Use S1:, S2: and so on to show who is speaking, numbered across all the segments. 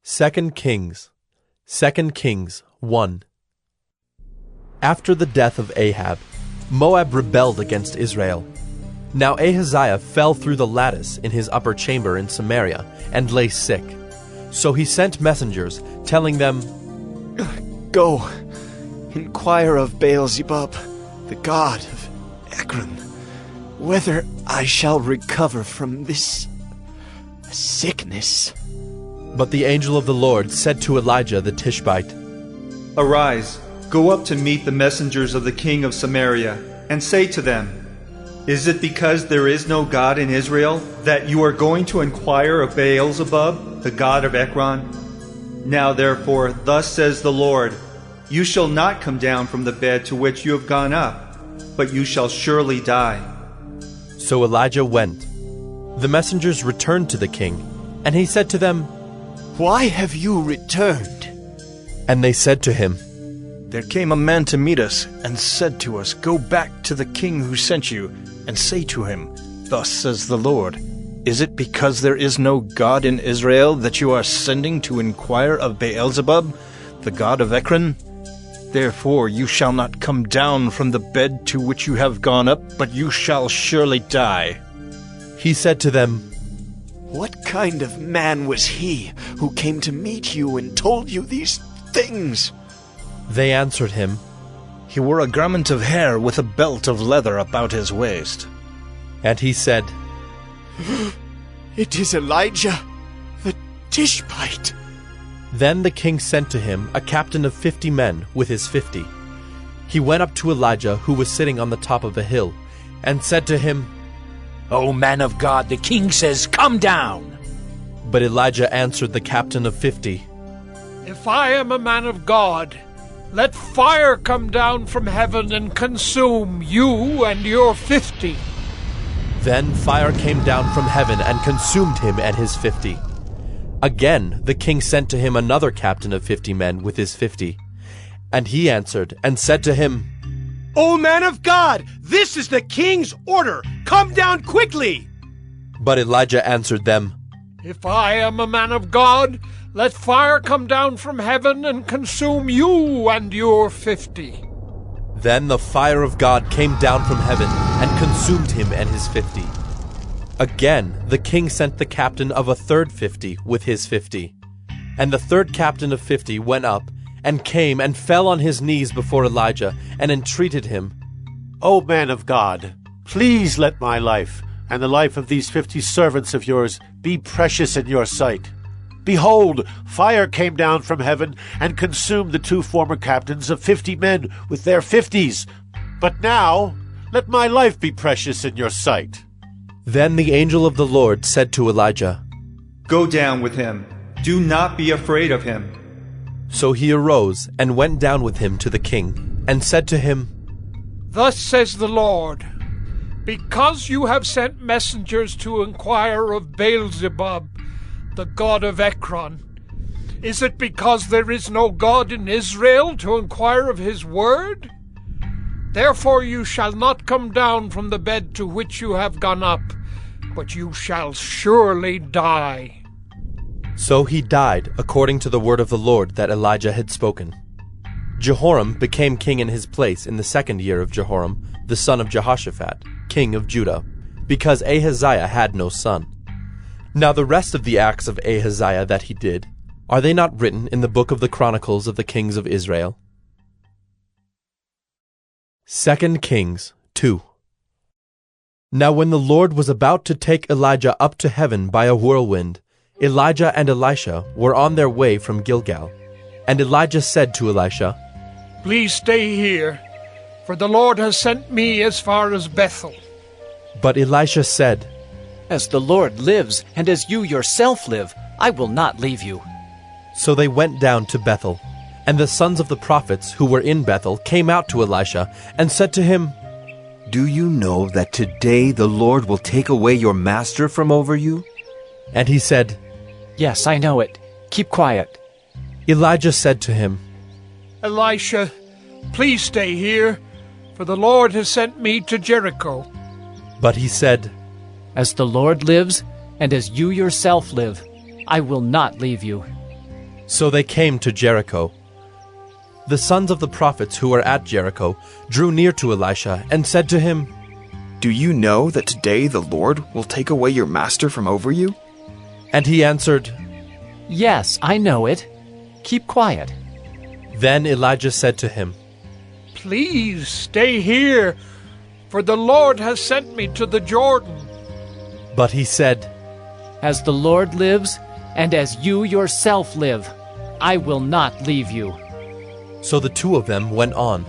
S1: 2 Kings 1. After the death of Ahab, Moab rebelled against Israel. Now Ahaziah fell through the lattice in his upper chamber in Samaria and lay sick. So he sent messengers, telling them,
S2: Go, inquire of Baal-zebub, the god of Ekron, whether I shall recover from this sickness.
S1: But the angel of the Lord said to Elijah the Tishbite,
S3: Arise, go up to meet the messengers of the king of Samaria, and say to them, Is it because there is no God in Israel that you are going to inquire of Baal-zebub, the god of Ekron? Now therefore, thus says the Lord, You shall not come down from the bed to which you have gone up, but you shall surely die.
S1: So Elijah went. The messengers returned to the king, and he said to them,
S2: Why have you returned?
S1: And they said to him,
S4: There came a man to meet us, and said to us, Go back to the king who sent you, and say to him, Thus says the Lord, Is it because there is no God in Israel that you are sending to inquire of Baal-zebub, the god of Ekron? Therefore you shall not come down from the bed to which you have gone up, but you shall surely die.
S1: He said to them,
S2: What kind of man was he who came to meet you and told you these things?
S1: They answered him,
S4: He wore a garment of hair with a belt of leather about his waist.
S1: And he said,
S2: It is Elijah, the Tishbite.
S1: Then the king sent to him a captain of 50 men with his 50. He went up to Elijah, who was sitting on the top of a hill, and said to him,
S5: O man of God, the king says, Come down.
S1: But Elijah answered the captain of 50,
S6: If I am a man of God, let fire come down from heaven and consume you and your 50.
S1: Then fire came down from heaven and consumed him and his 50. Again the king sent to him another captain of 50 men with his 50. And he answered and said to him,
S7: O man of God, this is the king's order. Come down quickly.
S1: But Elijah answered them,
S6: If I am a man of God, let fire come down from heaven and consume you and your 50.
S1: Then the fire of God came down from heaven and consumed him and his 50. Again the king sent the captain of a third 50 with his 50. And the third captain of 50 went up and came and fell on his knees before Elijah and entreated him,
S8: O man of God, please let my life and the life of these 50 servants of yours be precious in your sight. Behold, fire came down from heaven and consumed the 2 former captains of 50 men with their 50s. But now let my life be precious in your sight.
S1: Then the angel of the Lord said to Elijah,
S3: Go down with him. Do not be afraid of him.
S1: So he arose and went down with him to the king, and said to him,
S6: Thus says the Lord, Because you have sent messengers to inquire of Baal-zebub, the god of Ekron, is it because there is no God in Israel to inquire of his word? Therefore you shall not come down from the bed to which you have gone up, but you shall surely die.
S1: So he died according to the word of the Lord that Elijah had spoken. Jehoram became king in his place in the 2nd year of Jehoram, the son of Jehoshaphat, king of Judah, because Ahaziah had no son. Now the rest of the acts of Ahaziah that he did, are they not written in the book of the Chronicles of the kings of Israel? 2 Kings 2. Now when the Lord was about to take Elijah up to heaven by a whirlwind, Elijah and Elisha were on their way from Gilgal. And Elijah said to Elisha,
S6: Please stay here, for the Lord has sent me as far as Bethel.
S1: But Elisha said,
S5: As the Lord lives, and as you yourself live, I will not leave you.
S1: So they went down to Bethel. And the sons of the prophets who were in Bethel came out to Elisha and said to him,
S9: Do you know that today the Lord will take away your master from over you?
S1: And he said,
S5: Yes, I know it. Keep quiet.
S1: Elijah said to him,
S6: Elisha, please stay here, for the Lord has sent me to Jericho.
S1: But he said,
S5: As the Lord lives, and as you yourself live, I will not leave you.
S1: So they came to Jericho. The sons of the prophets who were at Jericho drew near to Elisha and said to him,
S2: Do you know that today the Lord will take away your master from over you?
S1: And he answered,
S5: Yes, I know it. Keep quiet.
S1: Then Elijah said to him,
S6: Please stay here, for the Lord has sent me to the Jordan.
S1: But he said,
S5: As the Lord lives, and as you yourself live, I will not leave you.
S1: So the two of them went on.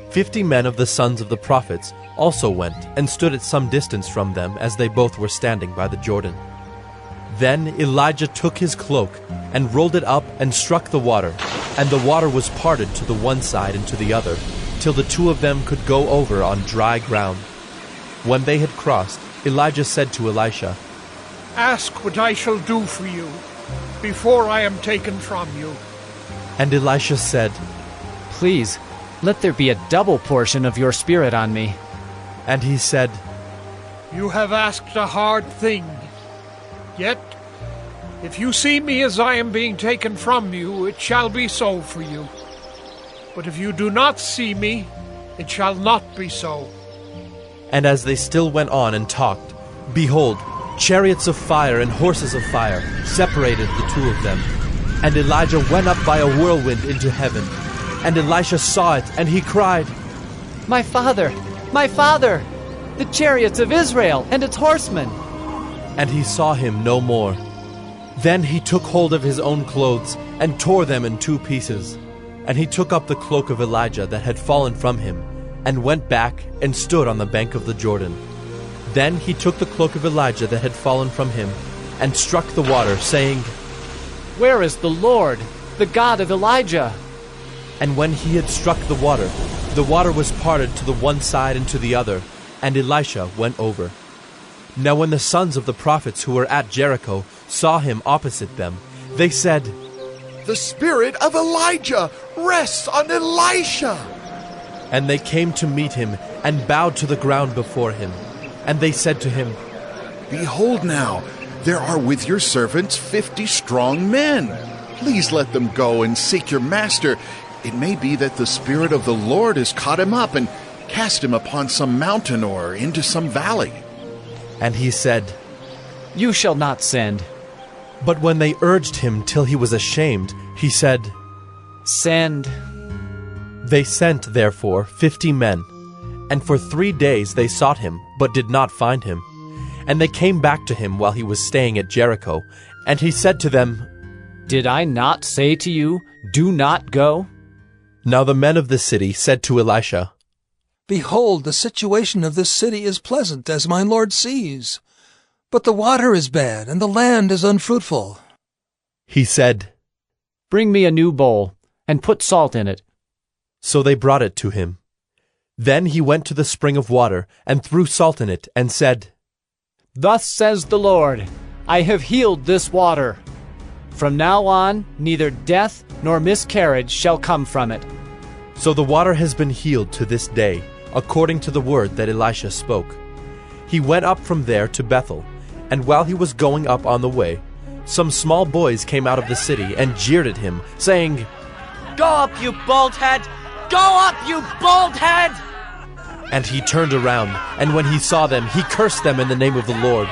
S1: 50 men of the sons of the prophets also went and stood at some distance from them as they both were standing by the Jordan. Then Elijah took his cloak and rolled it up and struck the water, and the water was parted to the one side and to the other, till the two of them could go over on dry ground. When they had crossed, Elijah said to Elisha,
S6: Ask what I shall do for you before I am taken from you.
S1: And Elisha said,
S5: Please, let there be a double portion of your spirit on me.
S1: And he said,
S6: You have asked a hard thing. Yet, if you see me as I am being taken from you, it shall be so for you. But if you do not see me, it shall not be so.
S1: And as they still went on and talked, behold, chariots of fire and horses of fire separated the two of them. And Elijah went up by a whirlwind into heaven. And Elisha saw it, and he cried,
S5: My father! My father! The chariots of Israel and its horsemen!
S1: And he saw him no more. Then he took hold of his own clothes and tore them in two pieces. And he took up the cloak of Elijah that had fallen from him, and went back and stood on the bank of the Jordan. Then he took the cloak of Elijah that had fallen from him, and struck the water, saying,
S5: Where is the Lord, the God of Elijah?
S1: And when he had struck the water was parted to the one side and to the other, and Elisha went over. Now when the sons of the prophets who were at Jericho saw him opposite them, they said,
S10: The spirit of Elijah rests on Elisha.
S1: And they came to meet him and bowed to the ground before him. And they said to him,
S10: Behold now, there are with your servants 50 strong men. Please let them go and seek your master. It may be that the Spirit of the Lord has caught him up and cast him upon some mountain or into some valley.
S1: And he said,
S5: You shall not send.
S1: But when they urged him till he was ashamed, he said,
S5: Send.
S1: They sent, therefore, 50 men. And for 3 days they sought him, but did not find him. And they came back to him while he was staying at Jericho. And he said to them,
S5: Did I not say to you, Do not go?
S1: Now the men of the city said to Elisha,
S11: Behold, the situation of this city is pleasant, as my lord sees. But the water is bad, and the land is unfruitful.
S1: He said,
S5: Bring me a new bowl, and put salt in it.
S1: So they brought it to him. Then he went to the spring of water, and threw salt in it, and said,
S5: Thus says the Lord, I have healed this water. From now on, neither death nor miscarriage shall come from it.
S1: So the water has been healed to this day, according to the word that Elisha spoke. He went up from there to Bethel, and while he was going up on the way, some small boys came out of the city and jeered at him, saying,
S12: Go up, you bald head! Go up, you bald head!
S1: And he turned around, and when he saw them, he cursed them in the name of the Lord.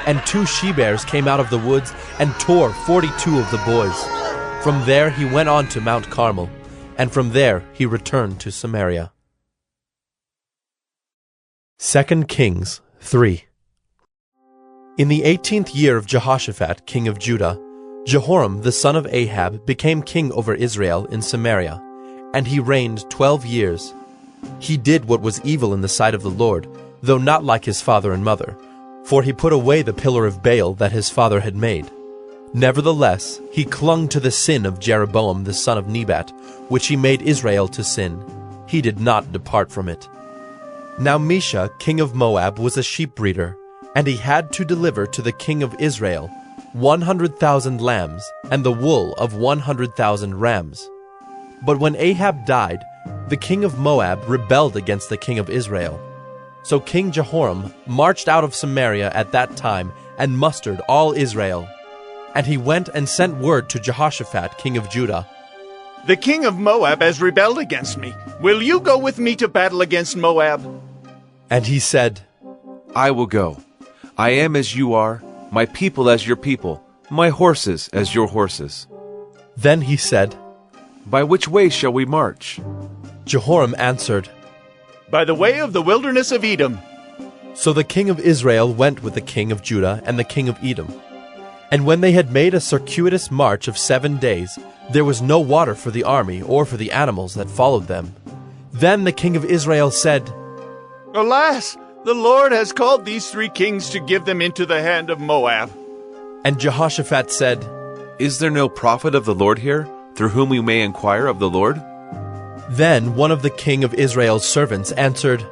S1: And 2 she-bears came out of the woods and tore 42 of the boys. From there he went on to Mount Carmel, and from there he returned to Samaria. 2 Kings 3. In the 18th year of Jehoshaphat, king of Judah, Jehoram the son of Ahab became king over Israel in Samaria, and he reigned 12 years. He did what was evil in the sight of the Lord, though not like his father and mother, for he put away the pillar of Baal that his father had made. Nevertheless, he clung to the sin of Jeroboam the son of Nebat, which he made Israel to sin. He did not depart from it. Now Mesha, king of Moab, was a sheep breeder, and he had to deliver to the king of Israel 100,000 lambs and the wool of 100,000 rams. But when Ahab died, the king of Moab rebelled against the king of Israel. So King Jehoram marched out of Samaria at that time and mustered all Israel. And he went and sent word to Jehoshaphat, king of Judah.
S2: The king of Moab has rebelled against me. Will you go with me to battle against Moab?
S1: And he said,
S9: I will go. I am as you are, my people as your people, my horses as your horses.
S1: Then he said,
S9: By which way shall we march?
S1: Jehoram answered,
S2: By the way of the wilderness of Edom.
S1: So the king of Israel went with the king of Judah and the king of Edom. And when they had made a circuitous march of 7 days, there was no water for the army or for the animals that followed them. Then the king of Israel said,
S2: Alas, the Lord has called these 3 kings to give them into the hand of Moab.
S1: And Jehoshaphat said,
S9: Is there no prophet of the Lord here, through whom we may inquire of the Lord?
S1: Then one of the king of Israel's servants answered,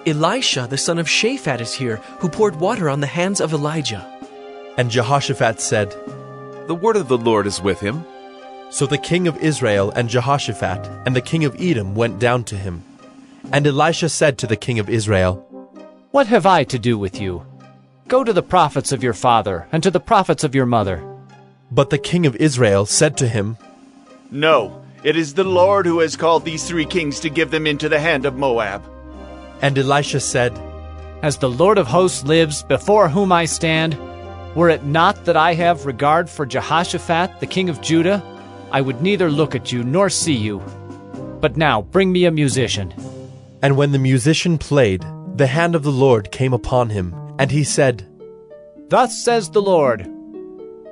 S12: Elisha, the son of Shaphat, is here, who poured water on the hands of Elijah.
S1: And Jehoshaphat said,
S9: The word of the Lord is with him.
S1: So the king of Israel and Jehoshaphat and the king of Edom went down to him. And Elisha said to the king of Israel,
S5: What have I to do with you? Go to the prophets of your father and to the prophets of your mother.
S1: But the king of Israel said to him,
S2: No, it is the Lord who has called these 3 kings to give them into the hand of Moab.
S1: And Elisha said,
S5: As the Lord of hosts lives, before whom I stand, were it not that I have regard for Jehoshaphat, the king of Judah, I would neither look at you nor see you. But now bring me a musician.
S1: And when the musician played, the hand of the Lord came upon him, and he said,
S5: Thus says the Lord,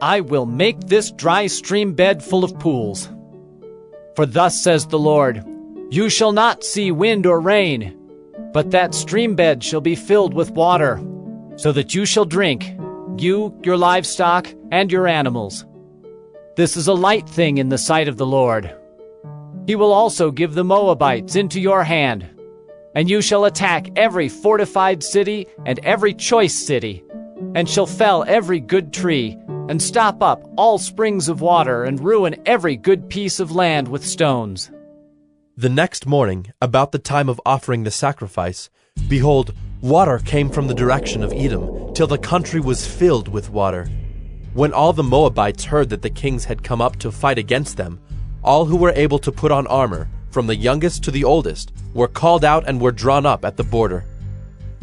S5: I will make this dry stream bed full of pools. For thus says the Lord, You shall not see wind or rain, but that stream bed shall be filled with water, so that you shall drink, you, your livestock, and your animals. This is a light thing in the sight of the Lord. He will also give the Moabites into your hand, and you shall attack every fortified city and every choice city, and shall fell every good tree, and stop up all springs of water, and ruin every good piece of land with stones.
S1: The next morning, about the time of offering the sacrifice, behold, water came from the direction of Edom, till the country was filled with water. When all the Moabites heard that the kings had come up to fight against them, all who were able to put on armor, from the youngest to the oldest, were called out and were drawn up at the border.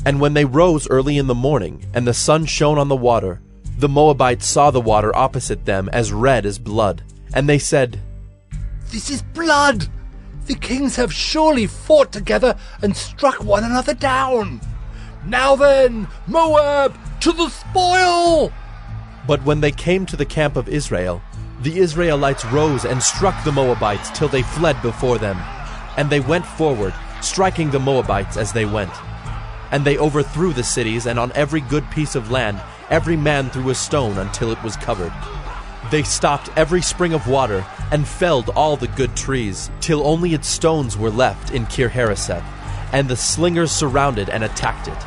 S1: And when they rose early in the morning, and the sun shone on the water, the Moabites saw the water opposite them as red as blood. And they said,
S13: This is blood! The kings have surely fought together and struck one another down. Now then, Moab, to the spoil!
S1: But when they came to the camp of Israel, the Israelites rose and struck the Moabites till they fled before them. And they went forward, striking the Moabites as they went. And they overthrew the cities, and on every good piece of land every man threw a stone until it was covered. They stopped every spring of water, and felled all the good trees, till only its stones were left in Kir-Hareseth, and the slingers surrounded and attacked it.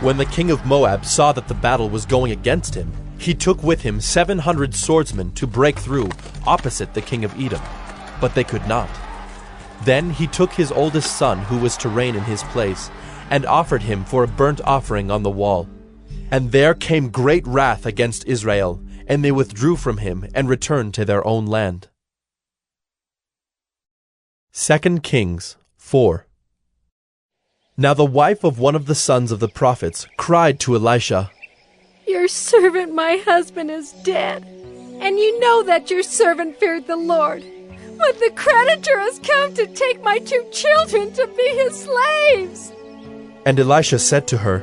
S1: When the king of Moab saw that the battle was going against him, he took with him 700 swordsmen to break through opposite the king of Edom, but they could not. Then he took his oldest son, who was to reign in his place, and offered him for a burnt offering on the wall. And there came great wrath against Israel, and they withdrew from him and returned to their own land. 2 Kings 4. Now the wife of one of the sons of the prophets cried to Elisha,
S14: Your servant, my husband, is dead, and you know that your servant feared the Lord. But the creditor has come to take my 2 children to be his slaves.
S1: And Elisha said to her,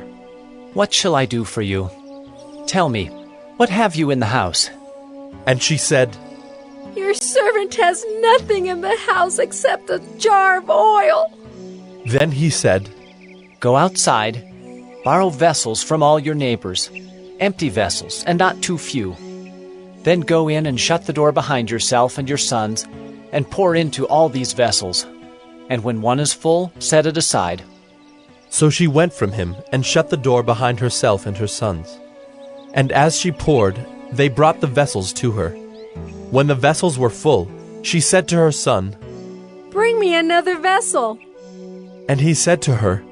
S5: What shall I do for you? Tell me, what have you in the house?
S1: And she said,
S14: Your servant has nothing in the house except a jar of oil.
S1: Then he said,
S5: Go outside, borrow vessels from all your neighbors, empty vessels, and not too few. Then go in and shut the door behind yourself and your sons, and pour into all these vessels. And when one is full, set it aside.
S1: So she went from him, and shut the door behind herself and her sons. And as she poured, they brought the vessels to her. When the vessels were full, she said to her son,
S14: Bring me another vessel.
S1: And he said to her,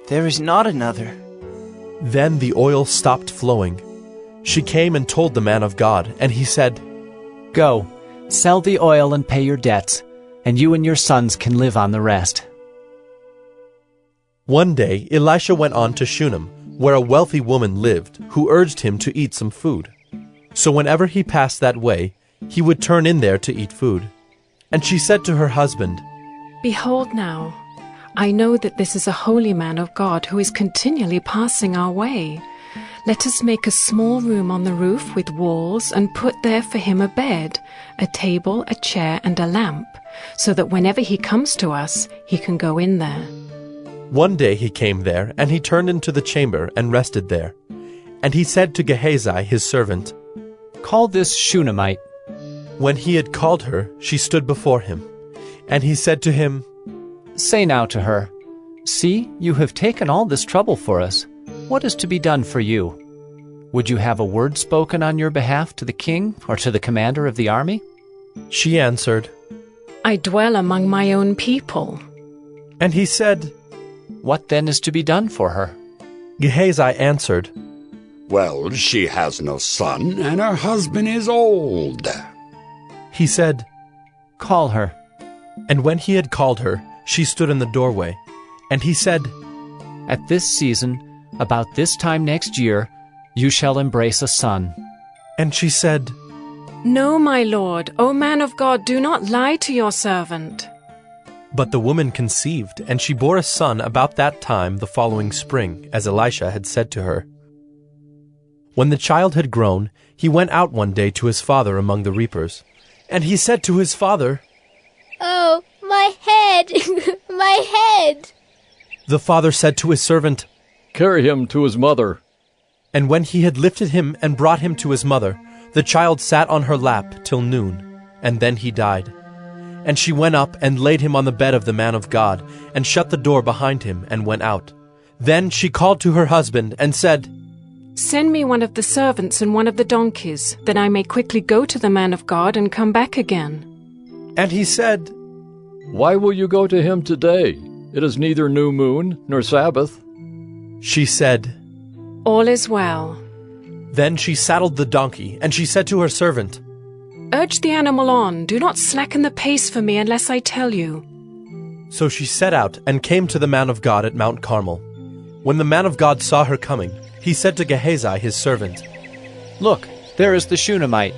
S12: There is not another.
S1: Then the oil stopped flowing. She came and told the man of God, and he said,
S5: Go, sell the oil and pay your debts, and you and your sons can live on the rest.
S1: One day Elisha went on to Shunem, where a wealthy woman lived, who urged him to eat some food. So whenever he passed that way, he would turn in there to eat food. And she said to her husband,
S14: Behold now, I know that this is a holy man of God who is continually passing our way. Let us make a small room on the roof with walls and put there for him a bed, a table, a chair, and a lamp, so that whenever he comes to us, he can go in there.
S1: One day he came there, and he turned into the chamber and rested there. And he said to Gehazi his servant,
S5: Call this Shunammite.
S1: When he had called her, she stood before him. And he said to him,
S5: Say now to her, See, you have taken all this trouble for us. What is to be done for you? Would you have a word spoken on your behalf to the king or to the commander of the army?
S1: She answered,
S14: I dwell among my own people.
S1: And he said,
S5: What then is to be done for her?
S1: Gehazi answered,
S15: Well, she has no son, and her husband is old.
S1: He said,
S5: Call her.
S1: And when he had called her, she stood in the doorway. And he said,
S5: At this season, about this time next year, you shall embrace a son.
S1: And she said,
S14: No, my lord, O man of God, do not lie to your servant.
S1: But the woman conceived, and she bore a son about that time the following spring, as Elisha had said to her. When the child had grown, he went out one day to his father among the reapers. And he said to his father,
S16: Oh, my head! My head!
S1: The father said to his servant,
S17: Carry him to his mother.
S1: And when he had lifted him and brought him to his mother, the child sat on her lap till noon, and then he died. And she went up and laid him on the bed of the man of God, and shut the door behind him, and went out. Then she called to her husband, and said,
S14: Send me one of the servants and one of the donkeys, that I may quickly go to the man of God and come back again.
S1: And he said,
S17: Why will you go to him today? It is neither new moon nor Sabbath.
S1: She said,
S14: All is well.
S1: Then she saddled the donkey, and she said to her servant,
S14: Urge the animal on, do not slacken the pace for me unless I tell you.
S1: So she set out and came to the man of God at Mount Carmel. When the man of God saw her coming, he said to Gehazi his servant,
S5: Look, there is the Shunammite.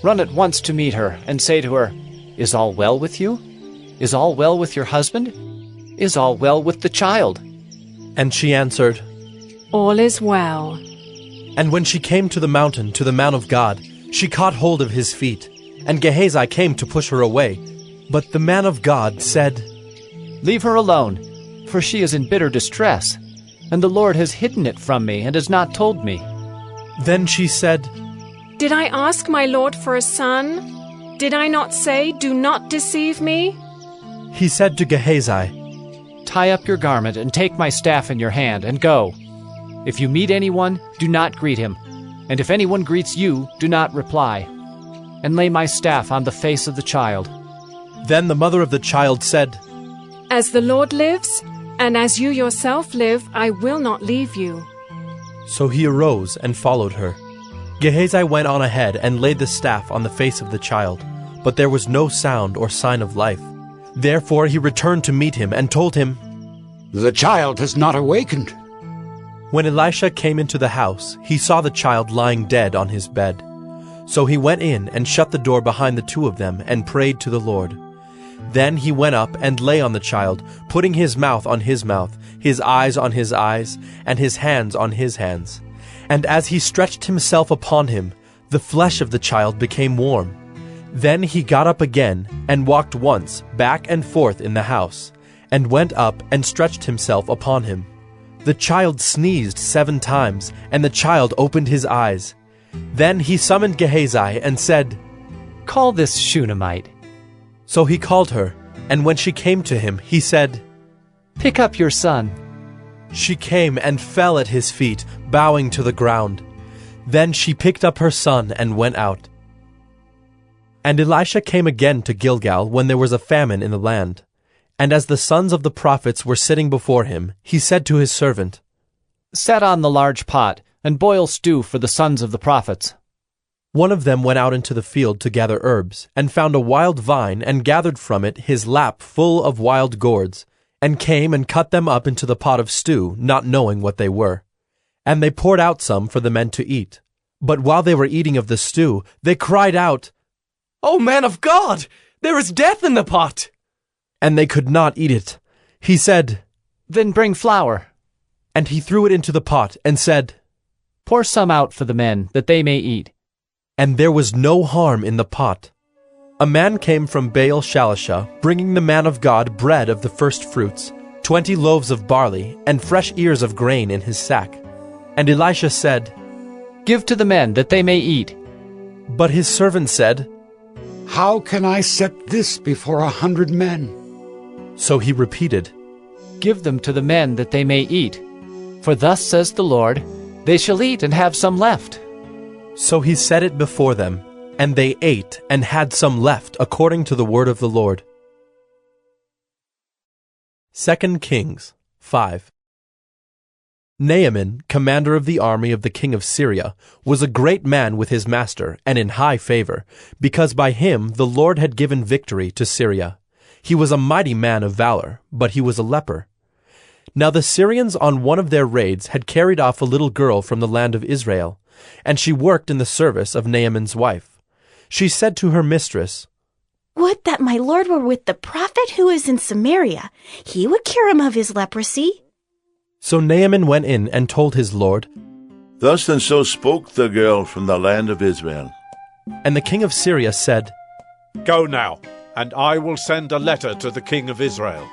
S5: Run at once to meet her, and say to her, Is all well with you? Is all well with your husband? Is all well with the child?
S1: And she answered,
S14: All is well.
S1: And when she came to the mountain to the man of God, she caught hold of his feet, and Gehazi came to push her away. But the man of God said,
S5: Leave her alone, for she is in bitter distress, and the Lord has hidden it from me and has not told me.
S1: Then she said,
S14: Did I ask my lord for a son? Did I not say, Do not deceive me?
S1: He said to Gehazi,
S5: Tie up your garment and take my staff in your hand and go. If you meet anyone, do not greet him, and if anyone greets you, do not reply. And lay my staff on the face of the child.
S1: Then the mother of the child said,
S14: As the Lord lives, and as you yourself live, I will not leave you.
S1: So he arose and followed her. Gehazi went on ahead and laid the staff on the face of the child, but there was no sound or sign of life. Therefore he returned to meet him and told him,
S15: The child has not awakened.
S1: When Elisha came into the house, he saw the child lying dead on his bed. So he went in and shut the door behind the two of them and prayed to the Lord. Then he went up and lay on the child, putting his mouth on his mouth, his eyes on his eyes, and his hands on his hands. And as he stretched himself upon him, the flesh of the child became warm. Then he got up again and walked once back and forth in the house, and went up and stretched himself upon him. The child sneezed 7 times, and the child opened his eyes. Then he summoned Gehazi and said,
S5: Call this Shunammite.
S1: So he called her, and when she came to him, he said,
S5: Pick up your son.
S1: She came and fell at his feet, bowing to the ground. Then she picked up her son and went out. And Elisha came again to Gilgal when there was a famine in the land. And as the sons of the prophets were sitting before him, he said to his servant,
S5: Set on the large pot and boil stew for the sons of the prophets."
S1: One of them went out into the field to gather herbs, and found a wild vine, and gathered from it his lap full of wild gourds, and came and cut them up into the pot of stew, not knowing what they were. And they poured out some for the men to eat. But while they were eating of the stew, they cried out,
S18: "O man of God, there is death in the pot!"
S1: And they could not eat it. He said,
S5: "Then bring flour."
S1: And he threw it into the pot, and said,
S5: "Pour some out for the men, that they may eat."
S1: And there was no harm in the pot. A man came from Baal Shalisha, bringing the man of God bread of the first fruits, 20 loaves of barley, and fresh ears of grain in his sack. And Elisha said,
S5: "Give to the men, that they may eat."
S1: But his servant said,
S15: "How can I set this before 100 men?"
S1: So he repeated,
S5: "Give them to the men, that they may eat. For thus says the Lord, they shall eat and have some left."
S1: So he set it before them, and they ate and had some left, according to the word of the Lord. 2 Kings 5. Naaman, commander of the army of the king of Syria, was a great man with his master, and in high favor, because by him the Lord had given victory to Syria. He was a mighty man of valor, but he was a leper. Now the Syrians on one of their raids had carried off a little girl from the land of Israel, and she worked in the service of Naaman's wife. She said to her mistress,
S19: "Would that my lord were with the prophet who is in Samaria. He would cure him of his leprosy."
S1: So Naaman went in and told his lord,
S20: "Thus and so spoke the girl from the land of Israel."
S1: And the king of Syria said,
S8: "Go now, and I will send a letter to the king of Israel."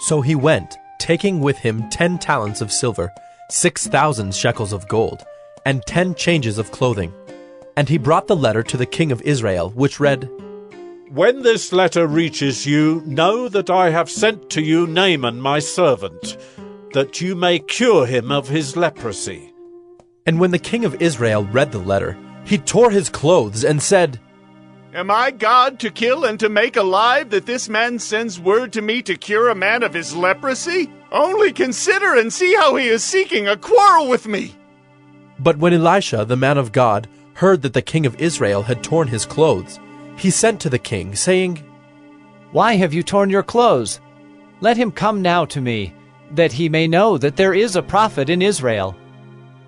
S1: So he went, taking with him 10 talents of silver, 6,000 shekels of gold, and 10 changes of clothing. And he brought the letter to the king of Israel, which read,
S8: "When this letter reaches you, know that I have sent to you Naaman my servant, that you may cure him of his leprosy."
S1: And when the king of Israel read the letter, he tore his clothes and said,
S21: "Am I God to kill and to make alive, that this man sends word to me to cure a man of his leprosy? Only consider and see how he is seeking a quarrel with me."
S1: But when Elisha, the man of God, heard that the king of Israel had torn his clothes, he sent to the king, saying,
S5: "Why have you torn your clothes? Let him come now to me, that he may know that there is a prophet in Israel."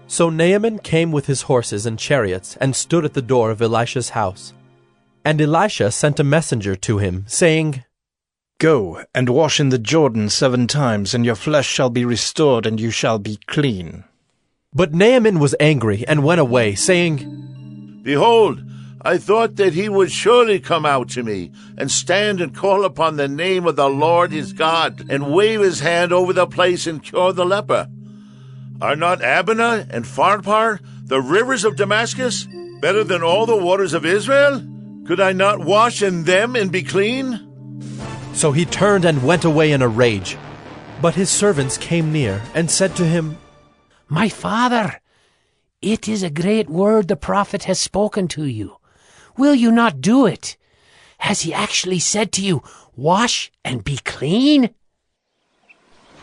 S1: So Naaman came with his horses and chariots, and stood at the door of Elisha's house. And Elisha sent a messenger to him, saying,
S4: "Go and wash in the Jordan 7 times, and your flesh shall be restored, and you shall be clean."
S1: But Naaman was angry, and went away, saying,
S20: "Behold, I thought that he would surely come out to me, and stand and call upon the name of the Lord his God, and wave his hand over the place and cure the leper. Are not Abana and Pharpar, the rivers of Damascus, better than all the waters of Israel? Could I not wash in them and be clean?"
S1: So he turned and went away in a rage. But his servants came near, and said to him,
S22: "My father, it is a great word the prophet has spoken to you. Will you not do it? Has he actually said to you, 'Wash and be clean'?"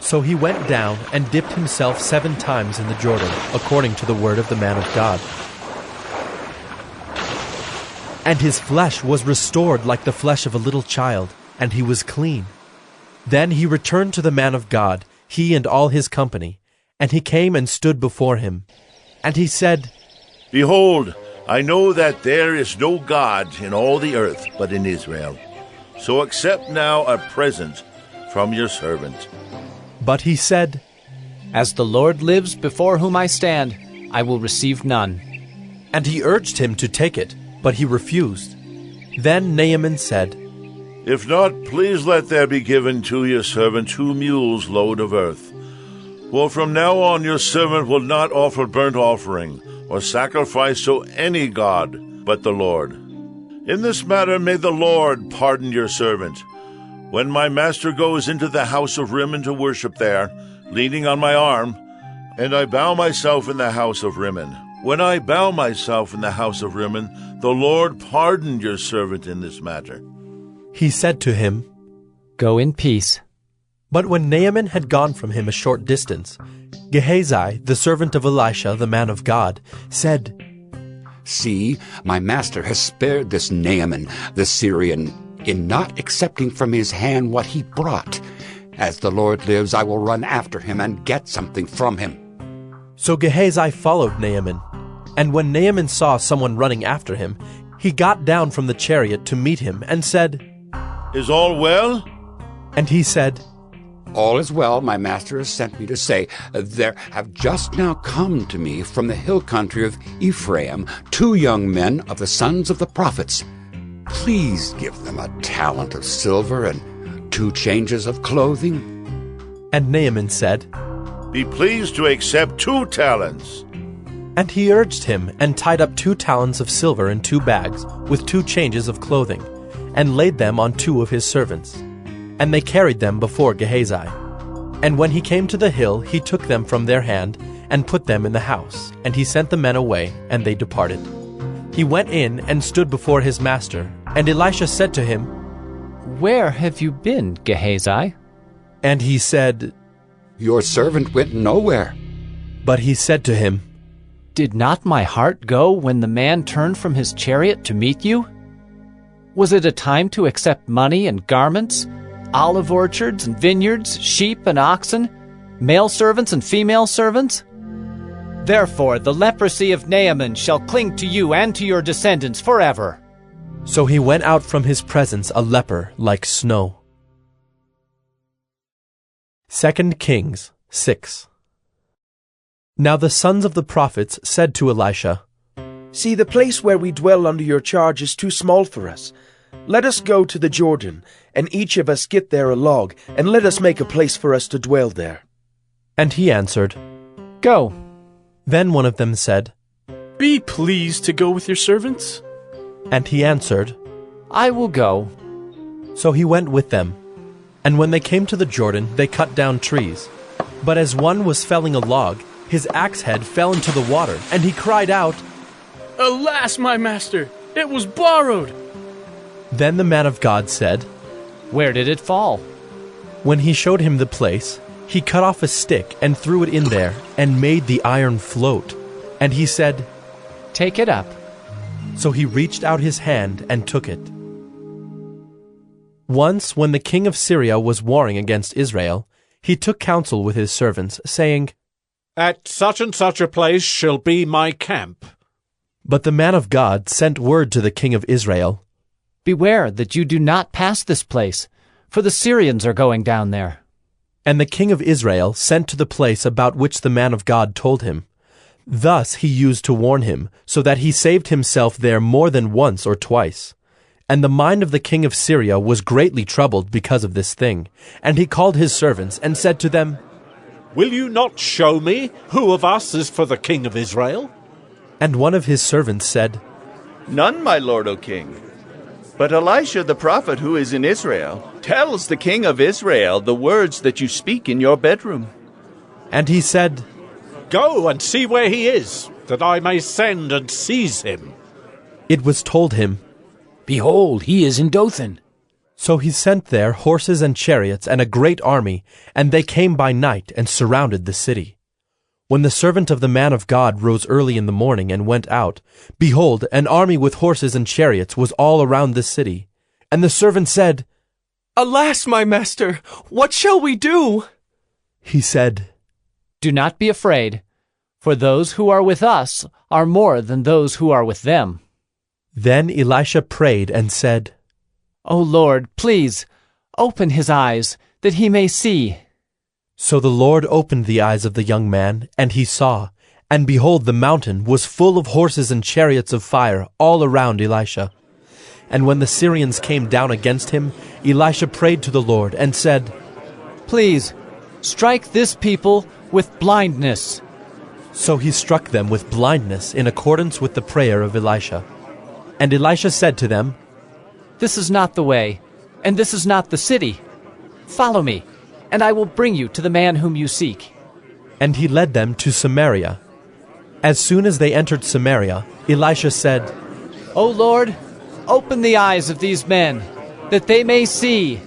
S1: So he went down and dipped himself 7 times in the Jordan, according to the word of the man of God. And his flesh was restored like the flesh of a little child, and he was clean. Then he returned to the man of God, he and all his company, and he came and stood before him. And he said,
S20: "Behold, I know that there is no God in all the earth but in Israel. So accept now a present from your servant."
S1: But he said,
S5: "As the Lord lives before whom I stand, I will receive none."
S1: And he urged him to take it, but he refused. Then Naaman said,
S20: "If not, please let there be given to your servant 2 mules' load of earth. For from now on your servant will not offer burnt offering or sacrifice to any god but the Lord. In this matter may the Lord pardon your servant. When my master goes into the house of Rimmon to worship there, leaning on my arm, and I bow myself in the house of Rimmon. When I bow myself in the house of Rimmon, the Lord pardon your servant in this matter."
S1: He said to him,
S5: "Go in peace."
S1: But when Naaman had gone from him a short distance, Gehazi, the servant of Elisha, the man of God, said,
S15: See, my master has spared this Naaman, the Syrian, in not accepting from his hand what he brought. As the Lord lives, I will run after him and get something from him.
S1: So Gehazi followed Naaman, and when Naaman saw someone running after him, he got down from the chariot to meet him and said,
S20: Is all well?
S1: And he said,
S15: All is well, my master has sent me to say, there have just now come to me from the hill country of Ephraim 2 young men of the sons of the prophets. Please give them a talent of silver and 2 changes of clothing.
S1: And Naaman said,
S20: Be pleased to accept 2 talents.
S1: And he urged him, and tied up 2 talents of silver in 2 bags, with 2 changes of clothing, and laid them on 2 of his servants. And they carried them before Gehazi. And when he came to the hill, he took them from their hand, and put them in the house. And he sent the men away, and they departed. He went in, and stood before his master. And Elisha said to him,
S5: Where have you been, Gehazi?
S1: And he said,
S15: Your servant went nowhere.
S1: But he said to him,
S5: Did not my heart go when the man turned from his chariot to meet you? Was it a time to accept money and garments, olive orchards and vineyards, sheep and oxen, male servants and female servants? Therefore the leprosy of Naaman shall cling to you and to your descendants forever.
S1: So he went out from his presence a leper like snow. 2 Kings 6. Now the sons of the prophets said to Elisha,
S3: See, the place where we dwell under your charge is too small for us. Let us go to the Jordan, and each of us get there a log, and let us make a place for us to dwell there.
S1: And he answered,
S5: Go.
S1: Then one of them said,
S7: Be pleased to go with your servants.
S1: And he answered,
S5: I will go.
S1: So he went with them. And when they came to the Jordan, they cut down trees. But as one was felling a log, his axe head fell into the water, and he cried out,
S7: Alas, my master, it was borrowed.
S1: Then the man of God said,
S5: Where did it fall?
S1: When he showed him the place, he cut off a stick and threw it in there, and made the iron float. And he said,
S5: Take it up.
S1: So he reached out his hand and took it. Once, when the king of Syria was warring against Israel, he took counsel with his servants, saying,
S23: At such and such a place shall be my camp.
S1: But the man of God sent word to the king of Israel,
S5: Beware that you do not pass this place, for the Syrians are going down there.
S1: And the king of Israel sent to the place about which the man of God told him. Thus he used to warn him, so that he saved himself there more than once or twice. And the mind of the king of Syria was greatly troubled because of this thing. And he called his servants and said to them,
S23: Will you not show me who of us is for the king of Israel?
S1: And one of his servants said,
S21: None, my lord, O king. But Elisha the prophet who is in Israel tells the king of Israel the words that you speak in your bedroom.
S1: And he said,
S23: Go and see where he is, that I may send and seize him.
S1: It was told him,
S22: Behold, he is in Dothan.
S1: So he sent there horses and chariots and a great army, and they came by night and surrounded the city. When the servant of the man of God rose early in the morning and went out, behold, an army with horses and chariots was all around the city. And the servant said,
S18: Alas, my master, what shall we do?
S1: He said,
S5: Do not be afraid, for those who are with us are more than those who are with them.
S1: Then Elisha prayed and said,
S5: O Lord, please, open his eyes, that he may see.
S1: So the Lord opened the eyes of the young man, and he saw, and behold, the mountain was full of horses and chariots of fire all around Elisha. And when the Syrians came down against him, Elisha prayed to the Lord and said,
S5: Please, strike this people with blindness.
S1: So he struck them with blindness in accordance with the prayer of Elisha. And Elisha said to them,
S5: This is not the way, and this is not the city. Follow me, and I will bring you to the man whom you seek.
S1: And he led them to Samaria. As soon as they entered Samaria, Elisha said,
S5: O Lord, open the eyes of these men, that they may see.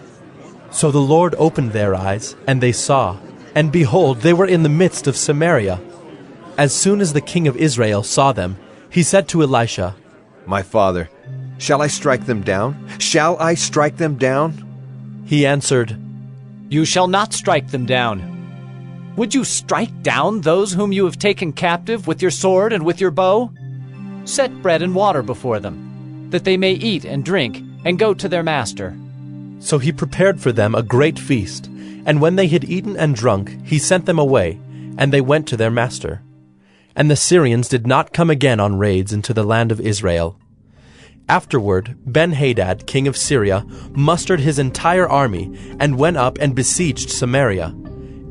S1: So the Lord opened their eyes, and they saw, and behold, they were in the midst of Samaria. As soon as the king of Israel saw them, he said to Elisha,
S6: My father, shall I strike them down? Shall I strike them down?
S1: He answered,
S5: You shall not strike them down. Would you strike down those whom you have taken captive with your sword and with your bow? Set bread and water before them, that they may eat and drink, and go to their master.
S1: So he prepared for them a great feast, and when they had eaten and drunk, he sent them away, and they went to their master. And the Syrians did not come again on raids into the land of Israel. Afterward, Ben-Hadad, king of Syria, mustered his entire army, and went up and besieged Samaria.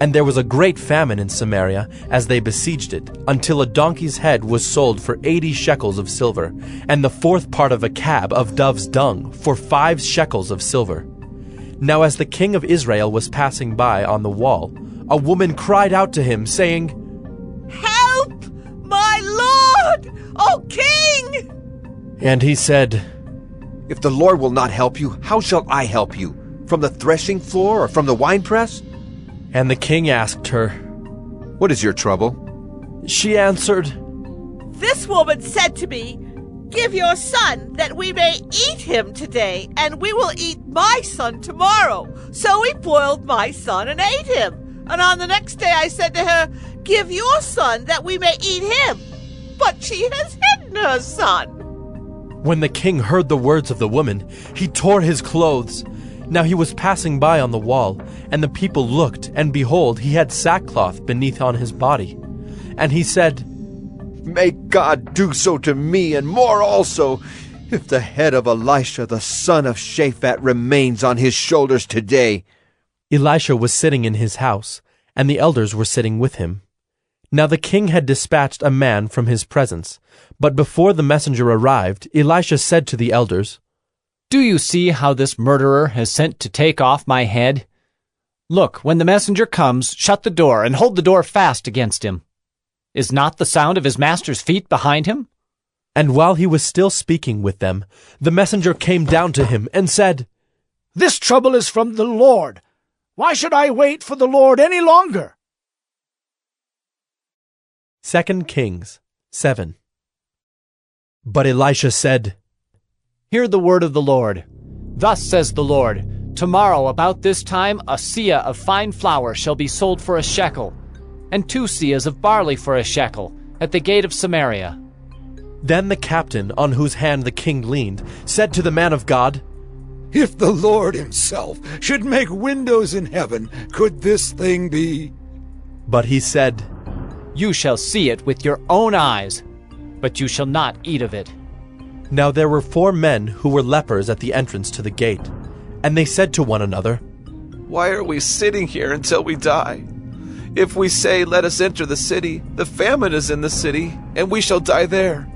S1: And there was a great famine in Samaria as they besieged it, until a donkey's head was sold for 80 shekels of silver, and the fourth part of a cab of dove's dung for 5 shekels of silver. Now as the king of Israel was passing by on the wall, a woman cried out to him, saying,
S10: Help, my lord, O king!
S1: And he said,
S6: If the Lord will not help you, how shall I help you? From the threshing floor or from the winepress?
S1: And the king asked her,
S6: What is your trouble?
S1: She answered,
S10: This woman said to me, Give your son, that we may eat him today, and we will eat my son tomorrow. So we boiled my son and ate him. And on the next day I said to her, Give your son, that we may eat him. But she has hidden her son.
S1: When the king heard the words of the woman, he tore his clothes. Now he was passing by on the wall, and the people looked, and behold, he had sackcloth beneath on his body. And he said,
S6: May God do so to me, and more also, if the head of Elisha the son of Shaphat remains on his shoulders today.
S1: Elisha was sitting in his house, and the elders were sitting with him. Now the king had dispatched a man from his presence, but before the messenger arrived, Elisha said to the elders,
S5: Do you see how this murderer has sent to take off my head? Look, when the messenger comes, shut the door, and hold the door fast against him. Is not the sound of his master's feet behind him?
S1: And while he was still speaking with them, the messenger came down to him and said,
S11: This trouble is from the Lord. Why should I wait for the Lord any longer?
S1: 2 Kings 7. But Elisha said,
S5: Hear the word of the Lord. Thus says the Lord, Tomorrow about this time a seah of fine flour shall be sold for a shekel, and 2 seahs of barley for a shekel, at the gate of Samaria.
S1: Then the captain, on whose hand the king leaned, said to the man of God,
S24: If the Lord himself should make windows in heaven, could this thing be?
S1: But he said,
S5: You shall see it with your own eyes, but you shall not eat of it.
S1: Now there were 4 men who were lepers at the entrance to the gate, and they said to one another,
S9: Why are we sitting here until we die? If we say, Let us enter the city, the famine is in the city, and we shall die there.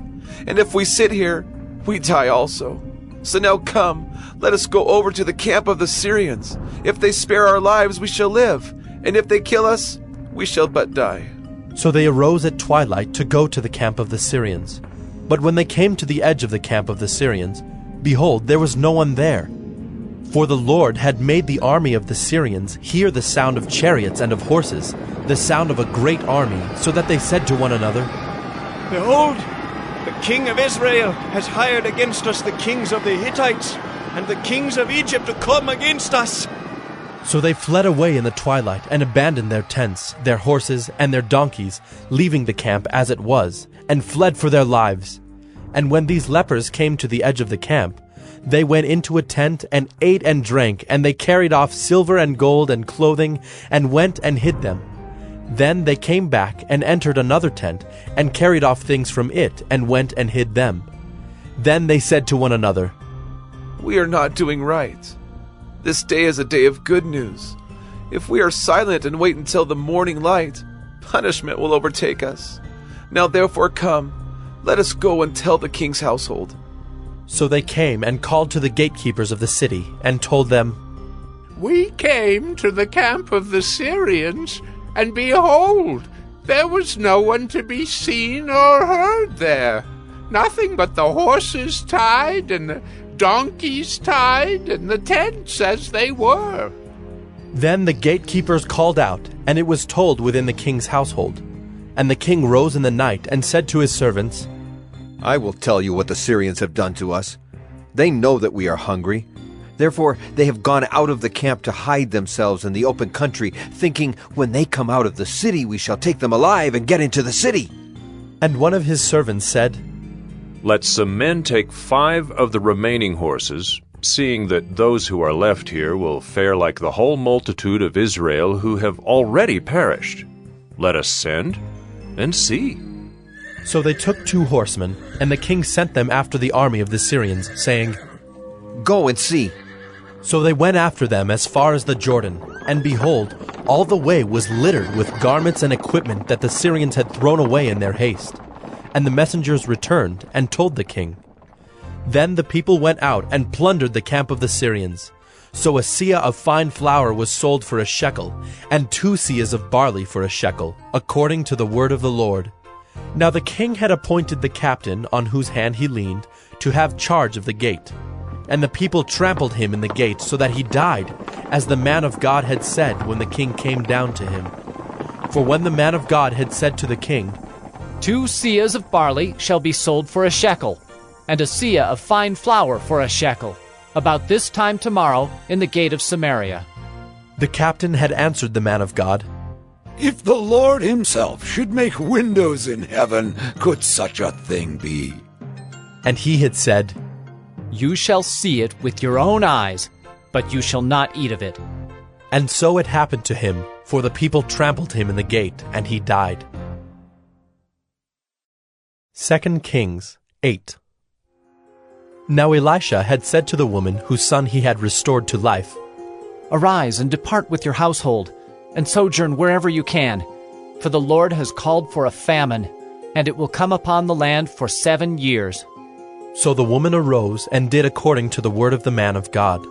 S9: And if we sit here, we die also. So now come, let us go over to the camp of the Syrians. If they spare our lives, we shall live, and if they kill us, we shall but die.
S1: So they arose at twilight to go to the camp of the Syrians. But when they came to the edge of the camp of the Syrians, behold, there was no one there. For the Lord had made the army of the Syrians hear the sound of chariots and of horses, the sound of a great army, so that they said to one another,
S25: Behold, the king of Israel has hired against us the kings of the Hittites and the kings of Egypt to come against us.
S1: So they fled away in the twilight and abandoned their tents, their horses, and their donkeys, leaving the camp as it was, and fled for their lives. And when these lepers came to the edge of the camp, they went into a tent and ate and drank, and they carried off silver and gold and clothing, and went and hid them. Then they came back and entered another tent, and carried off things from it, and went and hid them. Then they said to one another,
S9: We are not doing right. This day is a day of good news. If we are silent and wait until the morning light, punishment will overtake us. Now therefore come, let us go and tell the king's household.
S1: So they came and called to the gatekeepers of the city, and told them,
S26: We came to the camp of the Syrians, and behold, there was no one to be seen or heard there. Nothing but the horses tied, and the donkeys tied, and the tents as they were.
S1: Then the gatekeepers called out, and it was told within the king's household. And the king rose in the night and said to his servants,
S6: I will tell you what the Syrians have done to us. They know that we are hungry. Therefore they have gone out of the camp to hide themselves in the open country, thinking, when they come out of the city we shall take them alive and get into the city.
S1: And one of his servants said,
S2: Let some men take 5 of the remaining horses, seeing that those who are left here will fare like the whole multitude of Israel who have already perished. Let us send and see.
S1: So they took 2 horsemen, and the king sent them after the army of the Syrians, saying,
S6: Go and see.
S1: So they went after them as far as the Jordan, and behold, all the way was littered with garments and equipment that the Syrians had thrown away in their haste. And the messengers returned and told the king. Then the people went out and plundered the camp of the Syrians. So a seah of fine flour was sold for a shekel, and 2 seahs of barley for a shekel, according to the word of the Lord. Now the king had appointed the captain, on whose hand he leaned, to have charge of the gate. And the people trampled him in the gate, so that he died, as the man of God had said when the king came down to him. For when the man of God had said to the king,
S5: 2 seahs of barley shall be sold for a shekel, and a seah of fine flour for a shekel, about this time tomorrow in the gate of Samaria.
S1: The captain had answered the man of God,
S24: If the Lord himself should make windows in heaven, could such a thing be?
S1: And he had said,
S5: You shall see it with your own eyes, but you shall not eat of it.
S1: And so it happened to him, for the people trampled him in the gate, and he died. 2 Kings 8. Now Elisha had said to the woman whose son he had restored to life,
S5: Arise and depart with your household, and sojourn wherever you can, for the Lord has called for a famine, and it will come upon the land for 7 years.
S1: So the woman arose and did according to the word of the man of God.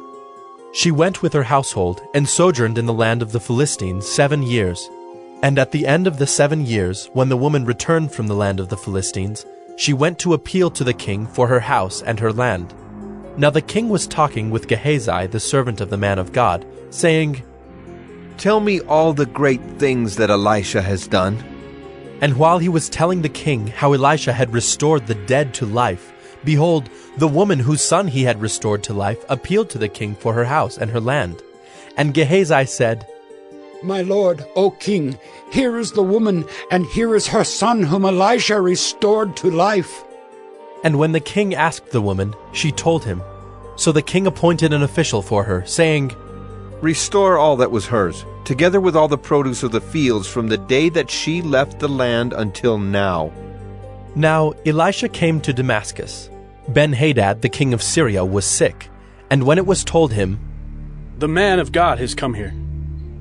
S1: She went with her household and sojourned in the land of the Philistines 7 years. And at the end of the 7 years, when the woman returned from the land of the Philistines, she went to appeal to the king for her house and her land. Now the king was talking with Gehazi, the servant of the man of God, saying,
S6: Tell me all the great things that Elisha has done.
S1: And while he was telling the king how Elisha had restored the dead to life, behold, the woman whose son he had restored to life appealed to the king for her house and her land. And Gehazi said,
S15: My lord, O king, here is the woman, and here is her son whom Elisha restored to life.
S1: And when the king asked the woman, she told him. So the king appointed an official for her, saying,
S6: Restore all that was hers, together with all the produce of the fields from the day that she left the land until now.
S1: Now Elisha came to Damascus. Ben-Hadad, the king of Syria, was sick, and when it was told him,
S7: The man of God has come here,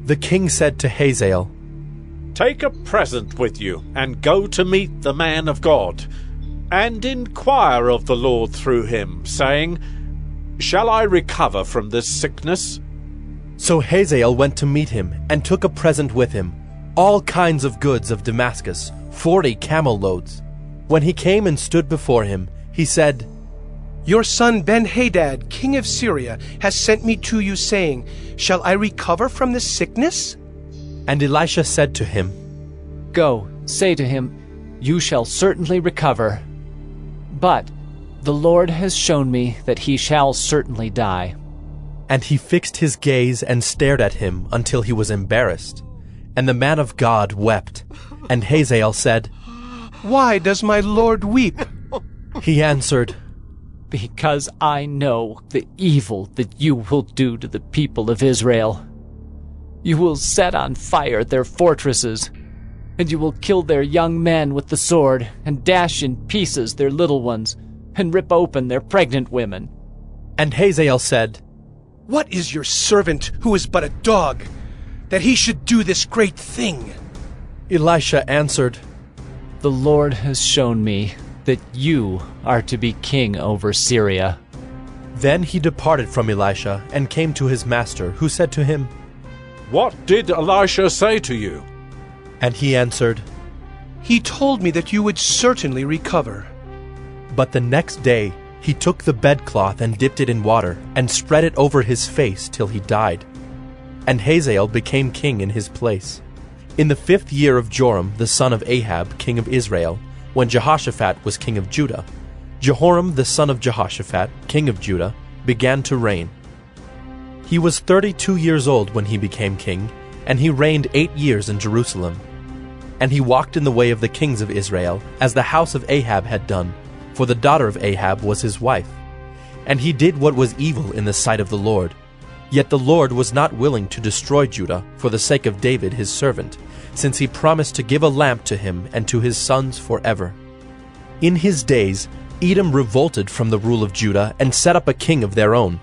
S1: the king said to Hazael,
S23: Take a present with you, and go to meet the man of God, and inquire of the Lord through him, saying, Shall I recover from this sickness?
S1: So Hazael went to meet him, and took a present with him, all kinds of goods of Damascus, 40 camel loads. When he came and stood before him, he said,
S12: Your son Ben-Hadad, king of Syria, has sent me to you, saying, Shall I recover from this sickness?
S1: And Elisha said to him,
S5: Go, say to him, You shall certainly recover. But the Lord has shown me that he shall certainly die.
S1: And he fixed his gaze and stared at him until he was embarrassed. And the man of God wept. And Hazael said,
S12: Why does my lord weep?
S1: He answered,
S5: Because I know the evil that you will do to the people of Israel. You will set on fire their fortresses, and you will kill their young men with the sword, and dash in pieces their little ones, and rip open their pregnant women.
S1: And Hazael said,
S12: What is your servant, who is but a dog, that he should do this great thing?
S1: Elisha answered,
S5: The Lord has shown me that you are to be king over Syria.
S1: Then he departed from Elisha and came to his master, who said to him,
S23: What did Elisha say to you?
S1: And he answered,
S12: He told me that you would certainly recover.
S1: But the next day he took the bedcloth and dipped it in water, and spread it over his face till he died. and Hazael became king in his place. In the 5th year of Joram the son of Ahab, king of Israel, when Jehoshaphat was king of Judah, Jehoram the son of Jehoshaphat, king of Judah, began to reign. He was 32 years old when he became king, and he reigned 8 years in Jerusalem. And he walked in the way of the kings of Israel, as the house of Ahab had done, for the daughter of Ahab was his wife. And he did what was evil in the sight of the Lord. Yet the Lord was not willing to destroy Judah for the sake of David his servant, since he promised to give a lamp to him and to his sons forever. In his days Edom revolted from the rule of Judah and set up a king of their own.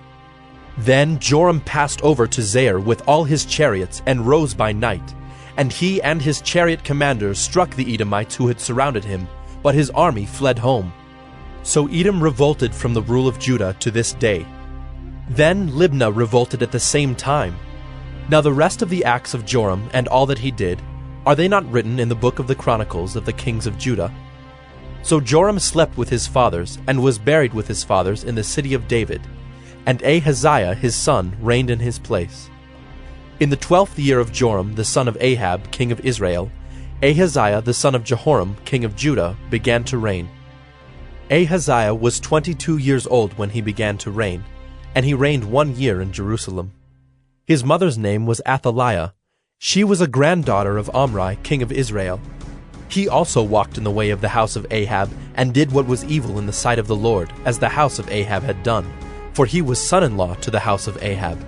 S1: Then Joram passed over to Zair with all his chariots and rose by night. And he and his chariot commanders struck the Edomites who had surrounded him, but his army fled home. So Edom revolted from the rule of Judah to this day. Then Libnah revolted at the same time. Now the rest of the acts of Joram and all that he did, are they not written in the book of the Chronicles of the kings of Judah? So Joram slept with his fathers, and was buried with his fathers in the city of David, and Ahaziah his son reigned in his place. In the 12th year of Joram the son of Ahab, king of Israel, Ahaziah the son of Jehoram, king of Judah, began to reign. Ahaziah was 22 years old when he began to reign, and he reigned 1 year in Jerusalem. His mother's name was Athaliah. She was a granddaughter of Omri, king of Israel. He also walked in the way of the house of Ahab, and did what was evil in the sight of the Lord, as the house of Ahab had done, for he was son-in-law to the house of Ahab.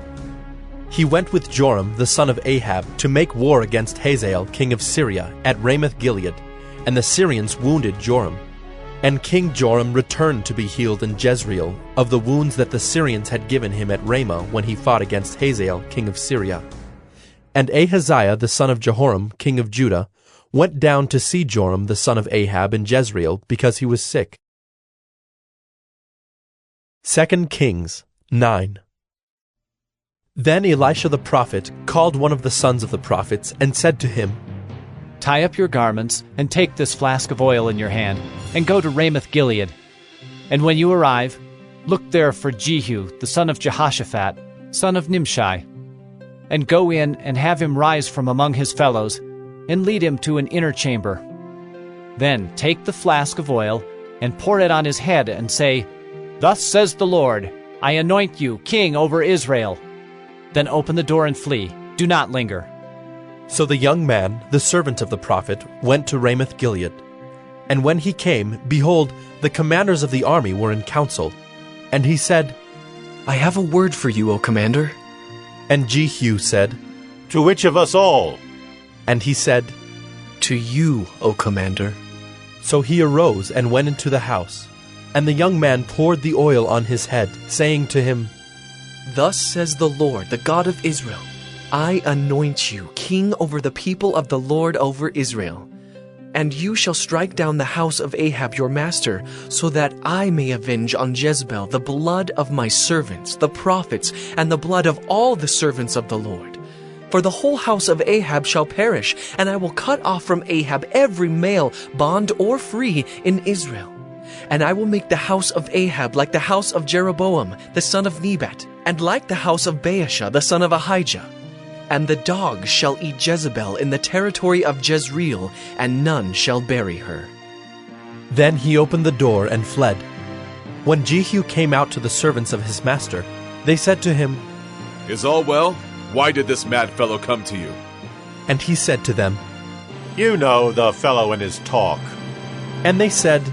S1: He went with Joram the son of Ahab to make war against Hazael king of Syria at Ramoth-Gilead, and the Syrians wounded Joram. And King Joram returned to be healed in Jezreel of the wounds that the Syrians had given him at Ramah when he fought against Hazael king of Syria. And Ahaziah the son of Jehoram king of Judah went down to see Joram the son of Ahab in Jezreel because he was sick. 2 Kings 9. Then Elisha the prophet called one of the sons of the prophets and said to him,
S5: Tie up your garments, and take this flask of oil in your hand, and go to Ramoth-Gilead. And when you arrive, look there for Jehu, the son of Jehoshaphat, son of Nimshi, and go in and have him rise from among his fellows, and lead him to an inner chamber. Then take the flask of oil, and pour it on his head, and say, Thus says the Lord, I anoint you king over Israel. Then open the door and flee. Do not linger.
S1: So the young man, the servant of the prophet, went to Ramoth-Gilead. And when he came, behold, the commanders of the army were in council. And he said,
S18: I have a word for you, O commander.
S1: And Jehu said,
S23: To which of us all?
S1: And he said,
S18: To you, O commander.
S1: So he arose and went into the house. And the young man poured the oil on his head, saying to him,
S18: Thus says the Lord, the God of Israel, I anoint you king over the people of the Lord over Israel. And you shall strike down the house of Ahab your master, so that I may avenge on Jezebel the blood of my servants, the prophets, and the blood of all the servants of the Lord. For the whole house of Ahab shall perish, and I will cut off from Ahab every male, bond or free, in Israel. And I will make the house of Ahab like the house of Jeroboam, the son of Nebat, and like the house of Baasha, the son of Ahijah. And the dogs shall eat Jezebel in the territory of Jezreel, and none shall bury her.
S1: Then he opened the door and fled. When Jehu came out to the servants of his master, they said to him,
S8: Is all well? Why did this mad fellow come to you?
S1: And he said to them,
S23: You know the fellow and his talk.
S1: And they said,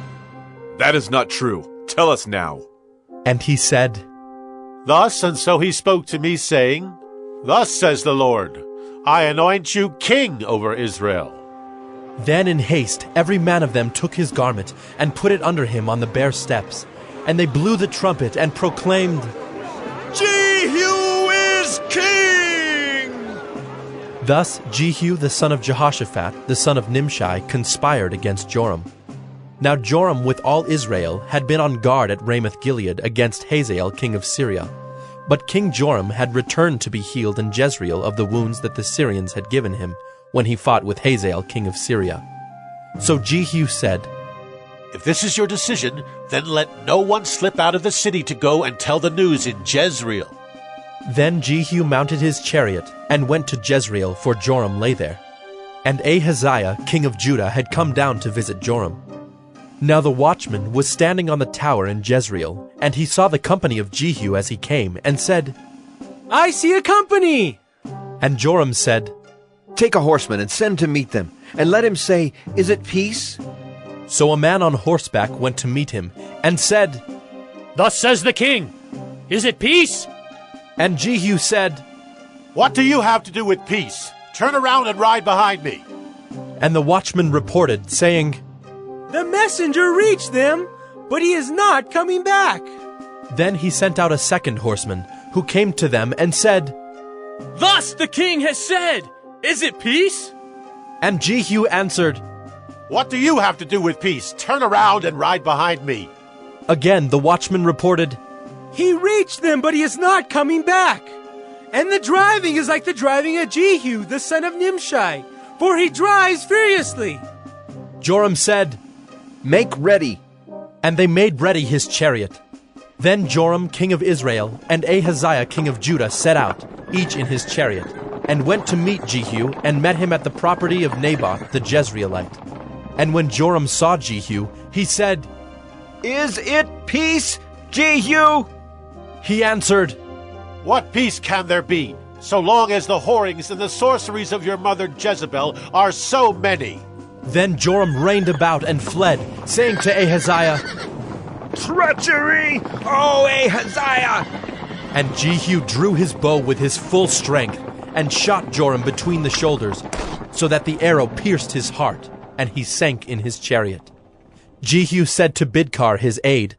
S8: That is not true. Tell us now.
S1: And he said,
S23: Thus and so he spoke to me, saying, Thus says the Lord, I anoint you king over Israel.
S1: Then in haste every man of them took his garment, and put it under him on the bare steps. And they blew the trumpet, and proclaimed,
S25: Jehu is king!
S1: Thus Jehu the son of Jehoshaphat, the son of Nimshi, conspired against Joram. Now Joram with all Israel had been on guard at Ramoth-Gilead against Hazael king of Syria. But King Joram had returned to be healed in Jezreel of the wounds that the Syrians had given him when he fought with Hazael king of Syria. So Jehu said,
S23: If this is your decision, then let no one slip out of the city to go and tell the news in Jezreel.
S1: Then Jehu mounted his chariot and went to Jezreel, for Joram lay there. And Ahaziah, king of Judah, had come down to visit Joram. Now the watchman was standing on the tower in Jezreel, and he saw the company of Jehu as he came, and said,
S4: I see a company!
S1: And Joram said,
S6: Take a horseman and send to meet them, and let him say, Is it peace?
S1: So a man on horseback went to meet him, and said,
S22: Thus says the king, Is it peace?
S1: And Jehu said,
S13: What do you have to do with peace? Turn around and ride behind me.
S1: And the watchman reported, saying,
S4: The messenger reached them, but he is not coming back.
S1: Then he sent out a second horseman, who came to them and said,
S7: Thus the king has said, Is it peace?
S1: And Jehu answered,
S13: What do you have to do with peace? Turn around and ride behind me.
S1: Again the watchman reported,
S4: He reached them, but he is not coming back. And the driving is like the driving of Jehu, the son of Nimshi, for he drives furiously.
S1: Joram said,
S6: Make ready.
S1: And they made ready his chariot. Then Joram, king of Israel, and Ahaziah, king of Judah, set out, each in his chariot, and went to meet Jehu, and met him at the property of Naboth the Jezreelite. And when Joram saw Jehu, he said,
S6: Is it peace, Jehu?
S1: He answered,
S13: What peace can there be, so long as the whorings and the sorceries of your mother Jezebel are so many?
S1: Then Joram reined about and fled, saying to Ahaziah,
S6: Treachery, O Ahaziah!
S1: And Jehu drew his bow with his full strength, and shot Joram between the shoulders, so that the arrow pierced his heart, and he sank in his chariot. Jehu said to Bidkar his aide,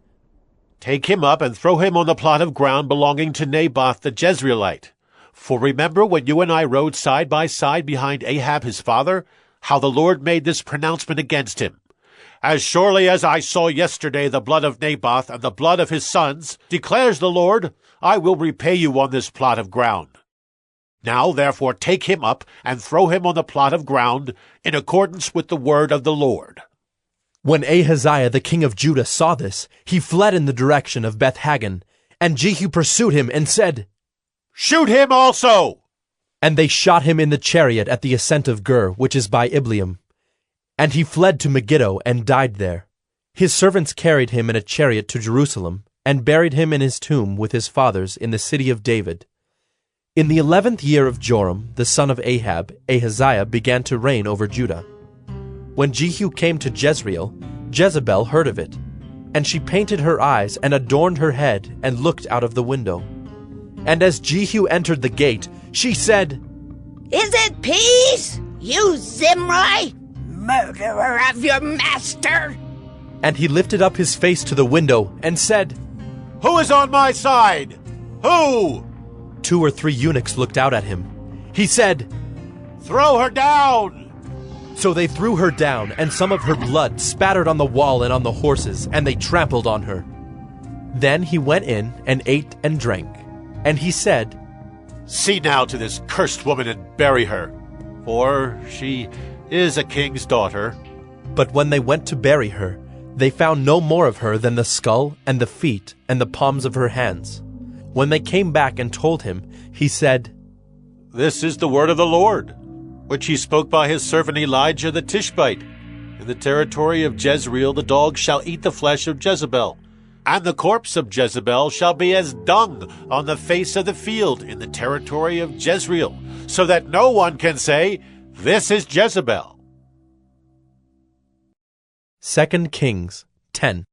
S13: Take him up and throw him on the plot of ground belonging to Naboth the Jezreelite. For remember when you and I rode side by side behind Ahab his father, how the Lord made this pronouncement against him. As surely as I saw yesterday the blood of Naboth and the blood of his sons, declares the Lord, I will repay you on this plot of ground. Now therefore take him up and throw him on the plot of ground in accordance with the word of the Lord.
S1: When Ahaziah the king of Judah saw this, he fled in the direction of Beth-Hagan, and Jehu pursued him and said,
S13: Shoot him also!
S1: And they shot him in the chariot at the ascent of Gur, which is by Ibleam. And he fled to Megiddo and died there. His servants carried him in a chariot to Jerusalem, and buried him in his tomb with his fathers in the city of David. In the 11th year of Joram, the son of Ahab, Ahaziah began to reign over Judah. When Jehu came to Jezreel, Jezebel heard of it, and she painted her eyes and adorned her head and looked out of the window. And as Jehu entered the gate, she said,
S10: Is it peace, you Zimri, murderer of your master?
S1: And he lifted up his face to the window and said,
S13: Who is on my side? Who?
S1: 2 or 3 eunuchs looked out at him. He said,
S13: Throw her down!
S1: So they threw her down, and some of her blood spattered on the wall and on the horses, and they trampled on her. Then he went in and ate and drank. And he said,
S13: See now to this cursed woman and bury her, for she is a king's daughter.
S1: But when they went to bury her, they found no more of her than the skull and the feet and the palms of her hands. When they came back and told him, he said,
S13: This is the word of the Lord, which he spoke by his servant Elijah the Tishbite. In the territory of Jezreel the dogs shall eat the flesh of Jezebel, and the corpse of Jezebel shall be as dung on the face of the field in the territory of Jezreel, so that no one can say, This is Jezebel.
S1: 2 Kings 10.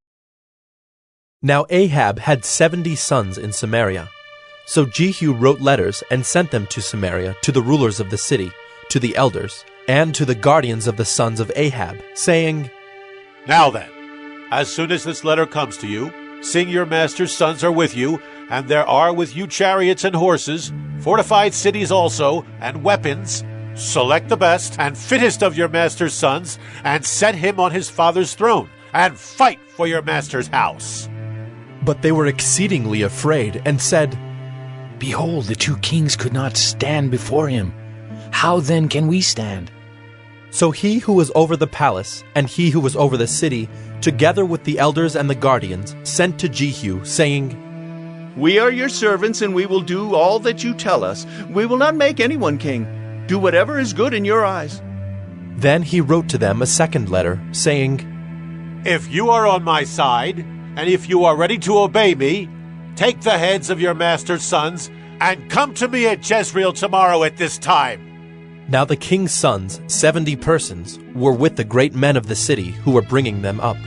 S1: Now Ahab had 70 sons in Samaria. So Jehu wrote letters and sent them to Samaria, to the rulers of the city, to the elders, and to the guardians of the sons of Ahab, saying,
S13: Now then, as soon as this letter comes to you, seeing your master's sons are with you, and there are with you chariots and horses, fortified cities also, and weapons, select the best and fittest of your master's sons, and set him on his father's throne, and fight for your master's house.
S1: But they were exceedingly afraid, and said,
S22: Behold, the 2 kings could not stand before him. How then can we stand?
S1: So he who was over the palace, and he who was over the city, together with the elders and the guardians, sent to Jehu, saying,
S21: We are your servants, and we will do all that you tell us. We will not make anyone king. Do whatever is good in your eyes."
S1: Then he wrote to them a second letter, saying,
S13: If you are on my side, and if you are ready to obey me, take the heads of your master's sons, and come to me at Jezreel tomorrow at this time.
S1: Now the king's sons, 70 persons, were with the great men of the city who were bringing them up.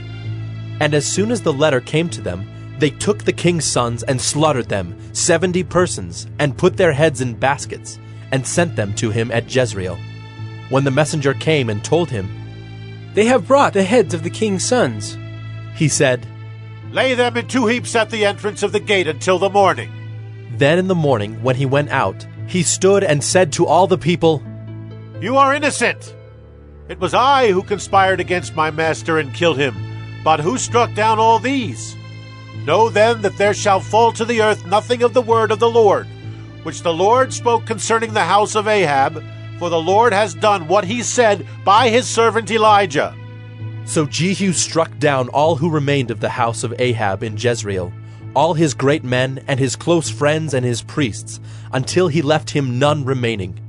S1: And as soon as the letter came to them, they took the king's sons and slaughtered them, 70 persons, and put their heads in baskets, and sent them to him at Jezreel. When the messenger came and told him,
S4: "They have brought the heads of the king's sons,"
S1: he said,
S13: Lay them in 2 heaps at the entrance of the gate until the morning.
S1: Then in the morning, when he went out, he stood and said to all the people,
S13: You are innocent. It was I who conspired against my master and killed him. But who struck down all these? Know then that there shall fall to the earth nothing of the word of the Lord, which the Lord spoke concerning the house of Ahab, for the Lord has done what he said by his servant Elijah.
S1: So Jehu struck down all who remained of the house of Ahab in Jezreel, all his great men and his close friends and his priests, until he left him none remaining.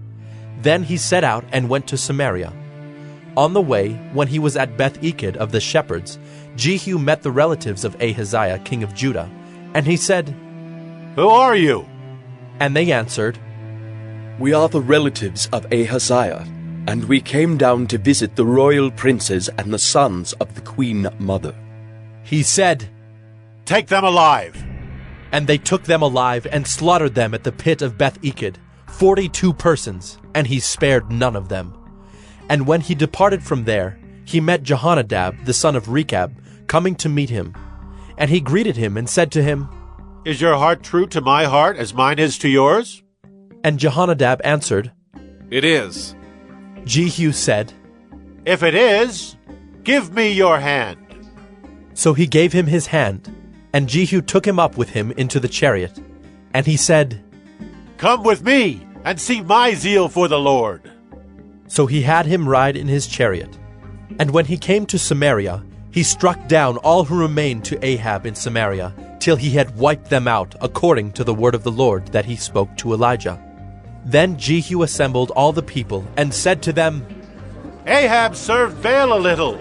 S1: Then he set out and went to Samaria. On the way, when he was at Beth-Eked of the shepherds, Jehu met the relatives of Ahaziah, king of Judah, and he said,
S13: Who are you?
S1: And they answered,
S3: We are the relatives of Ahaziah, and we came down to visit the royal princes and the sons of the queen mother.
S1: He said,
S13: Take them alive.
S1: And they took them alive and slaughtered them at the pit of Beth-Eked, 42 persons, and he spared none of them. And when he departed from there, he met Jehonadab, the son of Rechab, coming to meet him. And he greeted him and said to him,
S13: Is your heart true to my heart as mine is to yours?
S1: And Jehonadab answered,
S8: It is.
S1: Jehu said,
S13: If it is, give me your hand.
S1: So he gave him his hand, and Jehu took him up with him into the chariot. And he said,
S13: Come with me, and see my zeal for the Lord.
S1: So he had him ride in his chariot. And when he came to Samaria, he struck down all who remained to Ahab in Samaria, till he had wiped them out, according to the word of the Lord that he spoke to Elijah. Then Jehu assembled all the people, and said to them,
S13: Ahab served Baal a little,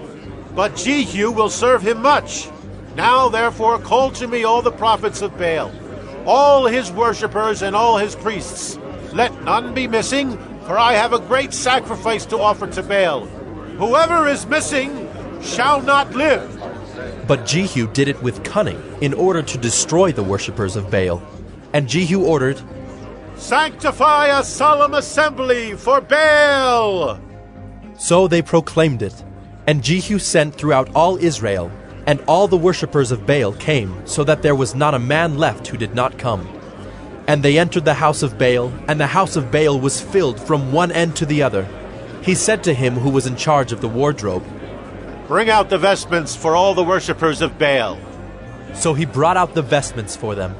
S13: but Jehu will serve him much. Now therefore call to me all the prophets of Baal, all his worshippers and all his priests. Let none be missing, for I have a great sacrifice to offer to Baal. Whoever is missing shall not live.
S1: But Jehu did it with cunning, in order to destroy the worshippers of Baal. And Jehu ordered,
S13: Sanctify a solemn assembly for Baal!
S1: So they proclaimed it. And Jehu sent throughout all Israel, and all the worshippers of Baal came, so that there was not a man left who did not come. And they entered the house of Baal, and the house of Baal was filled from one end to the other. He said to him who was in charge of the wardrobe,
S13: Bring out the vestments for all the worshippers of Baal.
S1: So he brought out the vestments for them.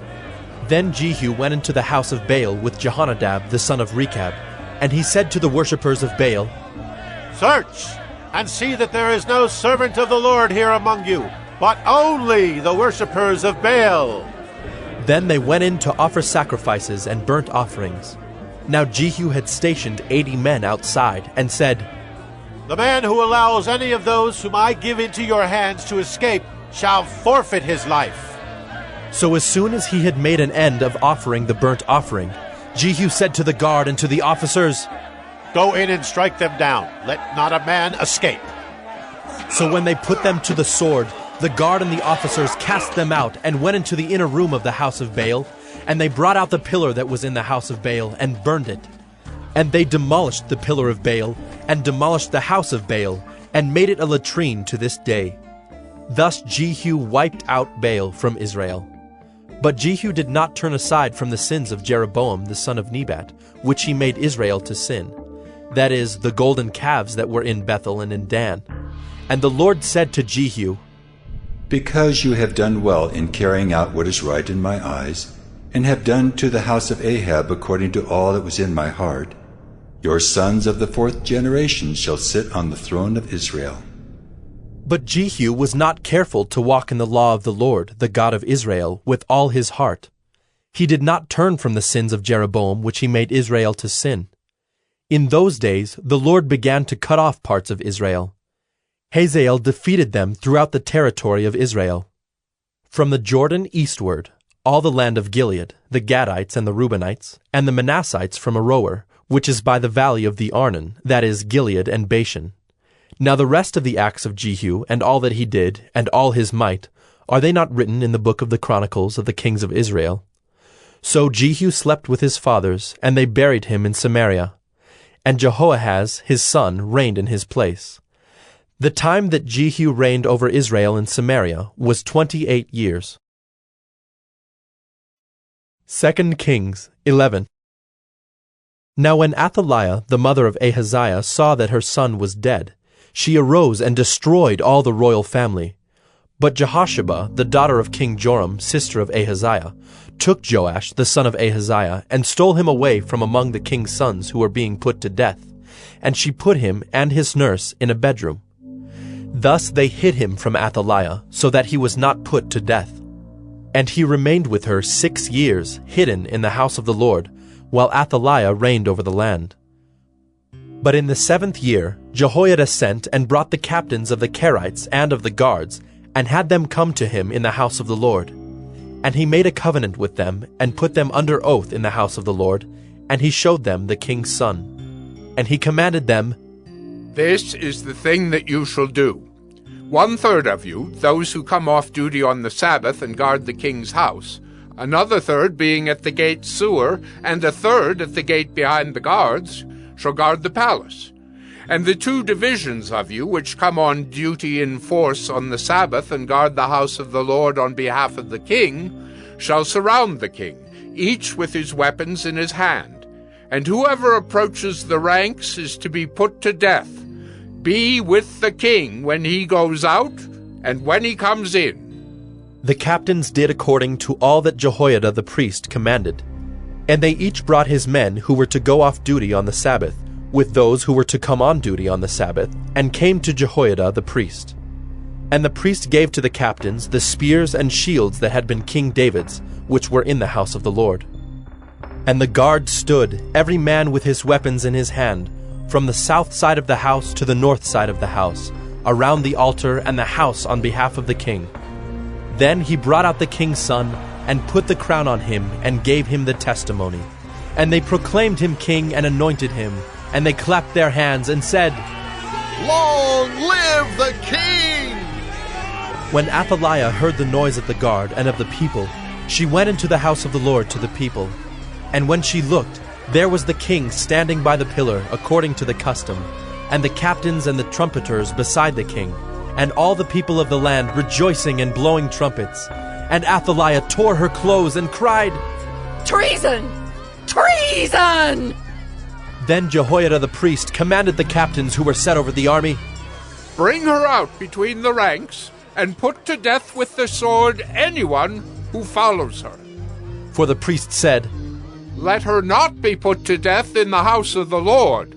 S1: Then Jehu went into the house of Baal with Jehonadab the son of Rechab, and he said to the worshippers of Baal,
S13: Search, and see that there is no servant of the Lord here among you, but only the worshippers of Baal.
S1: Then they went in to offer sacrifices and burnt offerings. Now Jehu had stationed 80 men outside, and said,
S13: The man who allows any of those whom I give into your hands to escape shall forfeit his life.
S1: So as soon as he had made an end of offering the burnt offering, Jehu said to the guard and to the officers,
S13: Go in and strike them down. Let not a man escape.
S1: So when they put them to the sword, the guard and the officers cast them out and went into the inner room of the house of Baal, and they brought out the pillar that was in the house of Baal and burned it. And they demolished the pillar of Baal and demolished the house of Baal and made it a latrine to this day. Thus Jehu wiped out Baal from Israel. But Jehu did not turn aside from the sins of Jeroboam the son of Nebat, which he made Israel to sin, that is, the golden calves that were in Bethel and in Dan. And the Lord said to Jehu,
S14: Because you have done well in carrying out what is right in my eyes, and have done to the house of Ahab according to all that was in my heart, your sons of the 4th generation shall sit on the throne of Israel.
S1: But Jehu was not careful to walk in the law of the Lord, the God of Israel, with all his heart. He did not turn from the sins of Jeroboam, which he made Israel to sin. In those days the Lord began to cut off parts of Israel. Hazael defeated them throughout the territory of Israel. From the Jordan eastward, all the land of Gilead, the Gadites and the Reubenites, and the Manassites from Aroer, which is by the valley of the Arnon, that is, Gilead and Bashan. Now the rest of the acts of Jehu, and all that he did, and all his might, are they not written in the book of the Chronicles of the kings of Israel? So Jehu slept with his fathers, and they buried him in Samaria. And Jehoahaz his son reigned in his place. The time that Jehu reigned over Israel in Samaria was 28 years. 2 Kings 11. Now when Athaliah, the mother of Ahaziah, saw that her son was dead, she arose and destroyed all the royal family. But Jehosheba, the daughter of King Joram, sister of Ahaziah, took Joash, the son of Ahaziah, and stole him away from among the king's sons who were being put to death, and she put him and his nurse in a bedroom. Thus they hid him from Athaliah, so that he was not put to death. And he remained with her 6 years, hidden in the house of the Lord, while Athaliah reigned over the land. But in the 7th year Jehoiada sent and brought the captains of the Kerites and of the guards, and had them come to him in the house of the Lord. And he made a covenant with them, and put them under oath in the house of the Lord, and he showed them the king's son. And he commanded them,
S26: This is the thing that you shall do. 1/3 of you, those who come off duty on the Sabbath and guard the king's house, another third being at the gate sewer, and a third at the gate behind the guards, shall guard the palace. And the 2 divisions of you which come on duty in force on the Sabbath and guard the house of the Lord on behalf of the king shall surround the king, each with his weapons in his hand. And whoever approaches the ranks is to be put to death. Be with the king when he goes out and when he comes in.
S1: The captains did according to all that Jehoiada the priest commanded. And they each brought his men who were to go off duty on the Sabbath, with those who were to come on duty on the Sabbath, and came to Jehoiada the priest. And the priest gave to the captains the spears and shields that had been King David's, which were in the house of the Lord. And the guard stood, every man with his weapons in his hand, from the south side of the house to the north side of the house, around the altar and the house on behalf of the king. Then he brought out the king's son, and put the crown on him, and gave him the testimony. And they proclaimed him king and anointed him, and they clapped their hands and said,
S9: Long live the king!
S1: When Athaliah heard the noise of the guard and of the people, she went into the house of the Lord to the people. And when she looked, there was the king standing by the pillar according to the custom, and the captains and the trumpeters beside the king, and all the people of the land rejoicing and blowing trumpets. And Athaliah tore her clothes and cried,
S10: Treason! Treason!
S1: Then Jehoiada the priest commanded the captains who were set over the army,
S26: Bring her out between the ranks, and put to death with the sword anyone who follows her.
S1: For the priest said,
S26: Let her not be put to death in the house of the Lord.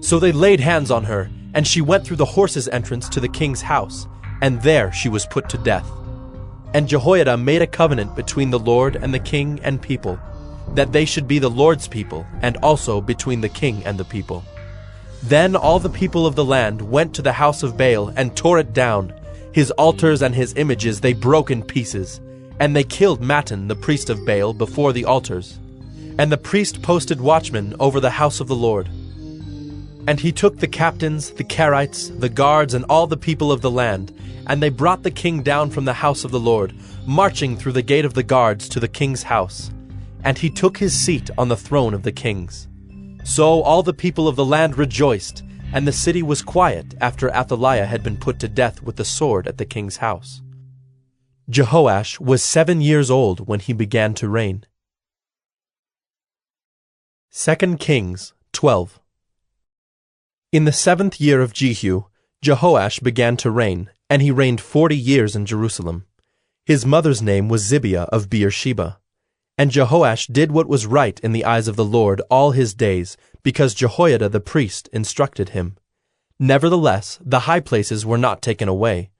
S1: So they laid hands on her, and she went through the horses' entrance to the king's house, and there she was put to death. And Jehoiada made a covenant between the Lord and the king and people, that they should be the Lord's people, and also between the king and the people. Then all the people of the land went to the house of Baal and tore it down. His altars and his images they broke in pieces, and they killed Mattan the priest of Baal before the altars. And the priest posted watchmen over the house of the Lord. And he took the captains, the Kerites, the guards, and all the people of the land, and they brought the king down from the house of the Lord, marching through the gate of the guards to the king's house. And he took his seat on the throne of the kings. So all the people of the land rejoiced, and the city was quiet after Athaliah had been put to death with the sword at the king's house. Jehoash was 7 years old when he began to reign. 2 Kings 12. In the 7th year of Jehu, Jehoash began to reign, and he reigned 40 years in Jerusalem. His mother's name was Zibiah of Beersheba. And Jehoash did what was right in the eyes of the Lord all his days, because Jehoiada the priest instructed him. Nevertheless, the high places were not taken away.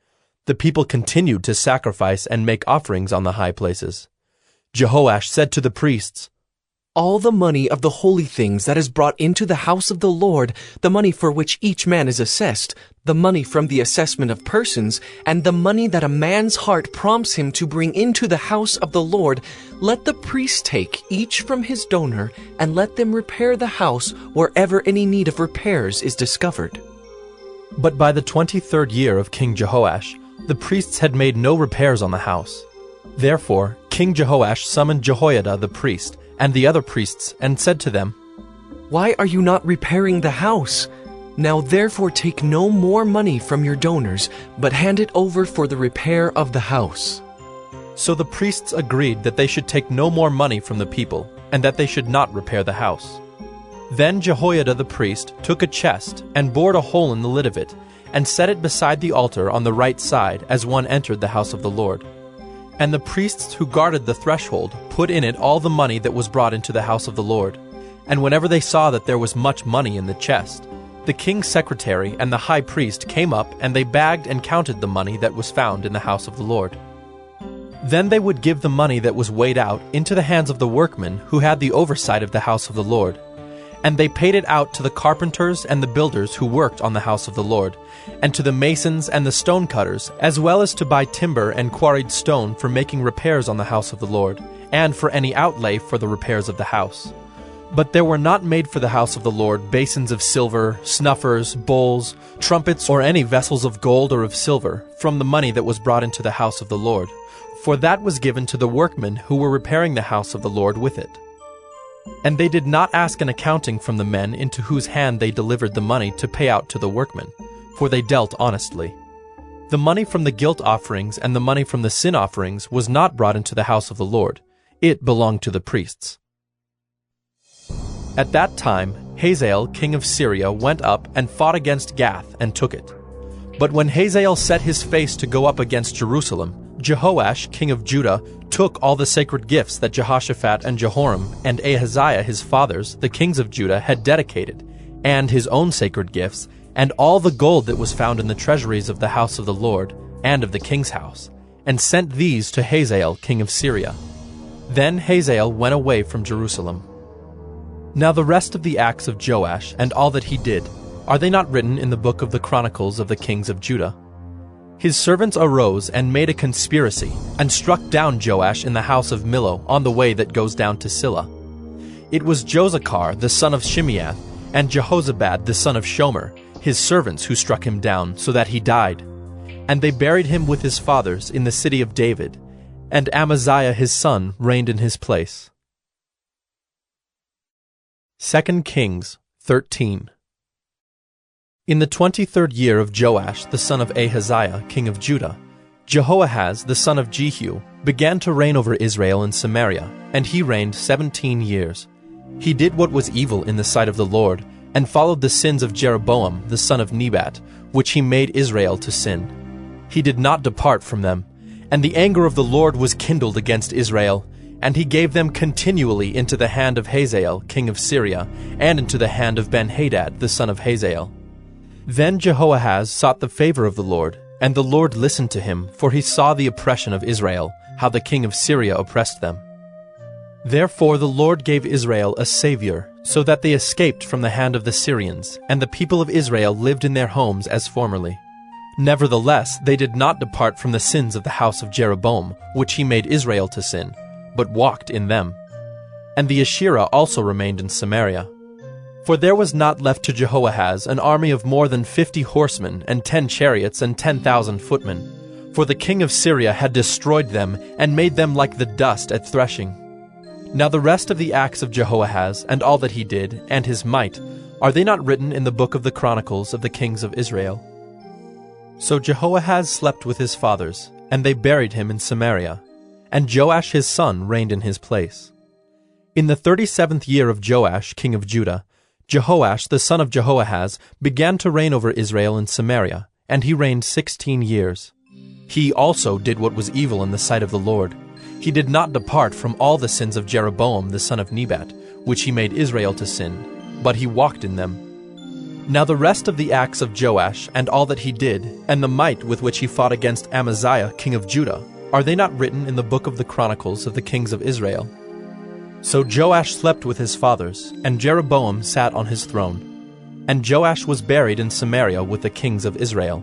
S1: The people continued to sacrifice and make offerings on the high places. Jehoash said to the priests,
S18: All the money of the holy things that is brought into the house of the Lord, the money for which each man is assessed, the money from the assessment of persons, and the money that a man's heart prompts him to bring into the house of the Lord, let the priests take, each from his donor, and let them repair the house wherever any need of repairs is discovered.
S1: But by the 23rd year of King Jehoash, the priests had made no repairs on the house. Therefore, King Jehoash summoned Jehoiada the priest, and the other priests, and said to them,
S18: Why are you not repairing the house? Now therefore take no more money from your donors, but hand it over for the repair of the house.
S1: So the priests agreed that they should take no more money from the people, and that they should not repair the house. Then Jehoiada the priest took a chest, and bored a hole in the lid of it, and set it beside the altar on the right side as one entered the house of the Lord. And the priests who guarded the threshold put in it all the money that was brought into the house of the Lord. And whenever they saw that there was much money in the chest, the king's secretary and the high priest came up, and they bagged and counted the money that was found in the house of the Lord. Then they would give the money that was weighed out into the hands of the workmen who had the oversight of the house of the Lord. And they paid it out to the carpenters and the builders who worked on the house of the Lord, and to the masons and the stone cutters, as well as to buy timber and quarried stone for making repairs on the house of the Lord, and for any outlay for the repairs of the house. But there were not made for the house of the Lord basins of silver, snuffers, bowls, trumpets, or any vessels of gold or of silver, from the money that was brought into the house of the Lord, for that was given to the workmen who were repairing the house of the Lord with it. And they did not ask an accounting from the men into whose hand they delivered the money to pay out to the workmen, for they dealt honestly. The money from the guilt offerings and the money from the sin offerings was not brought into the house of the Lord. It belonged to the priests. At that time, Hazael, king of Syria, went up and fought against Gath and took it. But when Hazael set his face to go up against Jerusalem, Jehoash, king of Judah, took all the sacred gifts that Jehoshaphat and Jehoram and Ahaziah his fathers, the kings of Judah, had dedicated, and his own sacred gifts, and all the gold that was found in the treasuries of the house of the Lord, and of the king's house, and sent these to Hazael, king of Syria. Then Hazael went away from Jerusalem. Now the rest of the acts of Joash, and all that he did, are they not written in the book of the Chronicles of the kings of Judah? His servants arose and made a conspiracy, and struck down Joash in the house of Millo on the way that goes down to Silla. It was Josachar the son of Shimeath, and Jehozabad the son of Shomer, his servants, who struck him down, so that he died. And they buried him with his fathers in the city of David, and Amaziah his son reigned in his place. 2 Kings 13. In the 23rd year of Joash the son of Ahaziah, king of Judah, Jehoahaz the son of Jehu began to reign over Israel in Samaria, and he reigned 17 years. He did what was evil in the sight of the Lord, and followed the sins of Jeroboam the son of Nebat, which he made Israel to sin. He did not depart from them, and the anger of the Lord was kindled against Israel, and he gave them continually into the hand of Hazael, king of Syria, and into the hand of Ben-Hadad the son of Hazael. Then Jehoahaz sought the favor of the Lord, and the Lord listened to him, for he saw the oppression of Israel, how the king of Syria oppressed them. Therefore the Lord gave Israel a savior, so that they escaped from the hand of the Syrians, and the people of Israel lived in their homes as formerly. Nevertheless, they did not depart from the sins of the house of Jeroboam, which he made Israel to sin, but walked in them. And the Asherah also remained in Samaria. For there was not left to Jehoahaz an army of more than 50 horsemen, and 10 chariots, and 10,000 footmen. For the king of Syria had destroyed them, and made them like the dust at threshing. Now the rest of the acts of Jehoahaz, and all that he did, and his might, are they not written in the book of the Chronicles of the kings of Israel? So Jehoahaz slept with his fathers, and they buried him in Samaria, and Joash his son reigned in his place. In the 37th year of Joash king of Judah, Jehoash the son of Jehoahaz began to reign over Israel in Samaria, and he reigned 16 years. He also did what was evil in the sight of the Lord. He did not depart from all the sins of Jeroboam the son of Nebat, which he made Israel to sin, but he walked in them. Now the rest of the acts of Joash, and all that he did, and the might with which he fought against Amaziah king of Judah, Are they not written in the book of the Chronicles of the kings of Israel? So Joash slept with his fathers, and Jeroboam sat on his throne. And Joash was buried in Samaria with the kings of Israel.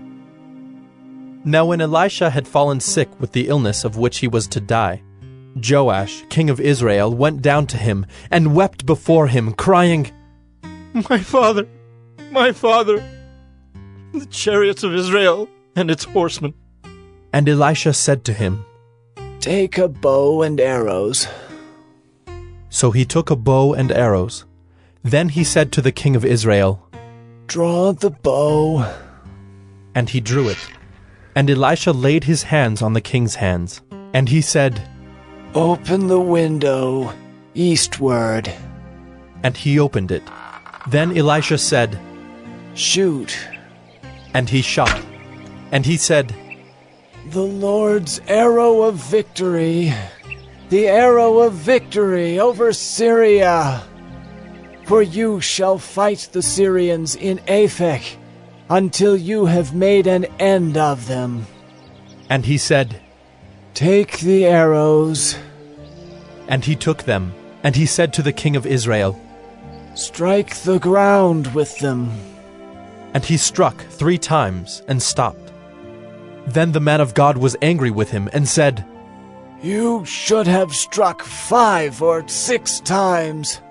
S1: Now when Elisha had fallen sick with the illness of which he was to die, Joash, king of Israel, went down to him and wept before him, crying,
S2: My father, the chariots of Israel and its horsemen.
S1: And Elisha said to him,
S5: Take a bow and arrows.
S1: So he took a bow and arrows. Then he said to the king of Israel,
S5: Draw the bow.
S1: And he drew it. And Elisha laid his hands on the king's hands. And he said,
S5: Open the window eastward.
S1: And he opened it. Then Elisha said,
S5: Shoot.
S1: And he shot. And he said,
S5: The Lord's arrow of victory, the arrow of victory over Syria. For you shall fight the Syrians in Aphek until you have made an end of them.
S1: And he said,
S5: Take the arrows.
S1: And he took them. And he said to the king of Israel,
S5: Strike the ground with them.
S1: And he struck 3 times and stopped. Then the man of God was angry with him and said,
S5: You should have struck 5 or 6 times.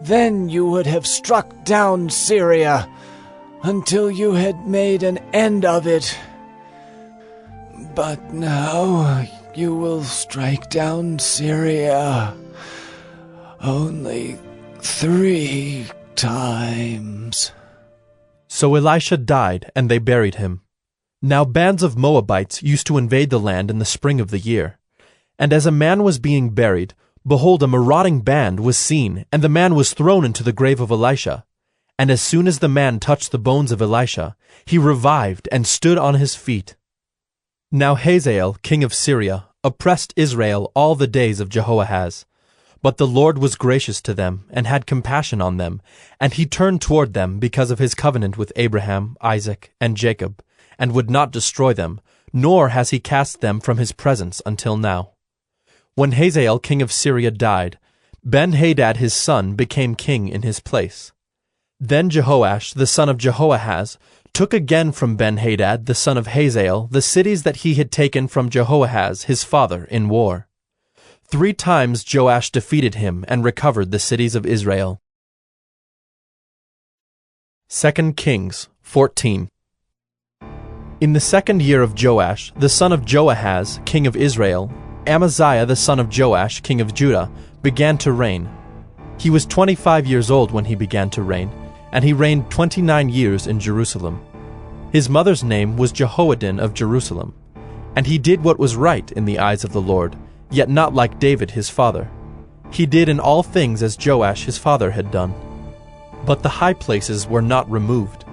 S5: Then you would have struck down Syria until you had made an end of it. But now you will strike down Syria only 3 times.
S1: So Elisha died, and they buried him. Now bands of Moabites used to invade the land in the spring of the year. And as a man was being buried, behold, a marauding band was seen, and the man was thrown into the grave of Elisha. And as soon as the man touched the bones of Elisha, he revived and stood on his feet. Now Hazael, king of Syria, oppressed Israel all the days of Jehoahaz. But the Lord was gracious to them, and had compassion on them, and he turned toward them because of his covenant with Abraham, Isaac, and Jacob, and would not destroy them, nor has he cast them from his presence until now. When Hazael, king of Syria, died, Ben-Hadad his son became king in his place. Then Jehoash, the son of Jehoahaz, took again from Ben-Hadad, the son of Hazael, the cities that he had taken from Jehoahaz his father in war. 3 times Joash defeated him and recovered the cities of Israel. 2 Kings 14. In the 2nd year of Joash, the son of Joahaz, king of Israel, Amaziah the son of Joash, king of Judah, began to reign. He was 25 years old when he began to reign, and he reigned 29 years in Jerusalem. His mother's name was Jehoaddin of Jerusalem. And he did what was right in the eyes of the Lord, yet not like David his father. He did in all things as Joash his father had done. But the high places were not removed.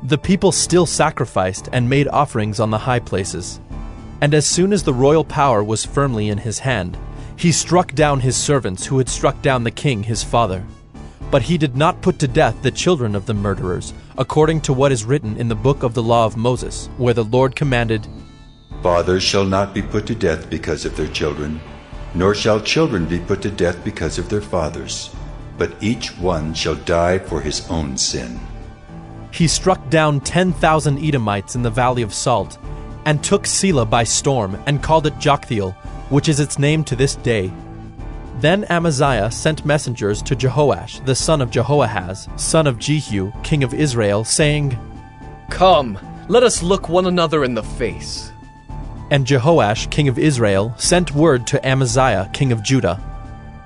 S1: The people still sacrificed and made offerings on the high places. And as soon as the royal power was firmly in his hand, he struck down his servants who had struck down the king his father. But he did not put to death the children of the murderers, according to what is written in the book of the law of Moses, where the Lord commanded,
S14: Fathers shall not be put to death because of their children, nor shall children be put to death because of their fathers, but each one shall die for his own sin.
S1: He struck down 10,000 Edomites in the valley of Salt, and took Selah by storm, and called it Joktheel, which is its name to this day. Then Amaziah sent messengers to Jehoash, the son of Jehoahaz, son of Jehu, king of Israel, saying,
S18: Come, let us look one another in the face.
S1: And Jehoash, king of Israel, sent word to Amaziah, king of Judah,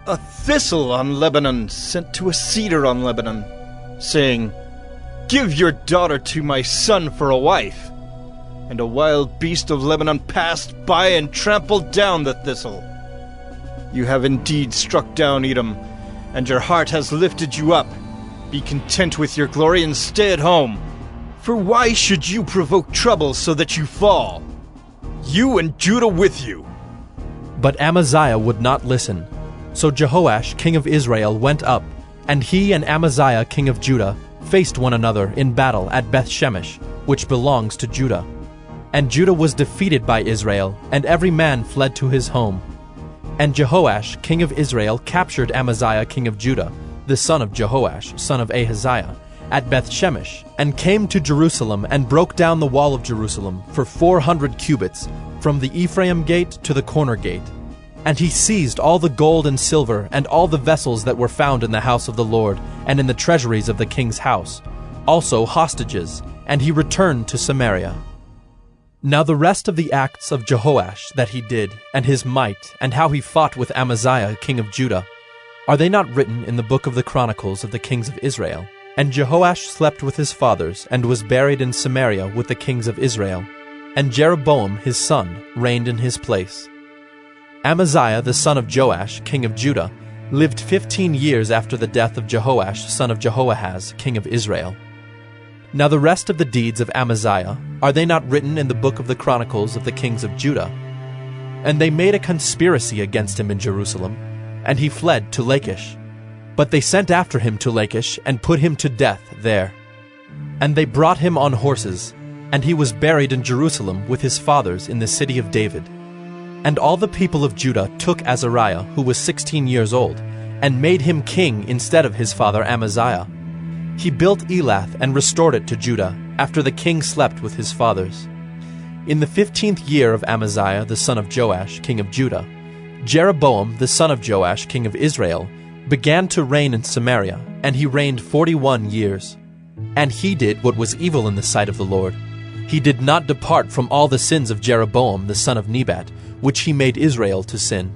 S2: A thistle on Lebanon sent to a cedar on Lebanon, saying, Give your daughter to my son for a wife. And a wild beast of Lebanon passed by and trampled down the thistle. You have indeed struck down Edom, and your heart has lifted you up. Be content with your glory and stay at home. For why should you provoke trouble so that you fall? You and Judah with you.
S1: But Amaziah would not listen. So Jehoash, king of Israel, went up, and he and Amaziah, king of Judah, faced one another in battle at Beth-Shemesh, which belongs to Judah. And Judah was defeated by Israel, and every man fled to his home. And Jehoash, king of Israel, captured Amaziah, king of Judah, the son of Jehoash, son of Ahaziah, at Bethshemesh, and came to Jerusalem, and broke down the wall of Jerusalem for 400 cubits, from the Ephraim gate to the corner gate. And he seized all the gold and silver, and all the vessels that were found in the house of the Lord, and in the treasuries of the king's house, also hostages, and he returned to Samaria. Now the rest of the acts of Jehoash that he did, and his might, and how he fought with Amaziah king of Judah, are they not written in the book of the Chronicles of the kings of Israel? And Jehoash slept with his fathers, and was buried in Samaria with the kings of Israel. And Jeroboam his son reigned in his place. Amaziah the son of Joash, king of Judah, lived 15 years after the death of Jehoash son of Jehoahaz, king of Israel. Now the rest of the deeds of Amaziah, are they not written in the book of the Chronicles of the kings of Judah? And they made a conspiracy against him in Jerusalem, and he fled to Lachish. But they sent after him to Lachish, and put him to death there. And they brought him on horses, and he was buried in Jerusalem with his fathers in the city of David. And all the people of Judah took Azariah, who was 16 years old, and made him king instead of his father Amaziah. He built Elath and restored it to Judah, after the king slept with his fathers. In the 15th year of Amaziah the son of Joash, king of Judah, Jeroboam the son of Joash, king of Israel, began to reign in Samaria, and he reigned 41 years. And he did what was evil in the sight of the Lord. He did not depart from all the sins of Jeroboam the son of Nebat, which he made Israel to sin.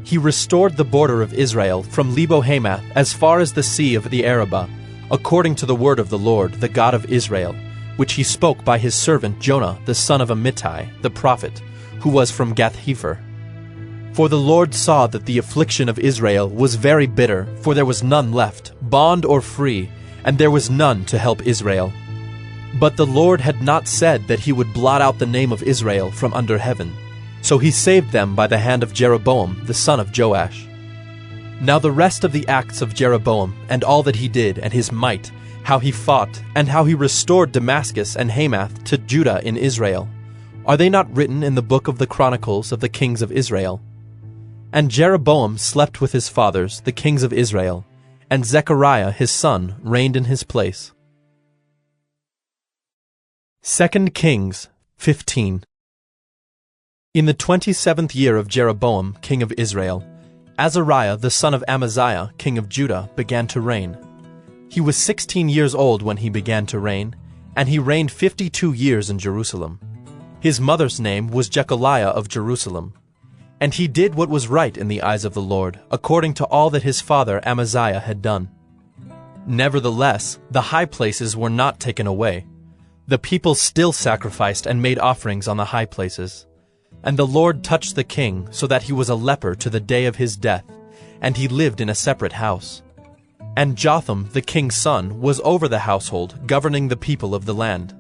S1: He restored the border of Israel from Lebo-Hamath as far as the sea of the Arabah, according to the word of the Lord, the God of Israel, which he spoke by his servant Jonah the son of Amittai, the prophet, who was from Gath-hepher. For the Lord saw that the affliction of Israel was very bitter, for there was none left, bond or free, and there was none to help Israel. But the Lord had not said that he would blot out the name of Israel from under heaven. So he saved them by the hand of Jeroboam the son of Joash. Now the rest of the acts of Jeroboam, and all that he did, and his might, how he fought, and how he restored Damascus and Hamath to Judah in Israel, are they not written in the book of the Chronicles of the kings of Israel? And Jeroboam slept with his fathers, the kings of Israel, and Zechariah his son reigned in his place. 2 Kings 15. In the 27th year of Jeroboam, king of Israel, Azariah the son of Amaziah, king of Judah, began to reign. He was 16 years old when he began to reign, and he reigned 52 years in Jerusalem. His mother's name was Jechaliah of Jerusalem. And he did what was right in the eyes of the Lord, according to all that his father Amaziah had done. Nevertheless, the high places were not taken away. The people still sacrificed and made offerings on the high places. And the Lord touched the king, so that he was a leper to the day of his death, and he lived in a separate house. And Jotham, the king's son, was over the household, governing the people of the land.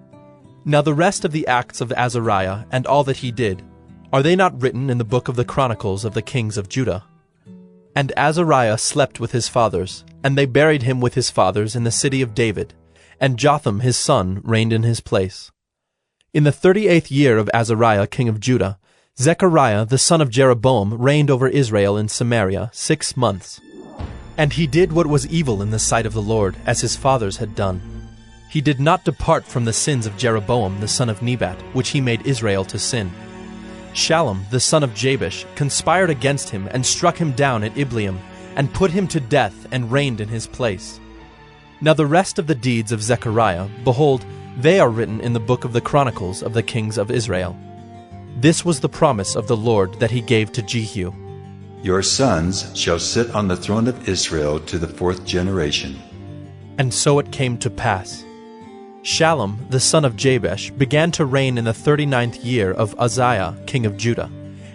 S1: Now the rest of the acts of Azariah, and all that he did, are they not written in the book of the Chronicles of the kings of Judah? And Azariah slept with his fathers, and they buried him with his fathers in the city of David, and Jotham his son reigned in his place. In the 38th year of Azariah king of Judah, Zechariah the son of Jeroboam reigned over Israel in Samaria 6 months. And he did what was evil in the sight of the Lord, as his fathers had done. He did not depart from the sins of Jeroboam the son of Nebat, which he made Israel to sin. Shallum the son of Jabesh conspired against him and struck him down at Ibleam, and put him to death and reigned in his place. Now the rest of the deeds of Zechariah, behold, they are written in the book of the Chronicles of the kings of Israel. This was the promise of the Lord that he gave to Jehu.
S14: Your sons shall sit on the throne of Israel to the 4th generation.
S1: And so it came to pass. Shallum the son of Jabesh began to reign in the 39th year of Uzziah king of Judah,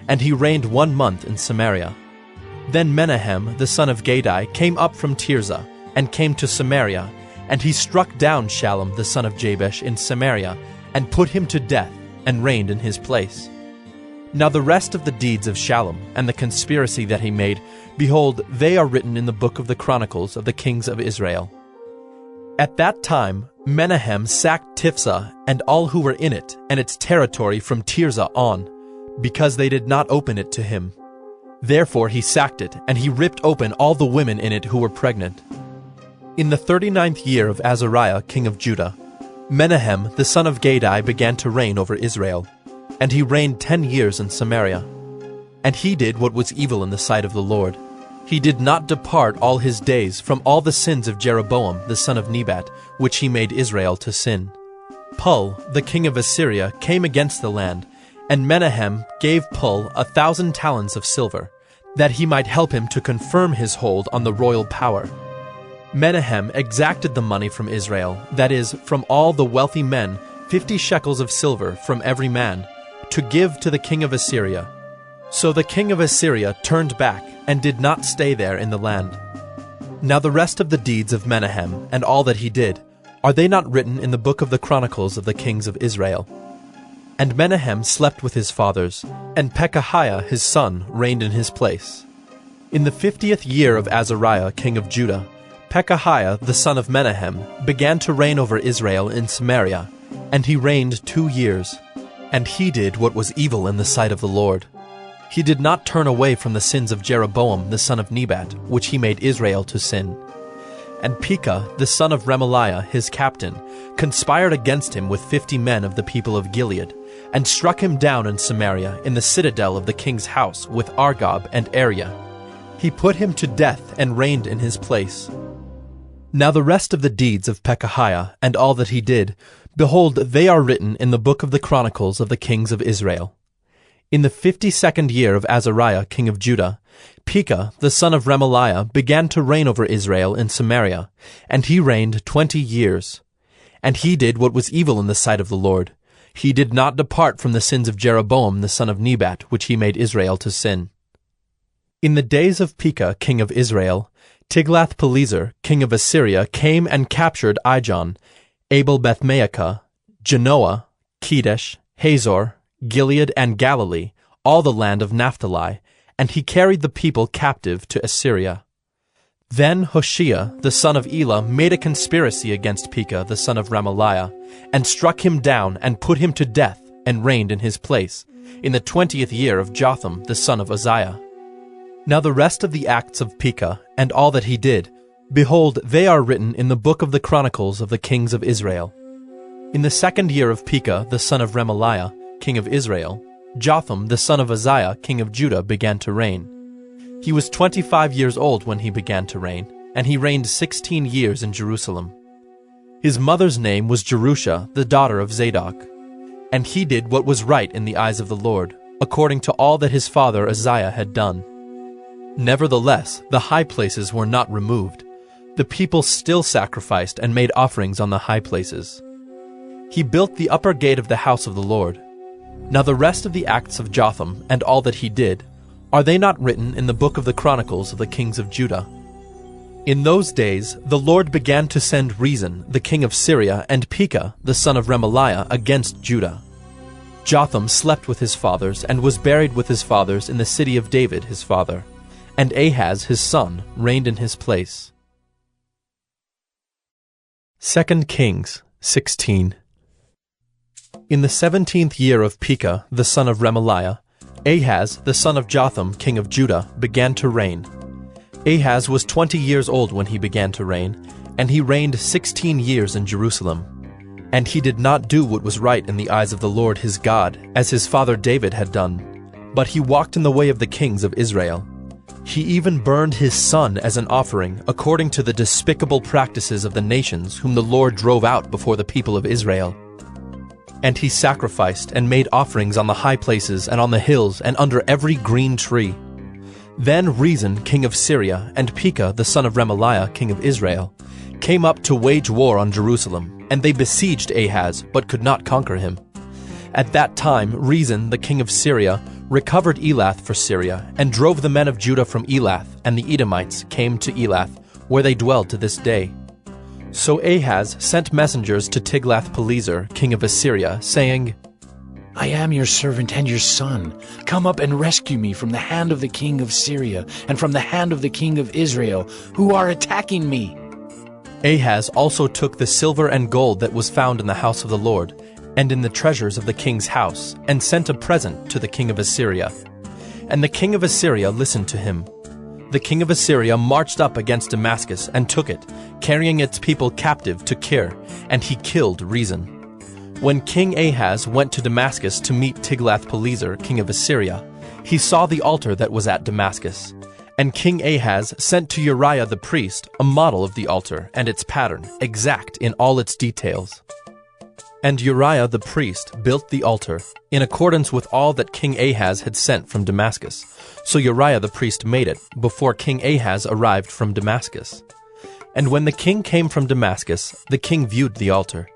S1: and he reigned 1 month in Samaria. Then Menahem the son of Gadai came up from Tirzah, and came to Samaria, and he struck down Shallum the son of Jabesh in Samaria, and put him to death, and reigned in his place. Now the rest of the deeds of Shallum, and the conspiracy that he made, behold, they are written in the book of the Chronicles of the kings of Israel. At that time, Menahem sacked Tifsah and all who were in it and its territory from Tirzah on, because they did not open it to him. Therefore he sacked it, and he ripped open all the women in it who were pregnant. In the 39th year of Azariah king of Judah, Menahem the son of Gadai began to reign over Israel, and he reigned 10 years in Samaria. And he did what was evil in the sight of the Lord. He did not depart all his days from all the sins of Jeroboam the son of Nebat, which he made Israel to sin. Pul, the king of Assyria, came against the land, and Menahem gave Pul 1,000 talents of silver, that he might help him to confirm his hold on the royal power. Menahem exacted the money from Israel, that is, from all the wealthy men, 50 shekels of silver from every man, to give to the king of Assyria. So the king of Assyria turned back, and did not stay there in the land. Now the rest of the deeds of Menahem, and all that he did, are they not written in the book of the Chronicles of the kings of Israel? And Menahem slept with his fathers, and Pekahiah his son reigned in his place. In the 50th year of Azariah king of Judah, Pekahiah the son of Menahem began to reign over Israel in Samaria, and he reigned 2 years. And he did what was evil in the sight of the Lord. He did not turn away from the sins of Jeroboam the son of Nebat, which he made Israel to sin. And Pekah the son of Remaliah his captain conspired against him with 50 men of the people of Gilead, and struck him down in Samaria in the citadel of the king's house with Argob and Ariah. He put him to death and reigned in his place. Now the rest of the deeds of Pekahiah and all that he did, behold, they are written in the book of the Chronicles of the kings of Israel. In the 52nd year of Azariah king of Judah, Pekah the son of Remaliah began to reign over Israel in Samaria, and he reigned 20 years. And he did what was evil in the sight of the Lord. He did not depart from the sins of Jeroboam the son of Nebat, which he made Israel to sin. In the days of Pekah king of Israel, Tiglath-Pileser king of Assyria came and captured Ijon, Abel-Beth-Maacah, Genoa, Kedesh, Hazor, Gilead and Galilee, all the land of Naphtali, and he carried the people captive to Assyria. Then Hoshea the son of Elah made a conspiracy against Pekah the son of Remaliah, and struck him down and put him to death, and reigned in his place, in the 20th year of Jotham the son of Uzziah. Now the rest of the acts of Pekah, and all that he did, behold, they are written in the book of the Chronicles of the kings of Israel. In the 2nd year of Pekah the son of Remaliah, king of Israel, Jotham the son of Uzziah king of Judah began to reign. He was 25 years old when he began to reign, and he reigned 16 years in Jerusalem. His mother's name was Jerusha, the daughter of Zadok. And he did what was right in the eyes of the Lord, according to all that his father Uzziah had done. Nevertheless, the high places were not removed. The people still sacrificed and made offerings on the high places. He built the upper gate of the house of the Lord. Now the rest of the acts of Jotham, and all that he did, are they not written in the book of the Chronicles of the kings of Judah? In those days the Lord began to send Rezin, the king of Syria, and Pekah, the son of Remaliah, against Judah. Jotham slept with his fathers, and was buried with his fathers in the city of David his father. And Ahaz his son reigned in his place. 2 Kings 16. In the 17th year of Pekah, the son of Remaliah, Ahaz, the son of Jotham, king of Judah, began to reign. Ahaz was 20 years old when he began to reign, and he reigned 16 years in Jerusalem. And he did not do what was right in the eyes of the Lord his God, as his father David had done, but he walked in the way of the kings of Israel. He even burned his son as an offering, according to the despicable practices of the nations whom the Lord drove out before the people of Israel. And he sacrificed and made offerings on the high places and on the hills and under every green tree. Then Rezin, king of Syria, and Pekah, the son of Remaliah, king of Israel, came up to wage war on Jerusalem, and they besieged Ahaz, but could not conquer him. At that time Rezin, the king of Syria, recovered Elath for Syria, and drove the men of Judah from Elath, and the Edomites came to Elath, where they dwell to this day. So Ahaz sent messengers to Tiglath-Pileser, king of Assyria, saying,
S22: I am your servant and your son. Come up and rescue me from the hand of the king of Syria and from the hand of the king of Israel, who are attacking me.
S1: Ahaz also took the silver and gold that was found in the house of the Lord, and in the treasures of the king's house, and sent a present to the king of Assyria. And the king of Assyria listened to him. The king of Assyria marched up against Damascus and took it, carrying its people captive to Kir, and he killed Rezin. When King Ahaz went to Damascus to meet Tiglath-Pileser, king of Assyria, he saw the altar that was at Damascus. And King Ahaz sent to Uriah the priest a model of the altar and its pattern, exact in all its details. And Uriah the priest built the altar, in accordance with all that King Ahaz had sent from Damascus. So Uriah the priest made it, before King Ahaz arrived from Damascus. And when the king came from Damascus, the king viewed the altar.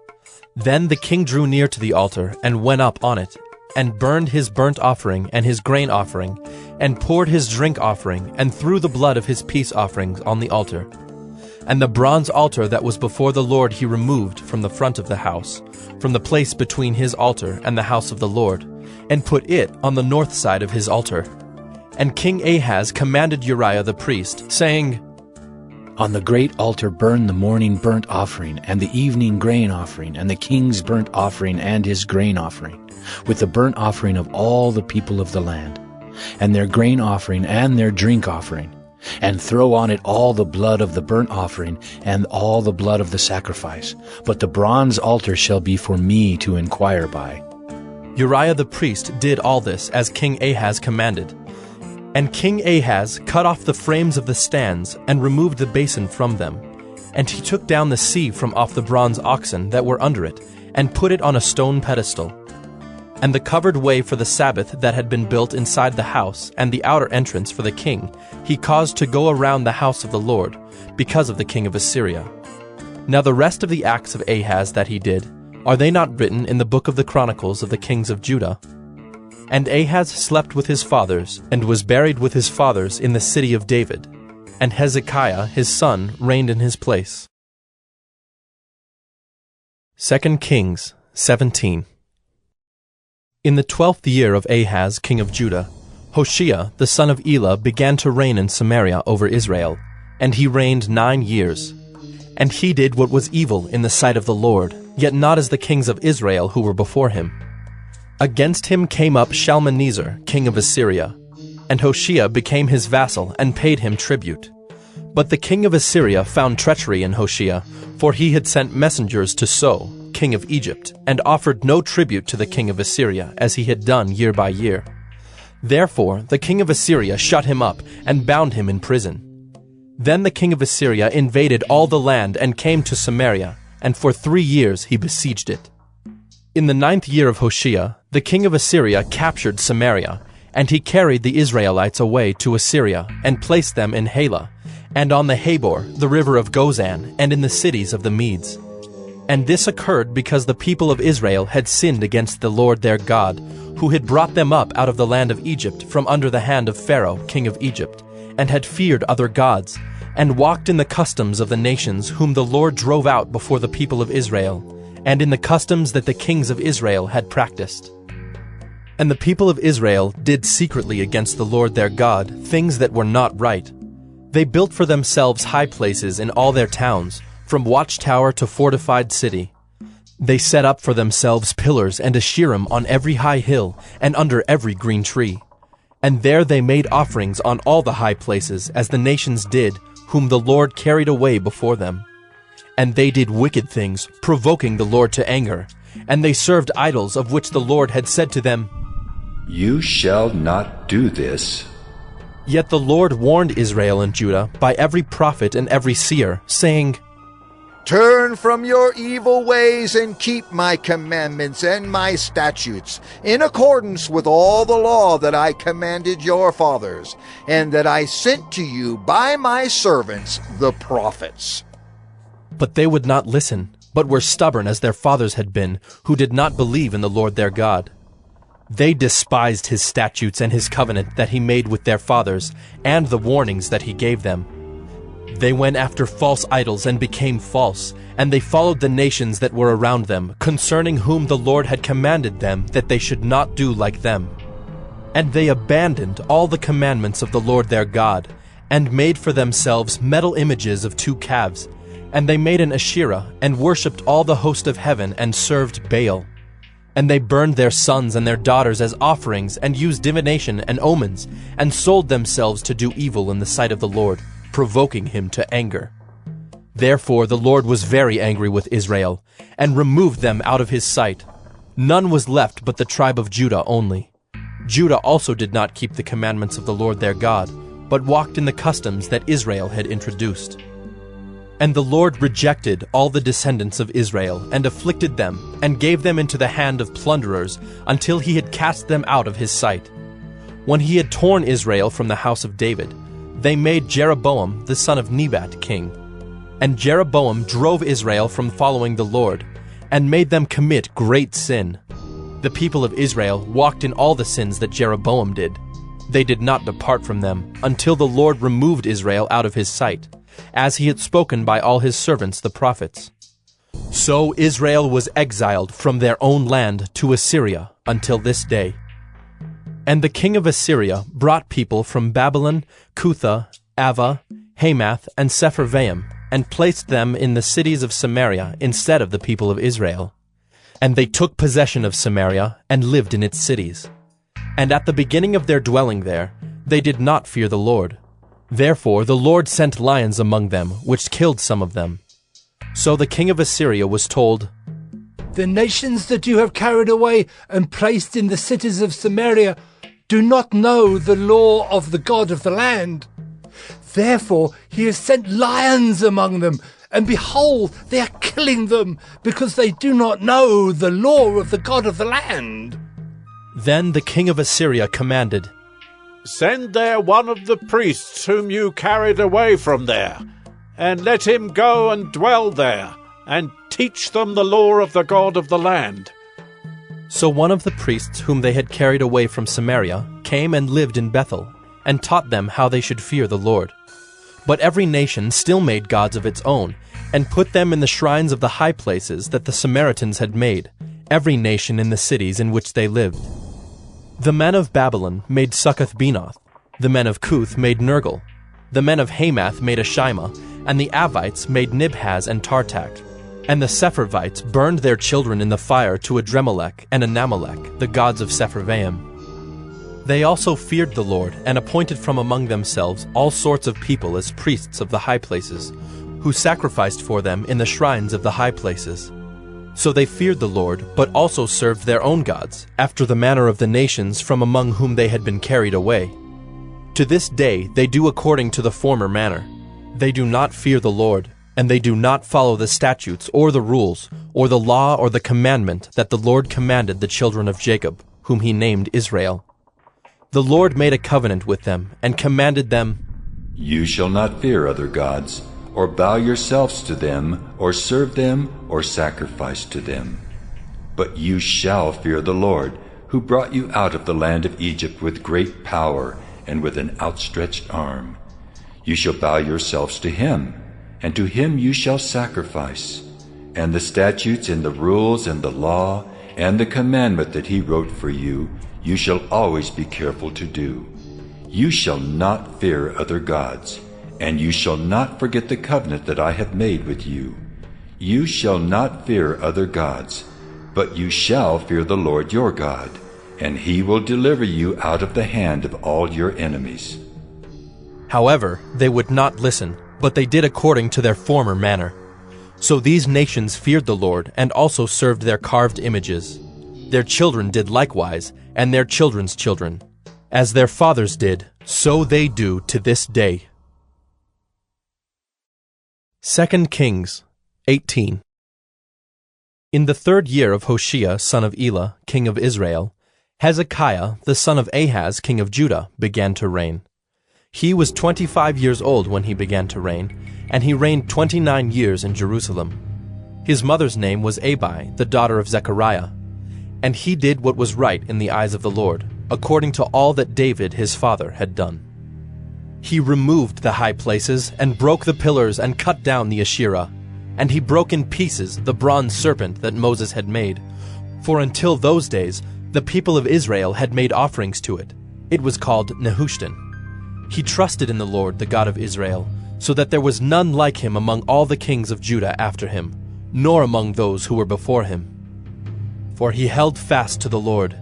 S1: Then the king drew near to the altar, and went up on it, and burned his burnt offering and his grain offering, and poured his drink offering, and threw the blood of his peace offerings on the altar. And the bronze altar that was before the Lord he removed from the front of the house, from the place between his altar and the house of the Lord, and put it on the north side of his altar. And King Ahaz commanded Uriah the priest, saying,
S11: On the great altar burn the morning burnt offering, and the evening grain offering, and the king's burnt offering and his grain offering, with the burnt offering of all the people of the land, and their grain offering and their drink offering. And throw on it all the blood of the burnt offering and all the blood of the sacrifice. But the bronze altar shall be for me to inquire by.
S1: Uriah the priest did all this as King Ahaz commanded. And King Ahaz cut off the frames of the stands and removed the basin from them. And he took down the sea from off the bronze oxen that were under it, and put it on a stone pedestal. And the covered way for the Sabbath that had been built inside the house, and the outer entrance for the king, he caused to go around the house of the Lord, because of the king of Assyria. Now the rest of the acts of Ahaz that he did, are they not written in the book of the Chronicles of the kings of Judah? And Ahaz slept with his fathers, and was buried with his fathers in the city of David. And Hezekiah his son reigned in his place. 2 Kings 17. In the 12th year of Ahaz king of Judah, Hoshea the son of Elah began to reign in Samaria over Israel, and he reigned 9 years. And he did what was evil in the sight of the Lord, yet not as the kings of Israel who were before him. Against him came up Shalmaneser king of Assyria, and Hoshea became his vassal and paid him tribute. But the king of Assyria found treachery in Hoshea, for he had sent messengers to So, king of Egypt, and offered no tribute to the king of Assyria, as he had done year by year. Therefore the king of Assyria shut him up, and bound him in prison. Then the king of Assyria invaded all the land, and came to Samaria, and for 3 years he besieged it. In the 9th year of Hoshea, the king of Assyria captured Samaria, and he carried the Israelites away to Assyria, and placed them in Halah, and on the Habor, the river of Gozan, and in the cities of the Medes. And this occurred because the people of Israel had sinned against the Lord their God, who had brought them up out of the land of Egypt from under the hand of Pharaoh, king of Egypt, and had feared other gods, and walked in the customs of the nations whom the Lord drove out before the people of Israel, and in the customs that the kings of Israel had practiced. And the people of Israel did secretly against the Lord their God things that were not right. They built for themselves high places in all their towns, from watchtower to fortified city. They set up for themselves pillars and Asherim on every high hill and under every green tree. And there they made offerings on all the high places, as the nations did, whom the Lord carried away before them. And they did wicked things, provoking the Lord to anger. And they served idols, of which the Lord had said to them,
S14: You shall not do this.
S1: Yet the Lord warned Israel and Judah by every prophet and every seer, saying,
S9: Turn from your evil ways and keep my commandments and my statutes, in accordance with all the law that I commanded your fathers, and that I sent to you by my servants the prophets.
S1: But they would not listen, but were stubborn as their fathers had been, who did not believe in the Lord their God. They despised his statutes and his covenant that he made with their fathers, and the warnings that he gave them. They went after false idols and became false, and they followed the nations that were around them, concerning whom the Lord had commanded them that they should not do like them. And they abandoned all the commandments of the Lord their God, and made for themselves metal images of 2 calves, And they made an Asherah, and worshipped all the host of heaven, and served Baal. And they burned their sons and their daughters as offerings, and used divination and omens, and sold themselves to do evil in the sight of the Lord, provoking him to anger. Therefore the Lord was very angry with Israel, and removed them out of his sight. None was left but the tribe of Judah only. Judah also did not keep the commandments of the Lord their God, but walked in the customs that Israel had introduced. And the Lord rejected all the descendants of Israel, and afflicted them, and gave them into the hand of plunderers, until he had cast them out of his sight. When he had torn Israel from the house of David, they made Jeroboam the son of Nebat king. And Jeroboam drove Israel from following the Lord, and made them commit great sin. The people of Israel walked in all the sins that Jeroboam did. They did not depart from them, until the Lord removed Israel out of his sight, as he had spoken by all his servants the prophets. So Israel was exiled from their own land to Assyria until this day. And the king of Assyria brought people from Babylon, Cutha, Ava, Hamath, and Sepharvaim, and placed them in the cities of Samaria instead of the people of Israel. And they took possession of Samaria, and lived in its cities. And at the beginning of their dwelling there, they did not fear the Lord. Therefore the Lord sent lions among them, which killed some of them. So the king of Assyria was told,
S15: "The nations that you have carried away and placed in the cities of Samaria do not know the law of the God of the land. Therefore he has sent lions among them, and behold, they are killing them, because they do not know the law of the God of the land."
S1: Then the king of Assyria commanded,
S23: "Send there one of the priests whom you carried away from there, and let him go and dwell there, and teach them the law of the God of the land."
S1: So one of the priests whom they had carried away from Samaria came and lived in Bethel, and taught them how they should fear the Lord. But every nation still made gods of its own, and put them in the shrines of the high places that the Samaritans had made, every nation in the cities in which they lived. The men of Babylon made Succoth-Benoth, the men of Cuth made Nergal, the men of Hamath made Ashima, and the Avites made Nibhaz and Tartak. And the Sepharvites burned their children in the fire to Adremelech and Anamelech, the gods of Sepharvaim. They also feared the Lord, and appointed from among themselves all sorts of people as priests of the high places, who sacrificed for them in the shrines of the high places. So they feared the Lord, but also served their own gods, after the manner of the nations from among whom they had been carried away. To this day they do according to the former manner. They do not fear the Lord, and they do not follow the statutes or the rules, or the law or the commandment that the Lord commanded the children of Jacob, whom he named Israel. The Lord made a covenant with them, and commanded them,
S14: "You shall not fear other gods, or bow yourselves to them, or serve them, or sacrifice to them. But you shall fear the Lord, who brought you out of the land of Egypt with great power and with an outstretched arm. You shall bow yourselves to him, and to him you shall sacrifice. And the statutes and the rules and the law and the commandment that he wrote for you, you shall always be careful to do. You shall not fear other gods, and you shall not forget the covenant that I have made with you. You shall not fear other gods, but you shall fear the Lord your God, and he will deliver you out of the hand of all your enemies."
S1: However, they would not listen, but they did according to their former manner. So these nations feared the Lord, and also served their carved images. Their children did likewise, and their children's children. As their fathers did, so they do to this day. 2 Kings 18. In the 3rd year of Hoshea son of Elah, king of Israel, Hezekiah the son of Ahaz, king of Judah, began to reign. He was 25 years old when he began to reign, and he reigned 29 years in Jerusalem. His mother's name was Abi, the daughter of Zechariah. And he did what was right in the eyes of the Lord, according to all that David his father had done. He removed the high places, and broke the pillars, and cut down the Asherah. And he broke in pieces the bronze serpent that Moses had made. For until those days, the people of Israel had made offerings to it. It was called Nehushtan. He trusted in the Lord, the God of Israel, so that there was none like him among all the kings of Judah after him, nor among those who were before him. For he held fast to the Lord.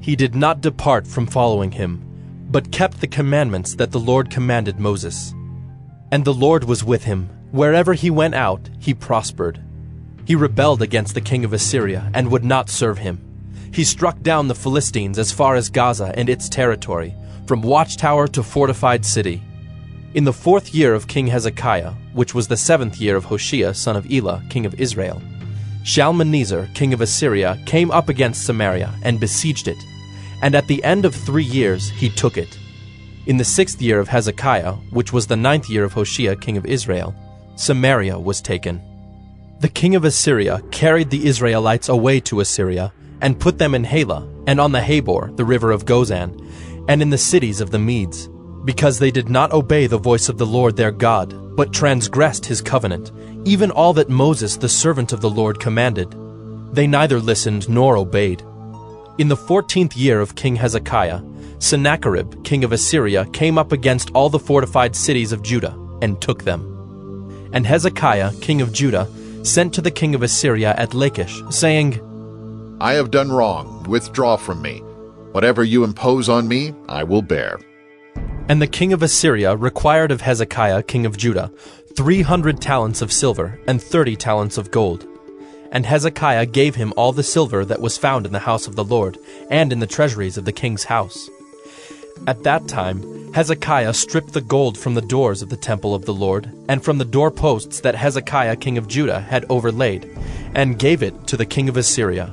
S1: He did not depart from following him, but kept the commandments that the Lord commanded Moses. And the Lord was with him. Wherever he went out, he prospered. He rebelled against the king of Assyria and would not serve him. He struck down the Philistines as far as Gaza and its territory, from watchtower to fortified city. In the 4th year of King Hezekiah, which was the 7th year of Hoshea son of Elah, king of Israel, Shalmaneser, king of Assyria, came up against Samaria and besieged it, and at the end of 3 years he took it. In the 6th year of Hezekiah, which was the 9th year of Hoshea, king of Israel, Samaria was taken. The king of Assyria carried the Israelites away to Assyria, and put them in Halah, and on the Habor, the river of Gozan, and in the cities of the Medes, because they did not obey the voice of the Lord their God, but transgressed his covenant, even all that Moses the servant of the Lord commanded. They neither listened nor obeyed. In the 14th year of King Hezekiah, Sennacherib, king of Assyria, came up against all the fortified cities of Judah, and took them. And Hezekiah, king of Judah, sent to the king of Assyria at Lachish, saying,
S12: I have done wrong. Withdraw from me. Whatever you impose on me, I will bear.
S1: And the king of Assyria required of Hezekiah, king of Judah, 300 talents of silver and 30 talents of gold. And Hezekiah gave him all the silver that was found in the house of the Lord, and in the treasuries of the king's house. At that time Hezekiah stripped the gold from the doors of the temple of the Lord, and from the doorposts that Hezekiah king of Judah had overlaid, and gave it to the king of Assyria.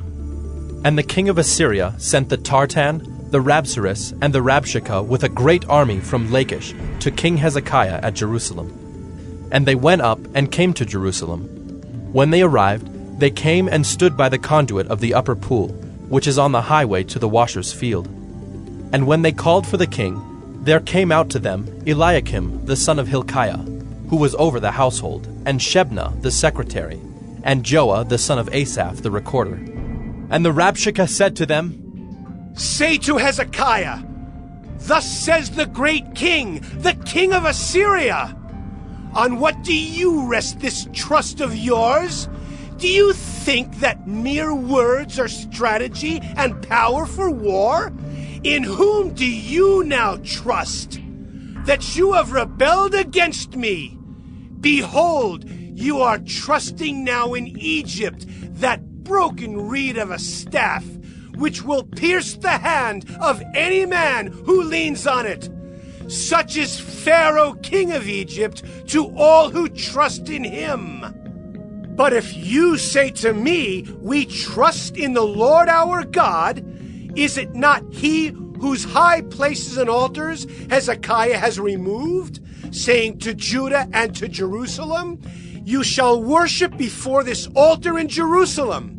S1: And the king of Assyria sent the Tartan, the Rabsaris, and the Rabshakeh with a great army from Lachish to King Hezekiah at Jerusalem. And they went up and came to Jerusalem. When they arrived, they came and stood by the conduit of the upper pool, which is on the highway to the washer's field. And when they called for the king, there came out to them Eliakim the son of Hilkiah, who was over the household, and Shebna the secretary, and Joah the son of Asaph the recorder. And the Rabshakeh said to them,
S4: Say to Hezekiah, Thus says the great king, the king of Assyria, On what do you rest this trust of yours? Do you think that mere words are strategy and power for war? In whom do you now trust? That you have rebelled against me. Behold, you are trusting now in Egypt, that broken reed of a staff, which will pierce the hand of any man who leans on it. Such is Pharaoh, king of Egypt, to all who trust in him. But if you say to me, We trust in the Lord our God, is it not he whose high places and altars Hezekiah has removed, saying to Judah and to Jerusalem, You shall worship before this altar in Jerusalem?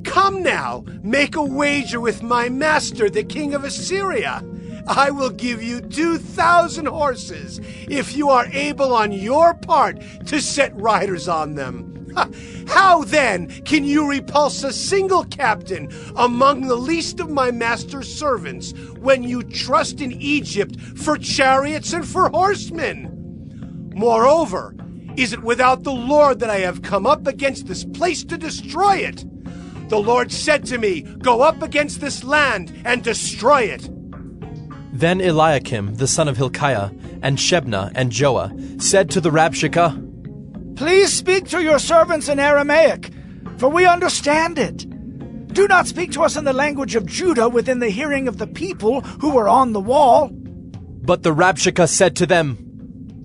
S4: Come now, make a wager with my master, the king of Assyria. I will give you 2,000 horses, if you are able on your part to set riders on them. How then can you repulse a single captain among the least of my master's servants when you trust in Egypt for chariots and for horsemen? Moreover, is it without the Lord that I have come up against this place to destroy it? The Lord said to me, Go up against this land and destroy it.
S1: Then Eliakim the son of Hilkiah, and Shebna and Joah, said to the Rabshakeh,
S16: Please speak to your servants in Aramaic, for we understand it. Do not speak to us in the language of Judah within the hearing of the people who were on the wall.
S1: But the Rabshakeh said to them,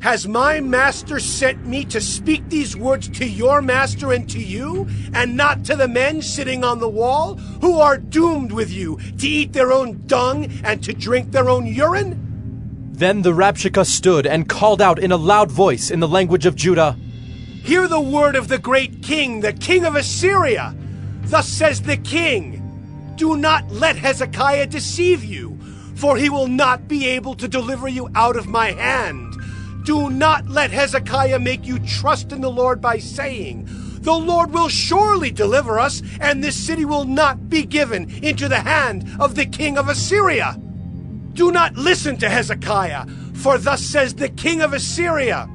S4: Has my master sent me to speak these words to your master and to you, and not to the men sitting on the wall, who are doomed with you to eat their own dung and to drink their own urine?
S1: Then the Rabshakeh stood and called out in a loud voice in the language of Judah,
S4: Hear the word of the great king, the king of Assyria. Thus says the king, Do not let Hezekiah deceive you, for he will not be able to deliver you out of my hand. Do not let Hezekiah make you trust in the Lord by saying, The Lord will surely deliver us, and this city will not be given into the hand of the king of Assyria. Do not listen to Hezekiah, for thus says the king of Assyria,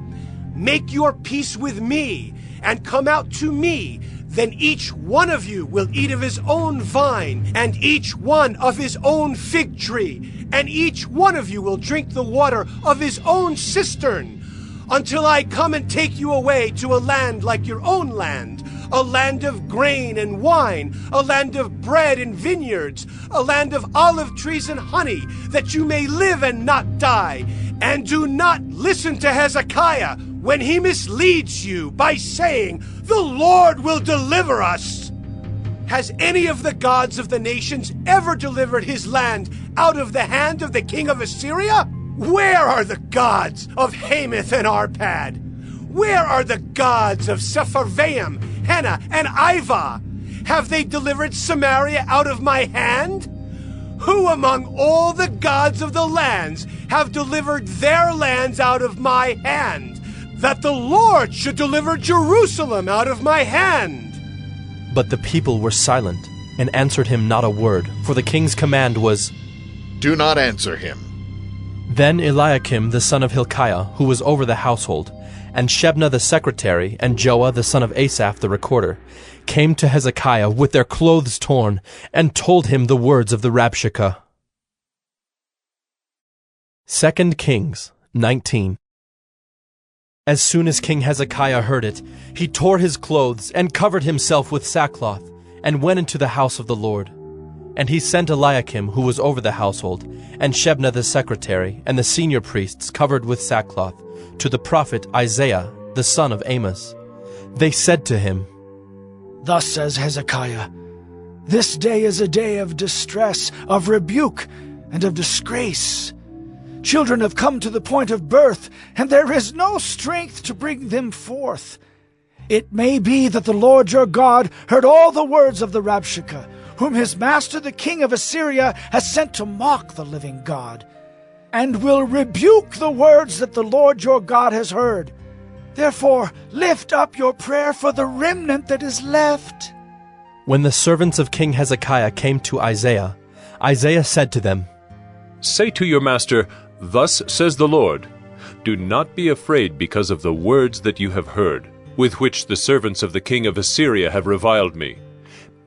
S4: make your peace with me, and come out to me, then each one of you will eat of his own vine, and each one of his own fig tree, and each one of you will drink the water of his own cistern, until I come and take you away to a land like your own land, a land of grain and wine, a land of bread and vineyards, a land of olive trees and honey, that you may live and not die. And do not listen to Hezekiah when he misleads you by saying, "The Lord will deliver us." Has any of the gods of the nations ever delivered his land out of the hand of the king of Assyria? Where are the gods of Hamath and Arpad? Where are the gods of Sepharvaim, Hena, and Ivah? Have they delivered Samaria out of my hand? Who among all the gods of the lands have delivered their lands out of my hand, that the Lord should deliver Jerusalem out of my hand?
S1: But the people were silent, and answered him not a word, for the king's command was,
S12: "Do not answer him."
S1: Then Eliakim the son of Hilkiah, who was over the household, and Shebna the secretary, and Joah the son of Asaph the recorder, came to Hezekiah with their clothes torn, and told him the words of the Rabshakeh. 2 Kings 19. As soon as King Hezekiah heard it, he tore his clothes, and covered himself with sackcloth, and went into the house of the Lord. And he sent Eliakim, who was over the household, and Shebna the secretary, and the senior priests covered with sackcloth, to the prophet Isaiah, the son of Amos. They said to him,
S16: "Thus says Hezekiah, this day is a day of distress, of rebuke, and of disgrace. Children have come to the point of birth, and there is no strength to bring them forth. It may be that the Lord your God heard all the words of the Rabshakeh, whom his master the king of Assyria has sent to mock the living God, and will rebuke the words that the Lord your God has heard. Therefore lift up your prayer for the remnant that is left."
S1: When the servants of King Hezekiah came to Isaiah, Isaiah said to them,
S7: "Say to your master, Thus says the Lord, do not be afraid because of the words that you have heard, with which the servants of the king of Assyria have reviled me.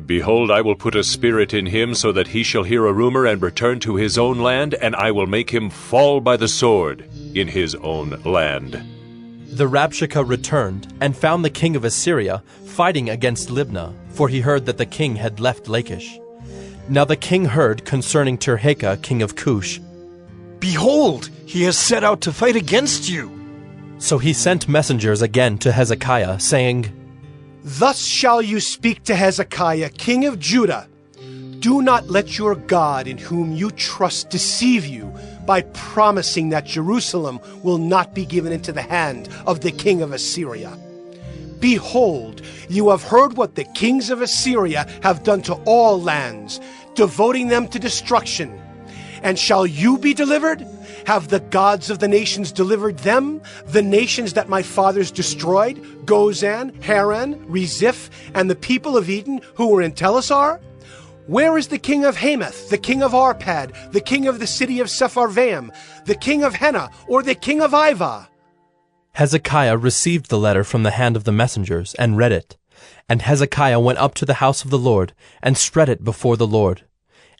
S7: Behold, I will put a spirit in him, so that he shall hear a rumor and return to his own land, and I will make him fall by the sword in his own land."
S1: The Rabshakeh returned, and found the king of Assyria fighting against Libnah, for he heard that the king had left Lachish. Now the king heard concerning Tirhakah king of Cush.
S2: "Behold, he has set out to fight against you."
S1: So he sent messengers again to Hezekiah, saying,
S4: "Thus shall you speak to Hezekiah, king of Judah. Do not let your God in whom you trust deceive you by promising that Jerusalem will not be given into the hand of the king of Assyria. Behold, you have heard what the kings of Assyria have done to all lands, devoting them to destruction. And shall you be delivered? Have the gods of the nations delivered them, the nations that my fathers destroyed, Gozan, Haran, Reziph, and the people of Eden who were in Telassar? Where is the king of Hamath, the king of Arpad, the king of the city of Sepharvaim, the king of Hena, or the king of Ivah?"
S1: Hezekiah received the letter from the hand of the messengers, and read it. And Hezekiah went up to the house of the Lord, and spread it before the Lord.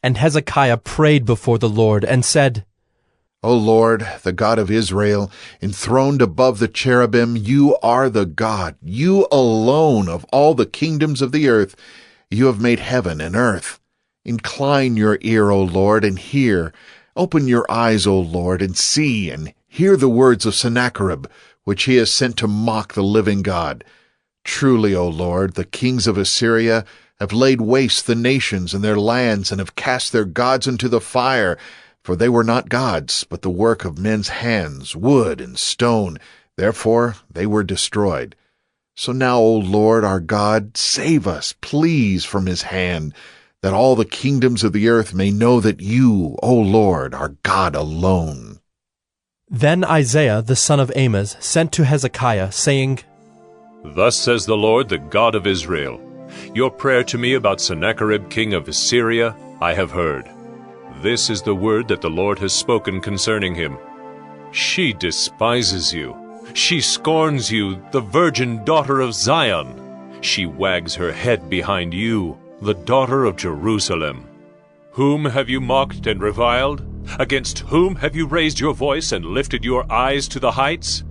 S1: And Hezekiah prayed before the Lord, and said,
S12: O Lord, the God of Israel, enthroned above the cherubim, you are the God, you alone of all the kingdoms of the earth. You have made heaven and earth. Incline your ear, O Lord, and hear. Open your eyes, O Lord, and see, and hear the words of Sennacherib, which he has sent to mock the living God. Truly, O Lord, the kings of Assyria have laid waste the nations and their lands, and have cast their gods into the fire. For they were not gods, but the work of men's hands, wood and stone. Therefore they were destroyed. So now, O Lord our God, save us, please, from his hand, that all the kingdoms of the earth may know that you, O Lord, are God alone.
S1: Then Isaiah the son of Amos sent to Hezekiah, saying,
S7: Thus says the Lord, the God of Israel, your prayer to me about Sennacherib king of Assyria I have heard. This is the word that the Lord has spoken concerning him. She despises you, She scorns you, the virgin daughter of Zion. She wags her head behind you, the daughter of Jerusalem. Whom have you mocked and reviled? Against whom have you raised your voice and lifted your eyes to the heights?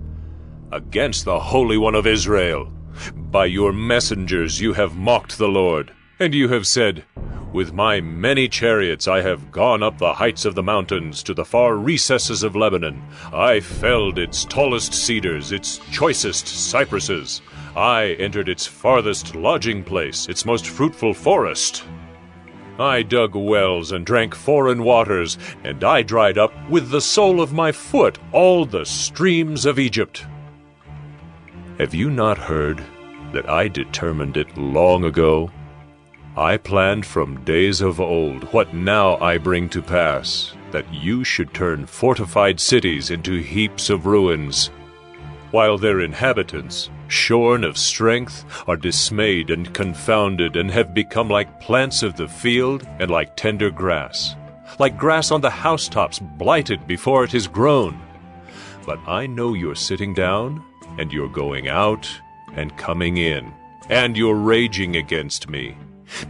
S7: Against the Holy One of Israel. By your messengers you have mocked the Lord, and you have said, with my many chariots I have gone up the heights of the mountains to the far recesses of Lebanon. I felled its tallest cedars, its choicest cypresses. I entered its farthest lodging place, its most fruitful forest. I dug wells and drank foreign waters, and I dried up with the sole of my foot all the streams of Egypt. Have you not heard that I determined it long ago? I planned from days of old what now I bring to pass, that you should turn fortified cities into heaps of ruins, while their inhabitants, shorn of strength, are dismayed and confounded, and have become like plants of the field and like tender grass, like grass on the housetops blighted before it is grown. But I know you're sitting down, and you're going out and coming in, and you're raging against me.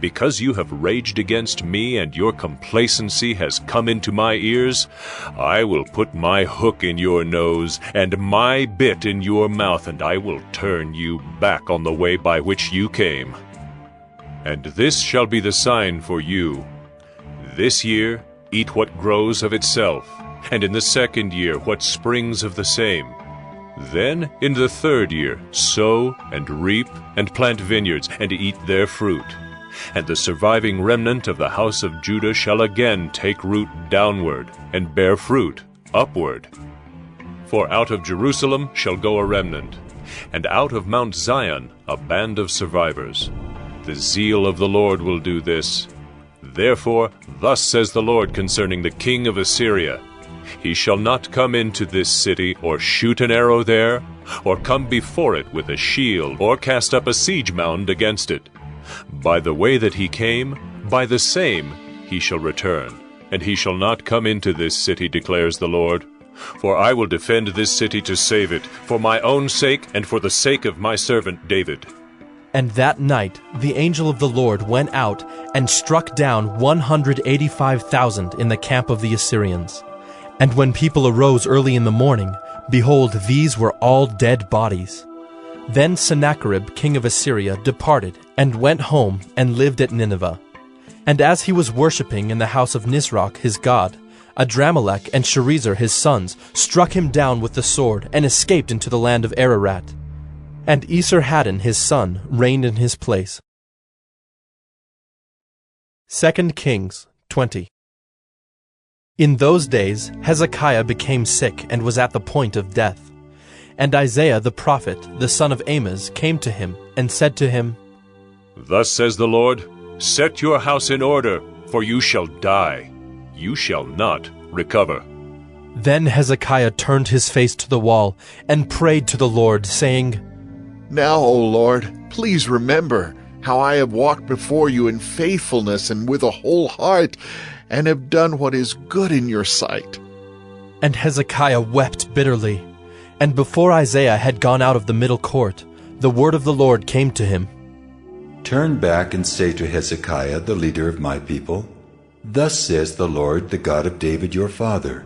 S7: Because you have raged against me and your complacency has come into my ears, I will put my hook in your nose and my bit in your mouth, and I will turn you back on the way by which you came. And this shall be the sign for you. This year eat what grows of itself, and in the second year what springs of the same. Then in the third year sow and reap and plant vineyards and eat their fruit. And the surviving remnant of the house of Judah shall again take root downward, and bear fruit upward. For out of Jerusalem shall go a remnant, and out of Mount Zion a band of survivors. The zeal of the Lord will do this. Therefore, thus says the Lord concerning the king of Assyria, He shall not come into this city, or shoot an arrow there, or come before it with a shield, or cast up a siege mound against it. By the way that he came, by the same he shall return, and he shall not come into this city, declares the Lord. For I will defend this city to save it, for my own sake and for the sake of my servant David.
S1: And that night the angel of the Lord went out and struck down 185,000 in the camp of the Assyrians. And when people arose early in the morning, behold, these were all dead bodies. Then Sennacherib king of Assyria departed, and went home, and lived at Nineveh. And as he was worshipping in the house of Nisroch his god, Adramelech and Sharezer his sons struck him down with the sword, and escaped into the land of Ararat. And Esarhaddon his son reigned in his place. 2 Kings 20. In those days Hezekiah became sick, and was at the point of death. And Isaiah the prophet, the son of Amoz, came to him, and said to him,
S7: Thus says the Lord, Set your house in order, for you shall die. You shall not recover.
S1: Then Hezekiah turned his face to the wall, and prayed to the Lord, saying,
S12: Now, O Lord, please remember how I have walked before you in faithfulness and with a whole heart, and have done what is good in your sight.
S1: And Hezekiah wept bitterly. And before Isaiah had gone out of the middle court, the word of the Lord came to him.
S14: Turn back and say to Hezekiah, the leader of my people, Thus says the Lord, the God of David your father,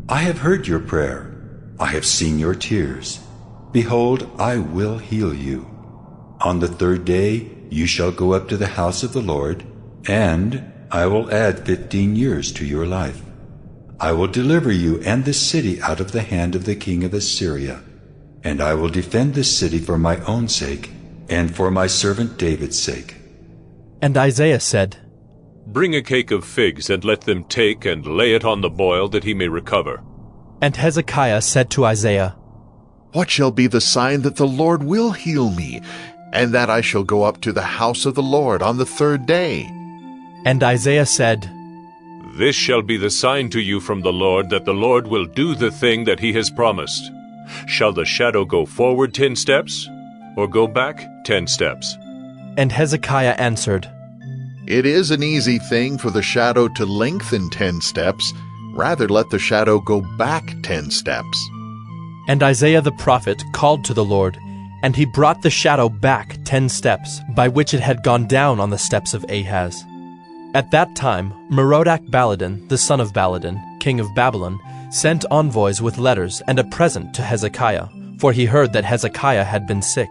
S14: I have heard your prayer. I have seen your tears. Behold, I will heal you. On the third day you shall go up to the house of the Lord, and I will add 15 years to your life. I will deliver you and this city out of the hand of the king of Assyria, and I will defend this city for my own sake and for my servant David's sake.
S1: And Isaiah said,
S7: Bring a cake of figs, and let them take and lay it on the boil, that he may recover.
S1: And Hezekiah said to Isaiah,
S12: What shall be the sign that the Lord will heal me, and that I shall go up to the house of the Lord on the third day?
S1: And Isaiah said,
S7: This shall be the sign to you from the Lord, that the Lord will do the thing that he has promised. Shall the shadow go forward 10 steps, or go back 10 steps?
S1: And Hezekiah answered,
S12: It is an easy thing for the shadow to lengthen 10 steps. Rather let the shadow go back 10 steps.
S1: And Isaiah the prophet called to the Lord, and he brought the shadow back 10 steps, by which it had gone down on the steps of Ahaz. At that time Merodach-Baladan, the son of Baladan, king of Babylon, sent envoys with letters and a present to Hezekiah, for he heard that Hezekiah had been sick.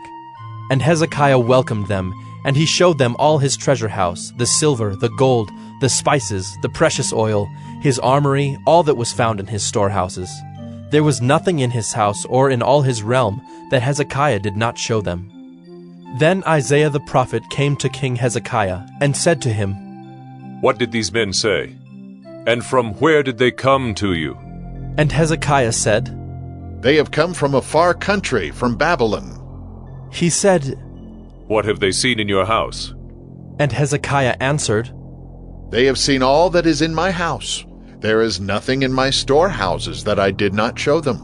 S1: And Hezekiah welcomed them, and he showed them all his treasure house, the silver, the gold, the spices, the precious oil, his armory, all that was found in his storehouses. There was nothing in his house or in all his realm that Hezekiah did not show them. Then Isaiah the prophet came to King Hezekiah and said to him,
S7: What did these men say? And from where did they come to you?
S1: And Hezekiah said,
S12: They have come from a far country, from Babylon.
S1: He said,
S7: What have they seen in your house?
S1: And Hezekiah answered,
S12: They have seen all that is in my house. There is nothing in my storehouses that I did not show them.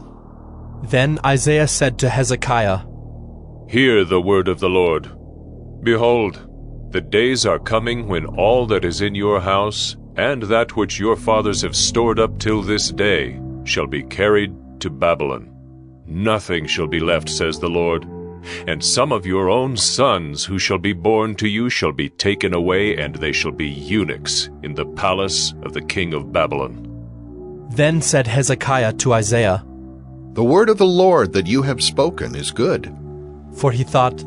S1: Then Isaiah said to Hezekiah,
S7: Hear the word of the Lord. Behold, the days are coming when all that is in your house, and that which your fathers have stored up till this day, shall be carried to Babylon. Nothing shall be left, says the Lord. And some of your own sons who shall be born to you shall be taken away, and they shall be eunuchs in the palace of the king of Babylon.
S1: Then said Hezekiah to Isaiah,
S12: The word of the Lord that you have spoken is good.
S1: For he thought,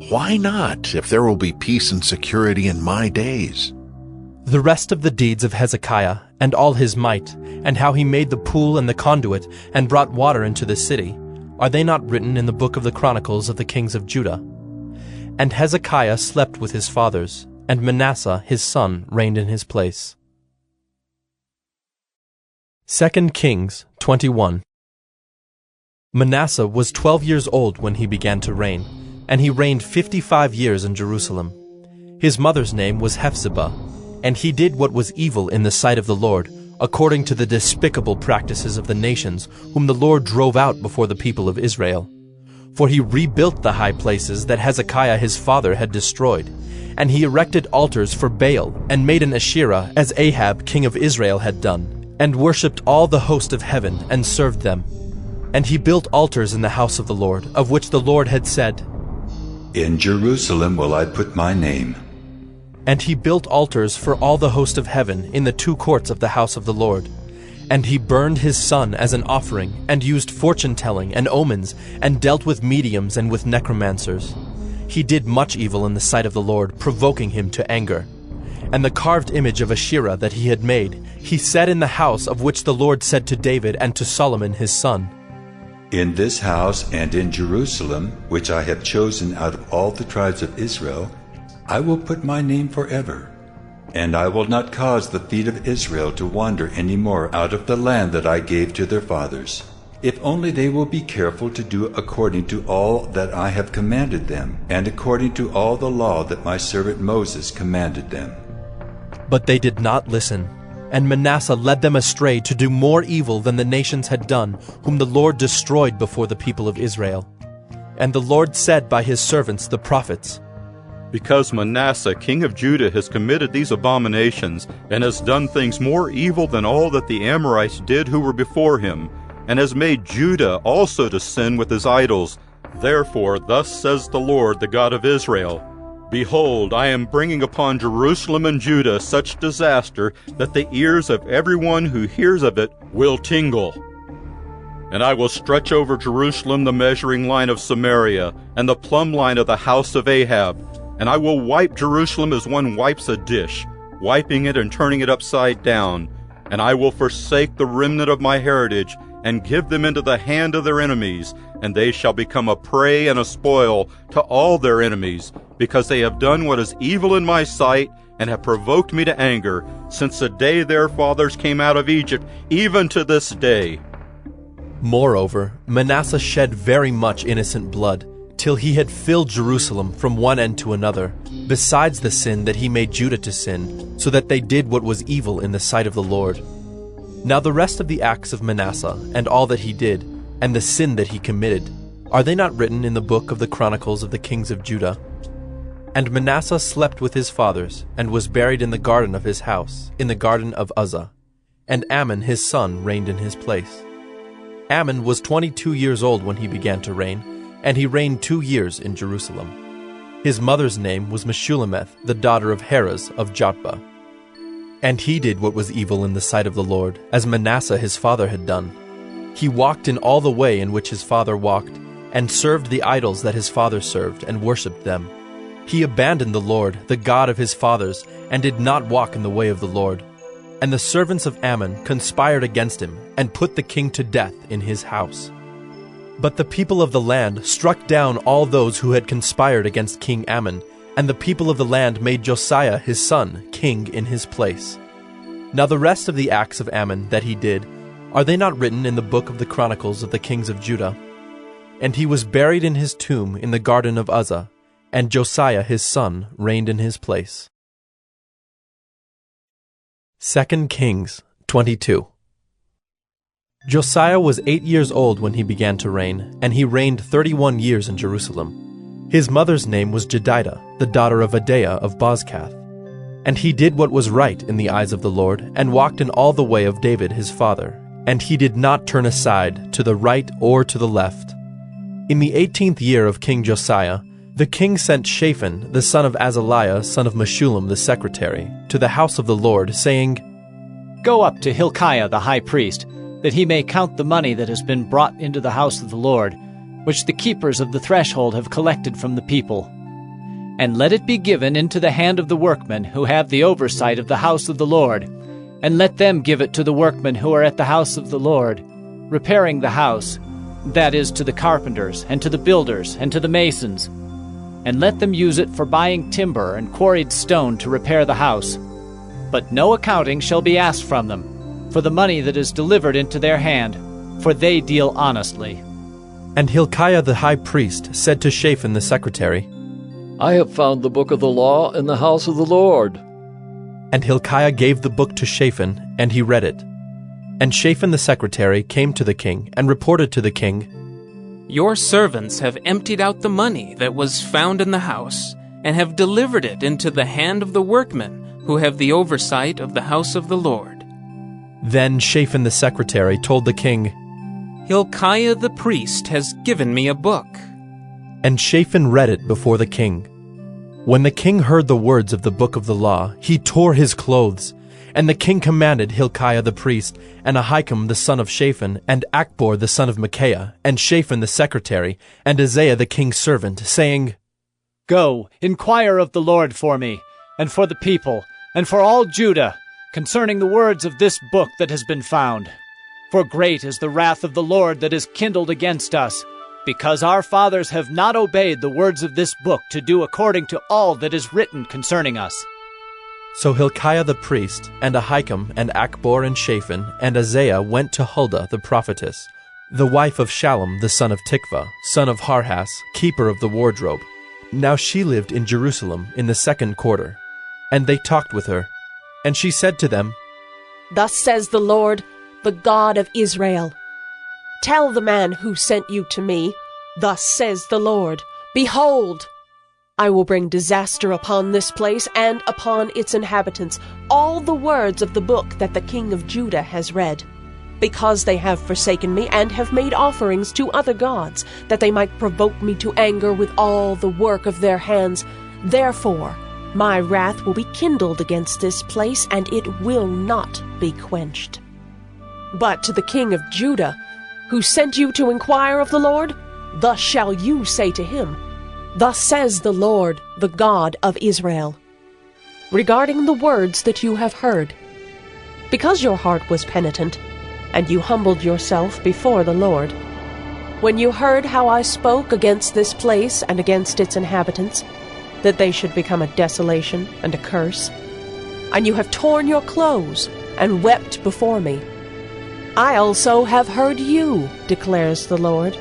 S12: Why not, if there will be peace and security in my days?
S1: The rest of the deeds of Hezekiah, and all his might, and how he made the pool and the conduit, and brought water into the city, are they not written in the book of the Chronicles of the kings of Judah? And Hezekiah slept with his fathers, and Manasseh his son reigned in his place. 2 Kings 21. Manasseh was 12 years old when he began to reign, and he reigned 55 years in Jerusalem. His mother's name was Hephzibah, and he did what was evil in the sight of the Lord, according to the despicable practices of the nations, whom the Lord drove out before the people of Israel. For he rebuilt the high places that Hezekiah his father had destroyed, and he erected altars for Baal, and made an Asherah, as Ahab king of Israel had done, and worshipped all the host of heaven, and served them. And he built altars in the house of the Lord, of which the Lord had said,
S14: In Jerusalem will I put my name.
S1: And he built altars for all the host of heaven in the 2 courts of the house of the Lord. And he burned his son as an offering, and used fortune-telling and omens, and dealt with mediums and with necromancers. He did much evil in the sight of the Lord, provoking him to anger. And the carved image of Asherah that he had made, he set in the house of which the Lord said to David and to Solomon his son,
S14: In this house and in Jerusalem, which I have chosen out of all the tribes of Israel, I will put my name forever, and I will not cause the feet of Israel to wander any more out of the land that I gave to their fathers, if only they will be careful to do according to all that I have commanded them, and according to all the law that my servant Moses commanded them.
S1: But they did not listen, and Manasseh led them astray to do more evil than the nations had done, whom the Lord destroyed before the people of Israel. And the Lord said by his servants the prophets,
S6: Because Manasseh, king of Judah, has committed these abominations, and has done things more evil than all that the Amorites did who were before him, and has made Judah also to sin with his idols. Therefore, thus says the Lord, the God of Israel, Behold, I am bringing upon Jerusalem and Judah such disaster that the ears of everyone who hears of it will tingle. And I will stretch over Jerusalem the measuring line of Samaria, and the plumb line of the house of Ahab, and I will wipe Jerusalem as one wipes a dish, wiping it and turning it upside down. And I will forsake the remnant of my heritage, and give them into the hand of their enemies, and they shall become a prey and a spoil to all their enemies, because they have done what is evil in my sight, and have provoked me to anger, since the day their fathers came out of Egypt, even to this day.
S1: Moreover, Manasseh shed very much innocent blood, till he had filled Jerusalem from one end to another, besides the sin that he made Judah to sin, so that they did what was evil in the sight of the Lord. Now the rest of the acts of Manasseh, and all that he did, and the sin that he committed, are they not written in the book of the Chronicles of the kings of Judah? And Manasseh slept with his fathers, and was buried in the garden of his house, in the garden of Uzzah. And Amon his son reigned in his place. Ammon was 22 years old when he began to reign, and he reigned 2 years in Jerusalem. His mother's name was Meshullemeth, the daughter of Heres of Jotbah. And he did what was evil in the sight of the Lord, as Manasseh his father had done. He walked in all the way in which his father walked, and served the idols that his father served, and worshipped them. He abandoned the Lord, the God of his fathers, and did not walk in the way of the Lord. And the servants of Ammon conspired against him, and put the king to death in his house. But the people of the land struck down all those who had conspired against King Ammon, and the people of the land made Josiah his son king in his place. Now the rest of the acts of Ammon that he did, are they not written in the book of the Chronicles of the kings of Judah? And he was buried in his tomb in the garden of Uzzah, and Josiah his son reigned in his place. 2 Kings 22. Josiah was 8 years old when he began to reign, and he reigned 31 years in Jerusalem. His mother's name was Jedidah, the daughter of Adaiah of Bozkath. And he did what was right in the eyes of the Lord, and walked in all the way of David his father, and he did not turn aside to the right or to the left. In the 18th year of King Josiah, the king sent Shaphan, the son of Azaliah, son of Meshullam the secretary, to the house of the Lord, saying,
S5: Go up to Hilkiah the high priest, that he may count the money that has been brought into the house of the Lord, which the keepers of the threshold have collected from the people. And let it be given into the hand of the workmen who have the oversight of the house of the Lord, and let them give it to the workmen who are at the house of the Lord, repairing the house, that is, to the carpenters, and to the builders, and to the masons. And let them use it for buying timber and quarried stone to repair the house. But no accounting shall be asked from them, for the money that is delivered into their hand, for they deal honestly.
S1: And Hilkiah the high priest said to Shaphan the secretary,
S17: I have found the book of the law in the house of the Lord.
S1: And Hilkiah gave the book to Shaphan, and he read it. And Shaphan the secretary came to the king, and reported to the king,
S19: Your servants have emptied out the money that was found in the house, and have delivered it into the hand of the workmen, who have the oversight of the house of the Lord.
S1: Then Shaphan the secretary told the king,
S19: Hilkiah the priest has given me a book.
S1: And Shaphan read it before the king. When the king heard the words of the book of the law, he tore his clothes. And the king commanded Hilkiah the priest, and Ahikam the son of Shaphan, and Achbor the son of Micaiah, and Shaphan the secretary, and Isaiah the king's servant, saying,
S5: Go, inquire of the Lord for me, and for the people, and for all Judah, concerning the words of this book that has been found. For great is the wrath of the Lord that is kindled against us, because our fathers have not obeyed the words of this book to do according to all that is written concerning us.
S1: So Hilkiah the priest, and Ahikam, and Achbor, and Shaphan, and Isaiah went to Huldah the prophetess, the wife of Shallum the son of Tikvah, son of Harhas, keeper of the wardrobe. Now she lived in Jerusalem in the 2nd quarter. And they talked with her. And she said to them,
S20: Thus says the Lord, the God of Israel, Tell the man who sent you to me, Thus says the Lord, Behold, I will bring disaster upon this place and upon its inhabitants, all the words of the book that the king of Judah has read, because they have forsaken me and have made offerings to other gods, that they might provoke me to anger with all the work of their hands. Therefore, my wrath will be kindled against this place, and it will not be quenched. But to the king of Judah, who sent you to inquire of the Lord, thus shall you say to him, Thus says the Lord, the God of Israel, regarding the words that you have heard, because your heart was penitent, and you humbled yourself before the Lord, when you heard how I spoke against this place and against its inhabitants, that they should become a desolation and a curse, and you have torn your clothes and wept before me, I also have heard you, declares the Lord.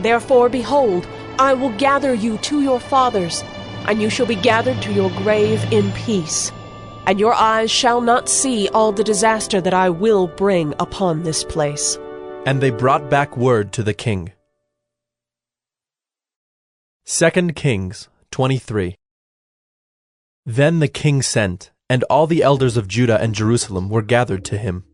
S20: Therefore, behold, I will gather you to your fathers, and you shall be gathered to your grave in peace. And your eyes shall not see all the disaster that I will bring upon this place.
S1: And they brought back word to the king. 2 Kings 23. Then the king sent, and all the elders of Judah and Jerusalem were gathered to him.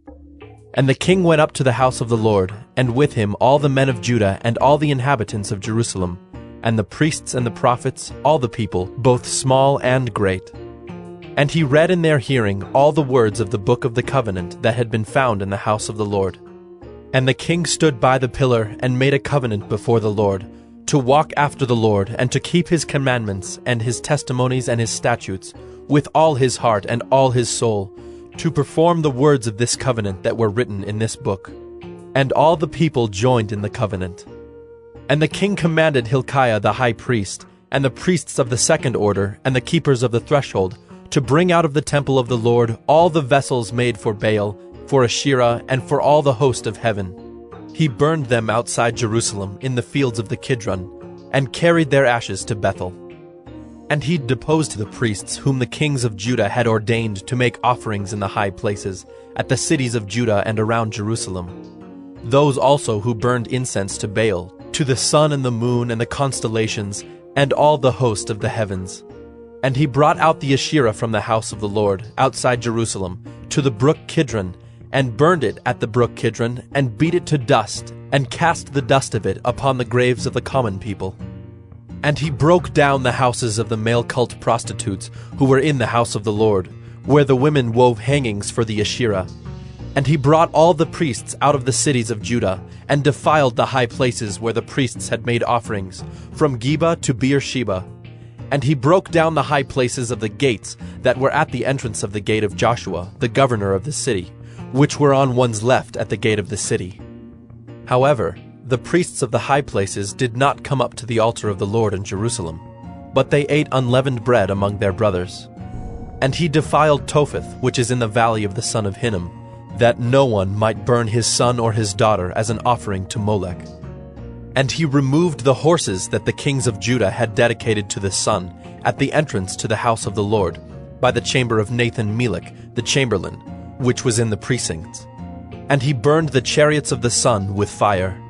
S1: And the king went up to the house of the Lord, and with him all the men of Judah and all the inhabitants of Jerusalem, and the priests and the prophets, all the people, both small and great. And he read in their hearing all the words of the book of the covenant that had been found in the house of the Lord. And the king stood by the pillar and made a covenant before the Lord, to walk after the Lord, and to keep his commandments and his testimonies and his statutes, with all his heart and all his soul, to perform the words of this covenant that were written in this book. And all the people joined in the covenant. And the king commanded Hilkiah the high priest, and the priests of the second order, and the keepers of the threshold, to bring out of the temple of the Lord all the vessels made for Baal, for Asherah, and for all the host of heaven. He burned them outside Jerusalem in the fields of the Kidron, and carried their ashes to Bethel. And he deposed the priests whom the kings of Judah had ordained to make offerings in the high places, at the cities of Judah and around Jerusalem. Those also who burned incense to Baal, to the sun and the moon and the constellations, and all the host of the heavens. And he brought out the Asherah from the house of the Lord, outside Jerusalem, to the brook Kidron, and burned it at the brook Kidron, and beat it to dust, and cast the dust of it upon the graves of the common people. And he broke down the houses of the male cult prostitutes who were in the house of the Lord, where the women wove hangings for the Asherah. And he brought all the priests out of the cities of Judah, and defiled the high places where the priests had made offerings, from Geba to Beersheba. And he broke down the high places of the gates that were at the entrance of the gate of Joshua, the governor of the city, which were on one's left at the gate of the city. However, the priests of the high places did not come up to the altar of the Lord in Jerusalem, but they ate unleavened bread among their brothers. And he defiled Topheth, which is in the valley of the son of Hinnom, that no one might burn his son or his daughter as an offering to Molech. And he removed the horses that the kings of Judah had dedicated to the sun at the entrance to the house of the Lord, by the chamber of Nathan-Melech, the chamberlain, which was in the precincts. And he burned the chariots of the sun with fire.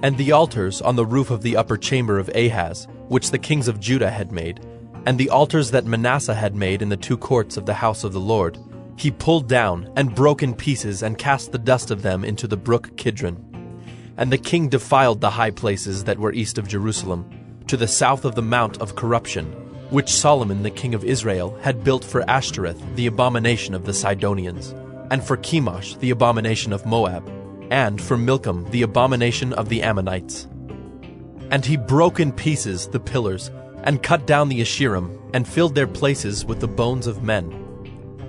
S1: And the altars on the roof of the upper chamber of Ahaz, which the kings of Judah had made, and the altars that Manasseh had made in the two courts of the house of the Lord, he pulled down and broke in pieces and cast the dust of them into the brook Kidron. And the king defiled the high places that were east of Jerusalem, to the south of the Mount of Corruption, which Solomon the king of Israel had built for Ashtoreth, the abomination of the Sidonians, and for Chemosh, the abomination of Moab, and for Milcom, the abomination of the Ammonites. And he broke in pieces the pillars, and cut down the Asherim, and filled their places with the bones of men.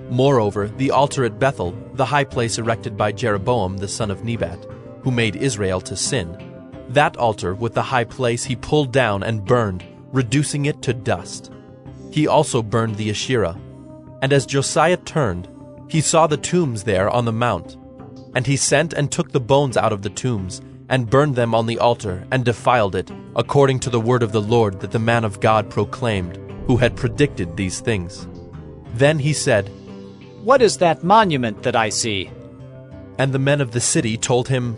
S1: Moreover, the altar at Bethel, the high place erected by Jeroboam the son of Nebat, who made Israel to sin, that altar with the high place he pulled down and burned, reducing it to dust. He also burned the Asherah. And as Josiah turned, he saw the tombs there on the mount. And he sent and took the bones out of the tombs, and burned them on the altar, and defiled it, according to the word of the Lord that the man of God proclaimed, who had predicted these things. Then he said,
S5: "What is that monument that I see?"
S1: And the men of the city told him,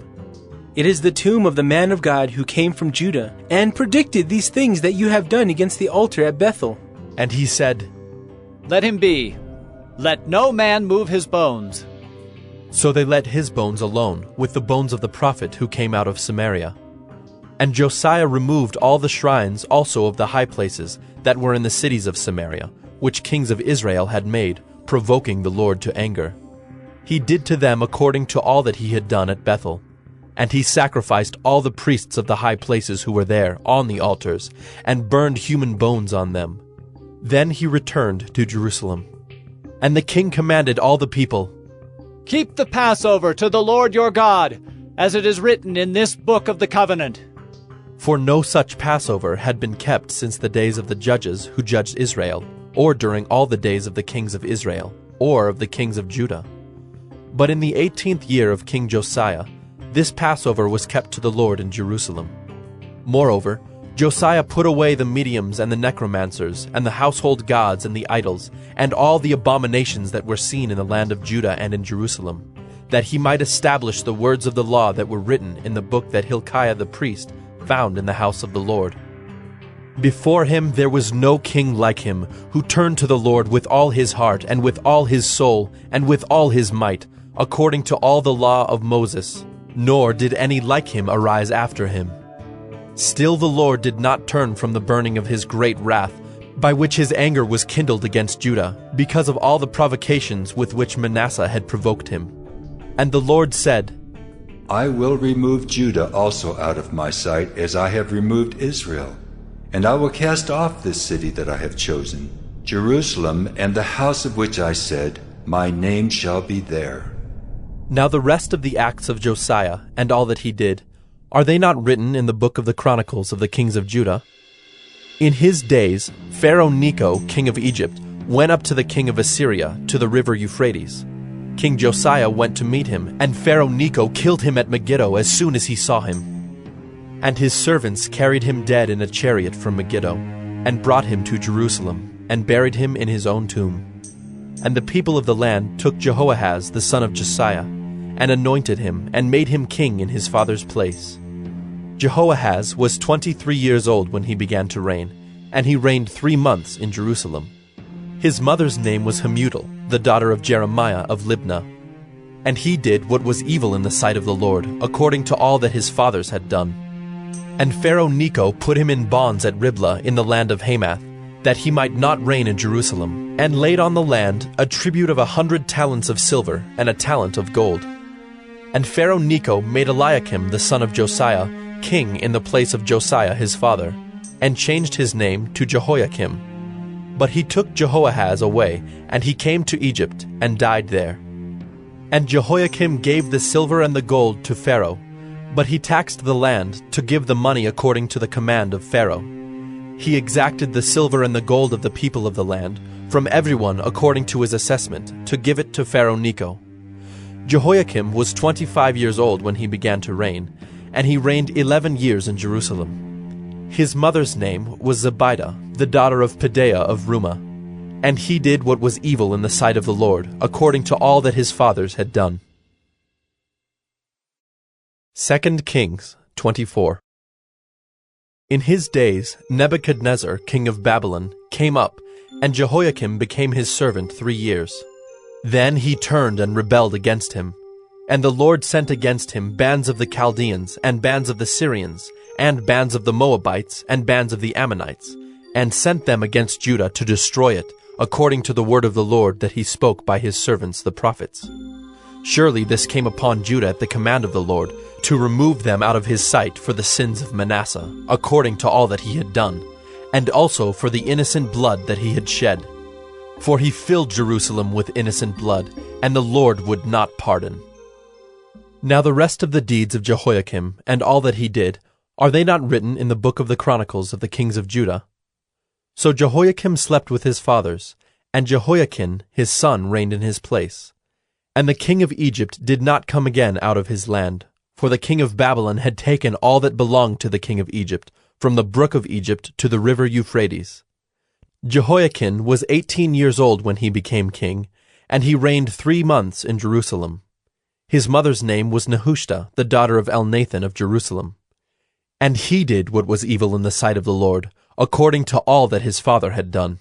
S3: "It is the tomb of the man of God who came from Judah, and predicted these things that you have done against the altar at Bethel."
S1: And he said,
S5: "Let him be. Let no man move his bones."
S1: So they let his bones alone, with the bones of the prophet who came out of Samaria. And Josiah removed all the shrines also of the high places that were in the cities of Samaria, which kings of Israel had made, provoking the Lord to anger. He did to them according to all that he had done at Bethel. And he sacrificed all the priests of the high places who were there on the altars, and burned human bones on them. Then he returned to Jerusalem. And the king commanded all the people,
S5: "Keep the Passover to the Lord your God, as it is written in this book of the covenant."
S1: For no such Passover had been kept since the days of the judges who judged Israel, or during all the days of the kings of Israel, or of the kings of Judah. But in the 18th year of King Josiah, this Passover was kept to the Lord in Jerusalem. Moreover, Josiah put away the mediums and the necromancers, and the household gods and the idols, and all the abominations that were seen in the land of Judah and in Jerusalem, that he might establish the words of the law that were written in the book that Hilkiah the priest found in the house of the Lord. Before him there was no king like him, who turned to the Lord with all his heart, and with all his soul, and with all his might, according to all the law of Moses, nor did any like him arise after him. Still the Lord did not turn from the burning of his great wrath, by which his anger was kindled against Judah, because of all the provocations with which Manasseh had provoked him. And the Lord said,
S14: I will remove Judah also out of my sight, as I have removed Israel. And I will cast off this city that I have chosen, Jerusalem, and the house of which I said, My name shall be there.
S1: Now the rest of the acts of Josiah, and all that he did, are they not written in the book of the Chronicles of the kings of Judah? In his days, Pharaoh Necho, king of Egypt, went up to the king of Assyria, to the river Euphrates. King Josiah went to meet him, and Pharaoh Necho killed him at Megiddo as soon as he saw him. And his servants carried him dead in a chariot from Megiddo, and brought him to Jerusalem, and buried him in his own tomb. And the people of the land took Jehoahaz the son of Josiah, and anointed him, and made him king in his father's place. Jehoahaz was 23 years old when he began to reign, and he reigned 3 months in Jerusalem. His mother's name was Hamutal, the daughter of Jeremiah of Libnah. And he did what was evil in the sight of the Lord, according to all that his fathers had done. And Pharaoh Necho put him in bonds at Riblah in the land of Hamath, that he might not reign in Jerusalem, and laid on the land a tribute of 100 talents of silver and a talent of gold. And Pharaoh Necho made Eliakim the son of Josiah king in the place of Josiah his father, and changed his name to Jehoiakim. But he took Jehoahaz away, and he came to Egypt, and died there. And Jehoiakim gave the silver and the gold to Pharaoh, but he taxed the land to give the money according to the command of Pharaoh. He exacted the silver and the gold of the people of the land, from everyone according to his assessment, to give it to Pharaoh Necho. Jehoiakim was 25 years old when he began to reign, and he reigned 11 years in Jerusalem. His mother's name was Zebidah, the daughter of Pedaiah of Rumah. And he did what was evil in the sight of the Lord, according to all that his fathers had done. 2 Kings 24. In his days Nebuchadnezzar, king of Babylon, came up, and Jehoiakim became his servant 3 years. Then he turned and rebelled against him. And the Lord sent against him bands of the Chaldeans, and bands of the Syrians, and bands of the Moabites, and bands of the Ammonites, and sent them against Judah to destroy it, according to the word of the Lord that he spoke by his servants the prophets. Surely this came upon Judah at the command of the Lord, to remove them out of his sight for the sins of Manasseh, according to all that he had done, and also for the innocent blood that he had shed. For he filled Jerusalem with innocent blood, and the Lord would not pardon. Now the rest of the deeds of Jehoiakim, and all that he did, are they not written in the book of the Chronicles of the kings of Judah? So Jehoiakim slept with his fathers, and Jehoiachin his son reigned in his place. And the king of Egypt did not come again out of his land, for the king of Babylon had taken all that belonged to the king of Egypt, from the brook of Egypt to the river Euphrates. Jehoiachin was 18 years old when he became king, and he reigned 3 months in Jerusalem. His mother's name was Nehushta, the daughter of Elnathan of Jerusalem. And he did what was evil in the sight of the Lord, according to all that his father had done.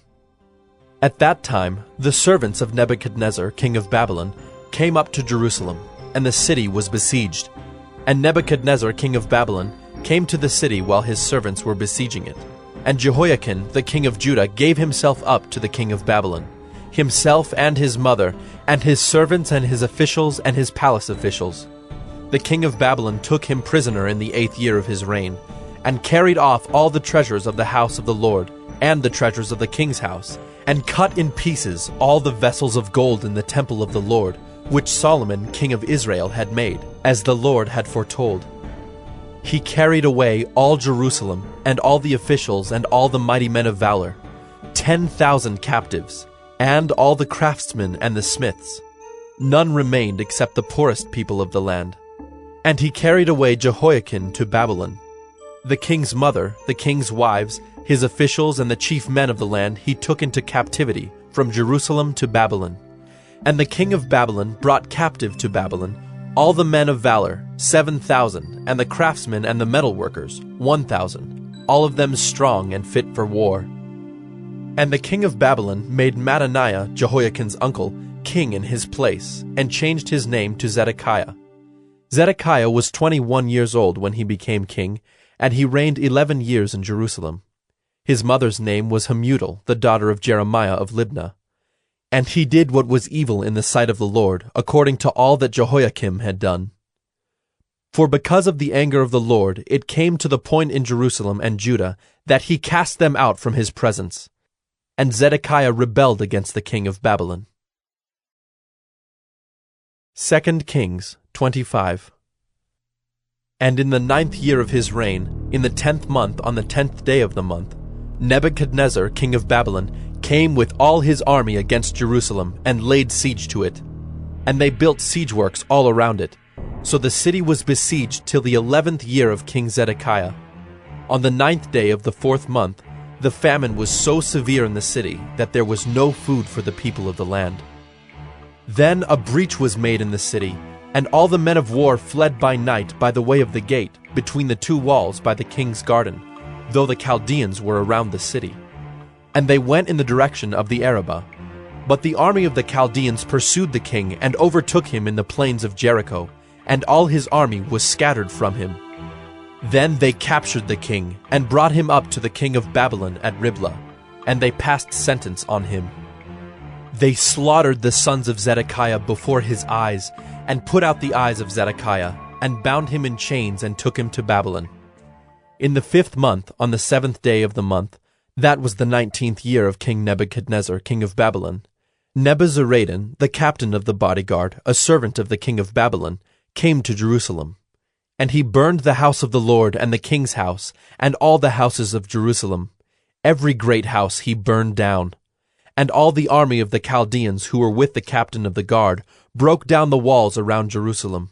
S1: At that time the servants of Nebuchadnezzar, king of Babylon, came up to Jerusalem, and the city was besieged. And Nebuchadnezzar, king of Babylon, came to the city while his servants were besieging it. And Jehoiachin, the king of Judah, gave himself up to the king of Babylon, himself and his mother, and his servants and his officials and his palace officials. The king of Babylon took him prisoner in the 8th year of his reign, and carried off all the treasures of the house of the Lord, and the treasures of the king's house, and cut in pieces all the vessels of gold in the temple of the Lord, which Solomon king of Israel had made, as the Lord had foretold. He carried away all Jerusalem, and all the officials and all the mighty men of valor, 10,000 captives, and all the craftsmen and the smiths. None remained except the poorest people of the land. And he carried away Jehoiachin to Babylon. The king's mother, the king's wives, his officials, and the chief men of the land he took into captivity from Jerusalem to Babylon. And the king of Babylon brought captive to Babylon all the men of valor, 7,000, and the craftsmen and the metalworkers, 1,000, all of them strong and fit for war. And the king of Babylon made Mattaniah, Jehoiachin's uncle, king in his place and changed his name to Zedekiah. Zedekiah was 21 years old when he became king, and he reigned 11 years in Jerusalem. His mother's name was Hamutal, the daughter of Jeremiah of Libnah. And he did what was evil in the sight of the Lord, according to all that Jehoiakim had done. For because of the anger of the Lord, it came to the point in Jerusalem and Judah that he cast them out from his presence. And Zedekiah rebelled against the king of Babylon. 2 Kings 25. And in the 9th year of his reign, in the 10th month, on the 10th day of the month, Nebuchadnezzar, king of Babylon, came with all his army against Jerusalem and laid siege to it. And they built siege works all around it. So the city was besieged till the 11th year of King Zedekiah. On the 9th day of the 4th month, the famine was so severe in the city that there was no food for the people of the land. Then a breach was made in the city, and all the men of war fled by night by the way of the gate, between the two walls by the king's garden, though the Chaldeans were around the city. And they went in the direction of the Arabah. But the army of the Chaldeans pursued the king and overtook him in the plains of Jericho, and all his army was scattered from him. Then they captured the king, and brought him up to the king of Babylon at Riblah, and they passed sentence on him. They slaughtered the sons of Zedekiah before his eyes, and put out the eyes of Zedekiah, and bound him in chains and took him to Babylon. In the 5th month, on the 7th day of the month, that was the 19th year of King Nebuchadnezzar, king of Babylon, Nebuzaradan, the captain of the bodyguard, a servant of the king of Babylon, came to Jerusalem. And he burned the house of the Lord and the king's house, and all the houses of Jerusalem. Every great house he burned down. And all the army of the Chaldeans who were with the captain of the guard broke down the walls around Jerusalem.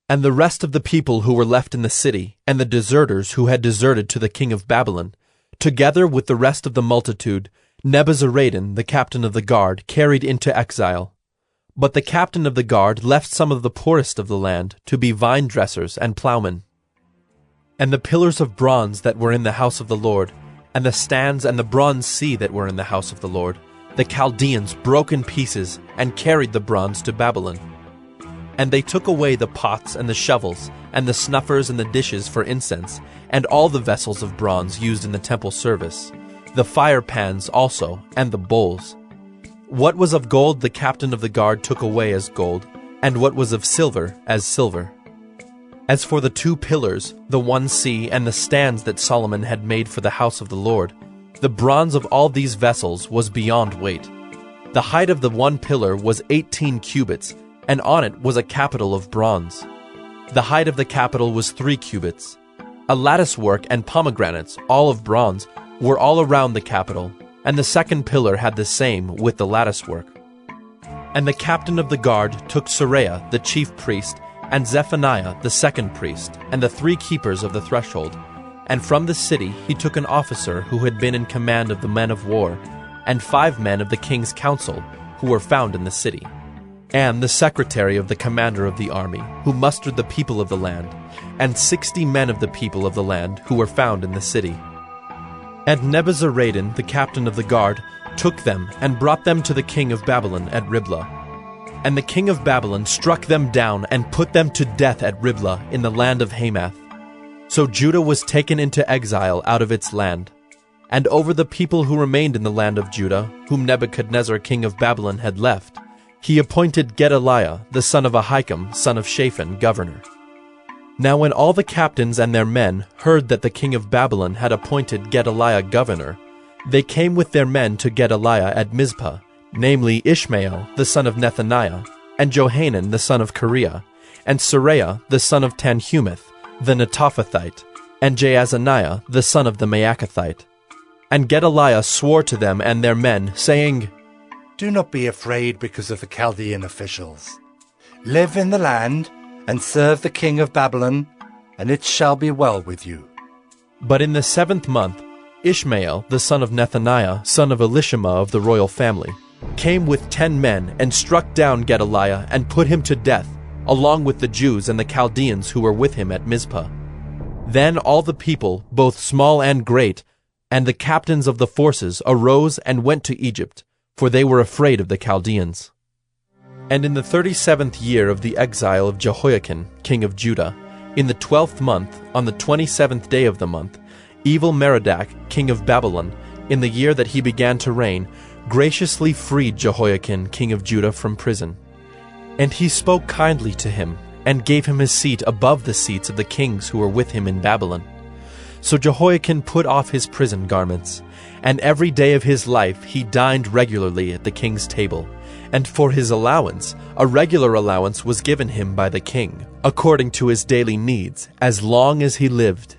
S1: And the rest of the people who were left in the city, and the deserters who had deserted to the king of Babylon, together with the rest of the multitude, Nebuzaradan, the captain of the guard, carried into exile. But the captain of the guard left some of the poorest of the land to be vine dressers and plowmen. And the pillars of bronze that were in the house of the Lord, and the stands and the bronze sea that were in the house of the Lord, the Chaldeans broke in pieces and carried the bronze to Babylon. And they took away the pots and the shovels, and the snuffers and the dishes for incense, and all the vessels of bronze used in the temple service, the fire pans also, and the bowls. What was of gold the captain of the guard took away as gold, and what was of silver as silver. As for the 2 pillars, the one sea, and the stands that Solomon had made for the house of the Lord, the bronze of all these vessels was beyond weight. The height of the one pillar was 18 cubits, and on it was a capital of bronze. The height of the capital was 3 cubits. A lattice work and pomegranates, all of bronze, were all around the capital, and the second pillar had the same with the lattice work. And the captain of the guard took Seraiah, the chief priest, and Zephaniah, the second priest, and the 3 keepers of the threshold. And from the city he took an officer who had been in command of the men of war, and 5 men of the king's council, who were found in the city, and the secretary of the commander of the army, who mustered the people of the land, and 60 men of the people of the land, who were found in the city. And Nebuzaradan, the captain of the guard, took them and brought them to the king of Babylon at Riblah. And the king of Babylon struck them down and put them to death at Riblah in the land of Hamath. So Judah was taken into exile out of its land. And over the people who remained in the land of Judah, whom Nebuchadnezzar king of Babylon had left, he appointed Gedaliah, the son of Ahikam, son of Shaphan, governor. Now when all the captains and their men heard that the king of Babylon had appointed Gedaliah governor, they came with their men to Gedaliah at Mizpah, namely Ishmael, the son of Nethaniah, and Johanan, the son of Kareah, and Seraiah, the son of Tanhumeth, the Netophathite, and Jaazaniah, the son of the Maacathite. And Gedaliah swore to them and their men, saying,
S15: Do not be afraid because of the Chaldean officials. Live in the land, and serve the king of Babylon, and it shall be well with you.
S1: But in the 7th month, Ishmael, the son of Nethaniah, son of Elishama of the royal family, came with 10 men and struck down Gedaliah and put him to death, along with the Jews and the Chaldeans who were with him at Mizpah. Then all the people, both small and great, and the captains of the forces arose and went to Egypt, for they were afraid of the Chaldeans. And in the 37th year of the exile of Jehoiakim, king of Judah, in the 12th month, on the 27th day of the month, evil Merodach, king of Babylon, in the year that he began to reign, graciously freed Jehoiakim, king of Judah, from prison. And he spoke kindly to him, and gave him his seat above the seats of the kings who were with him in Babylon. So Jehoiakim put off his prison garments, and every day of his life he dined regularly at the king's table. And for his allowance, a regular allowance was given him by the king, according to his daily needs, as long as he lived.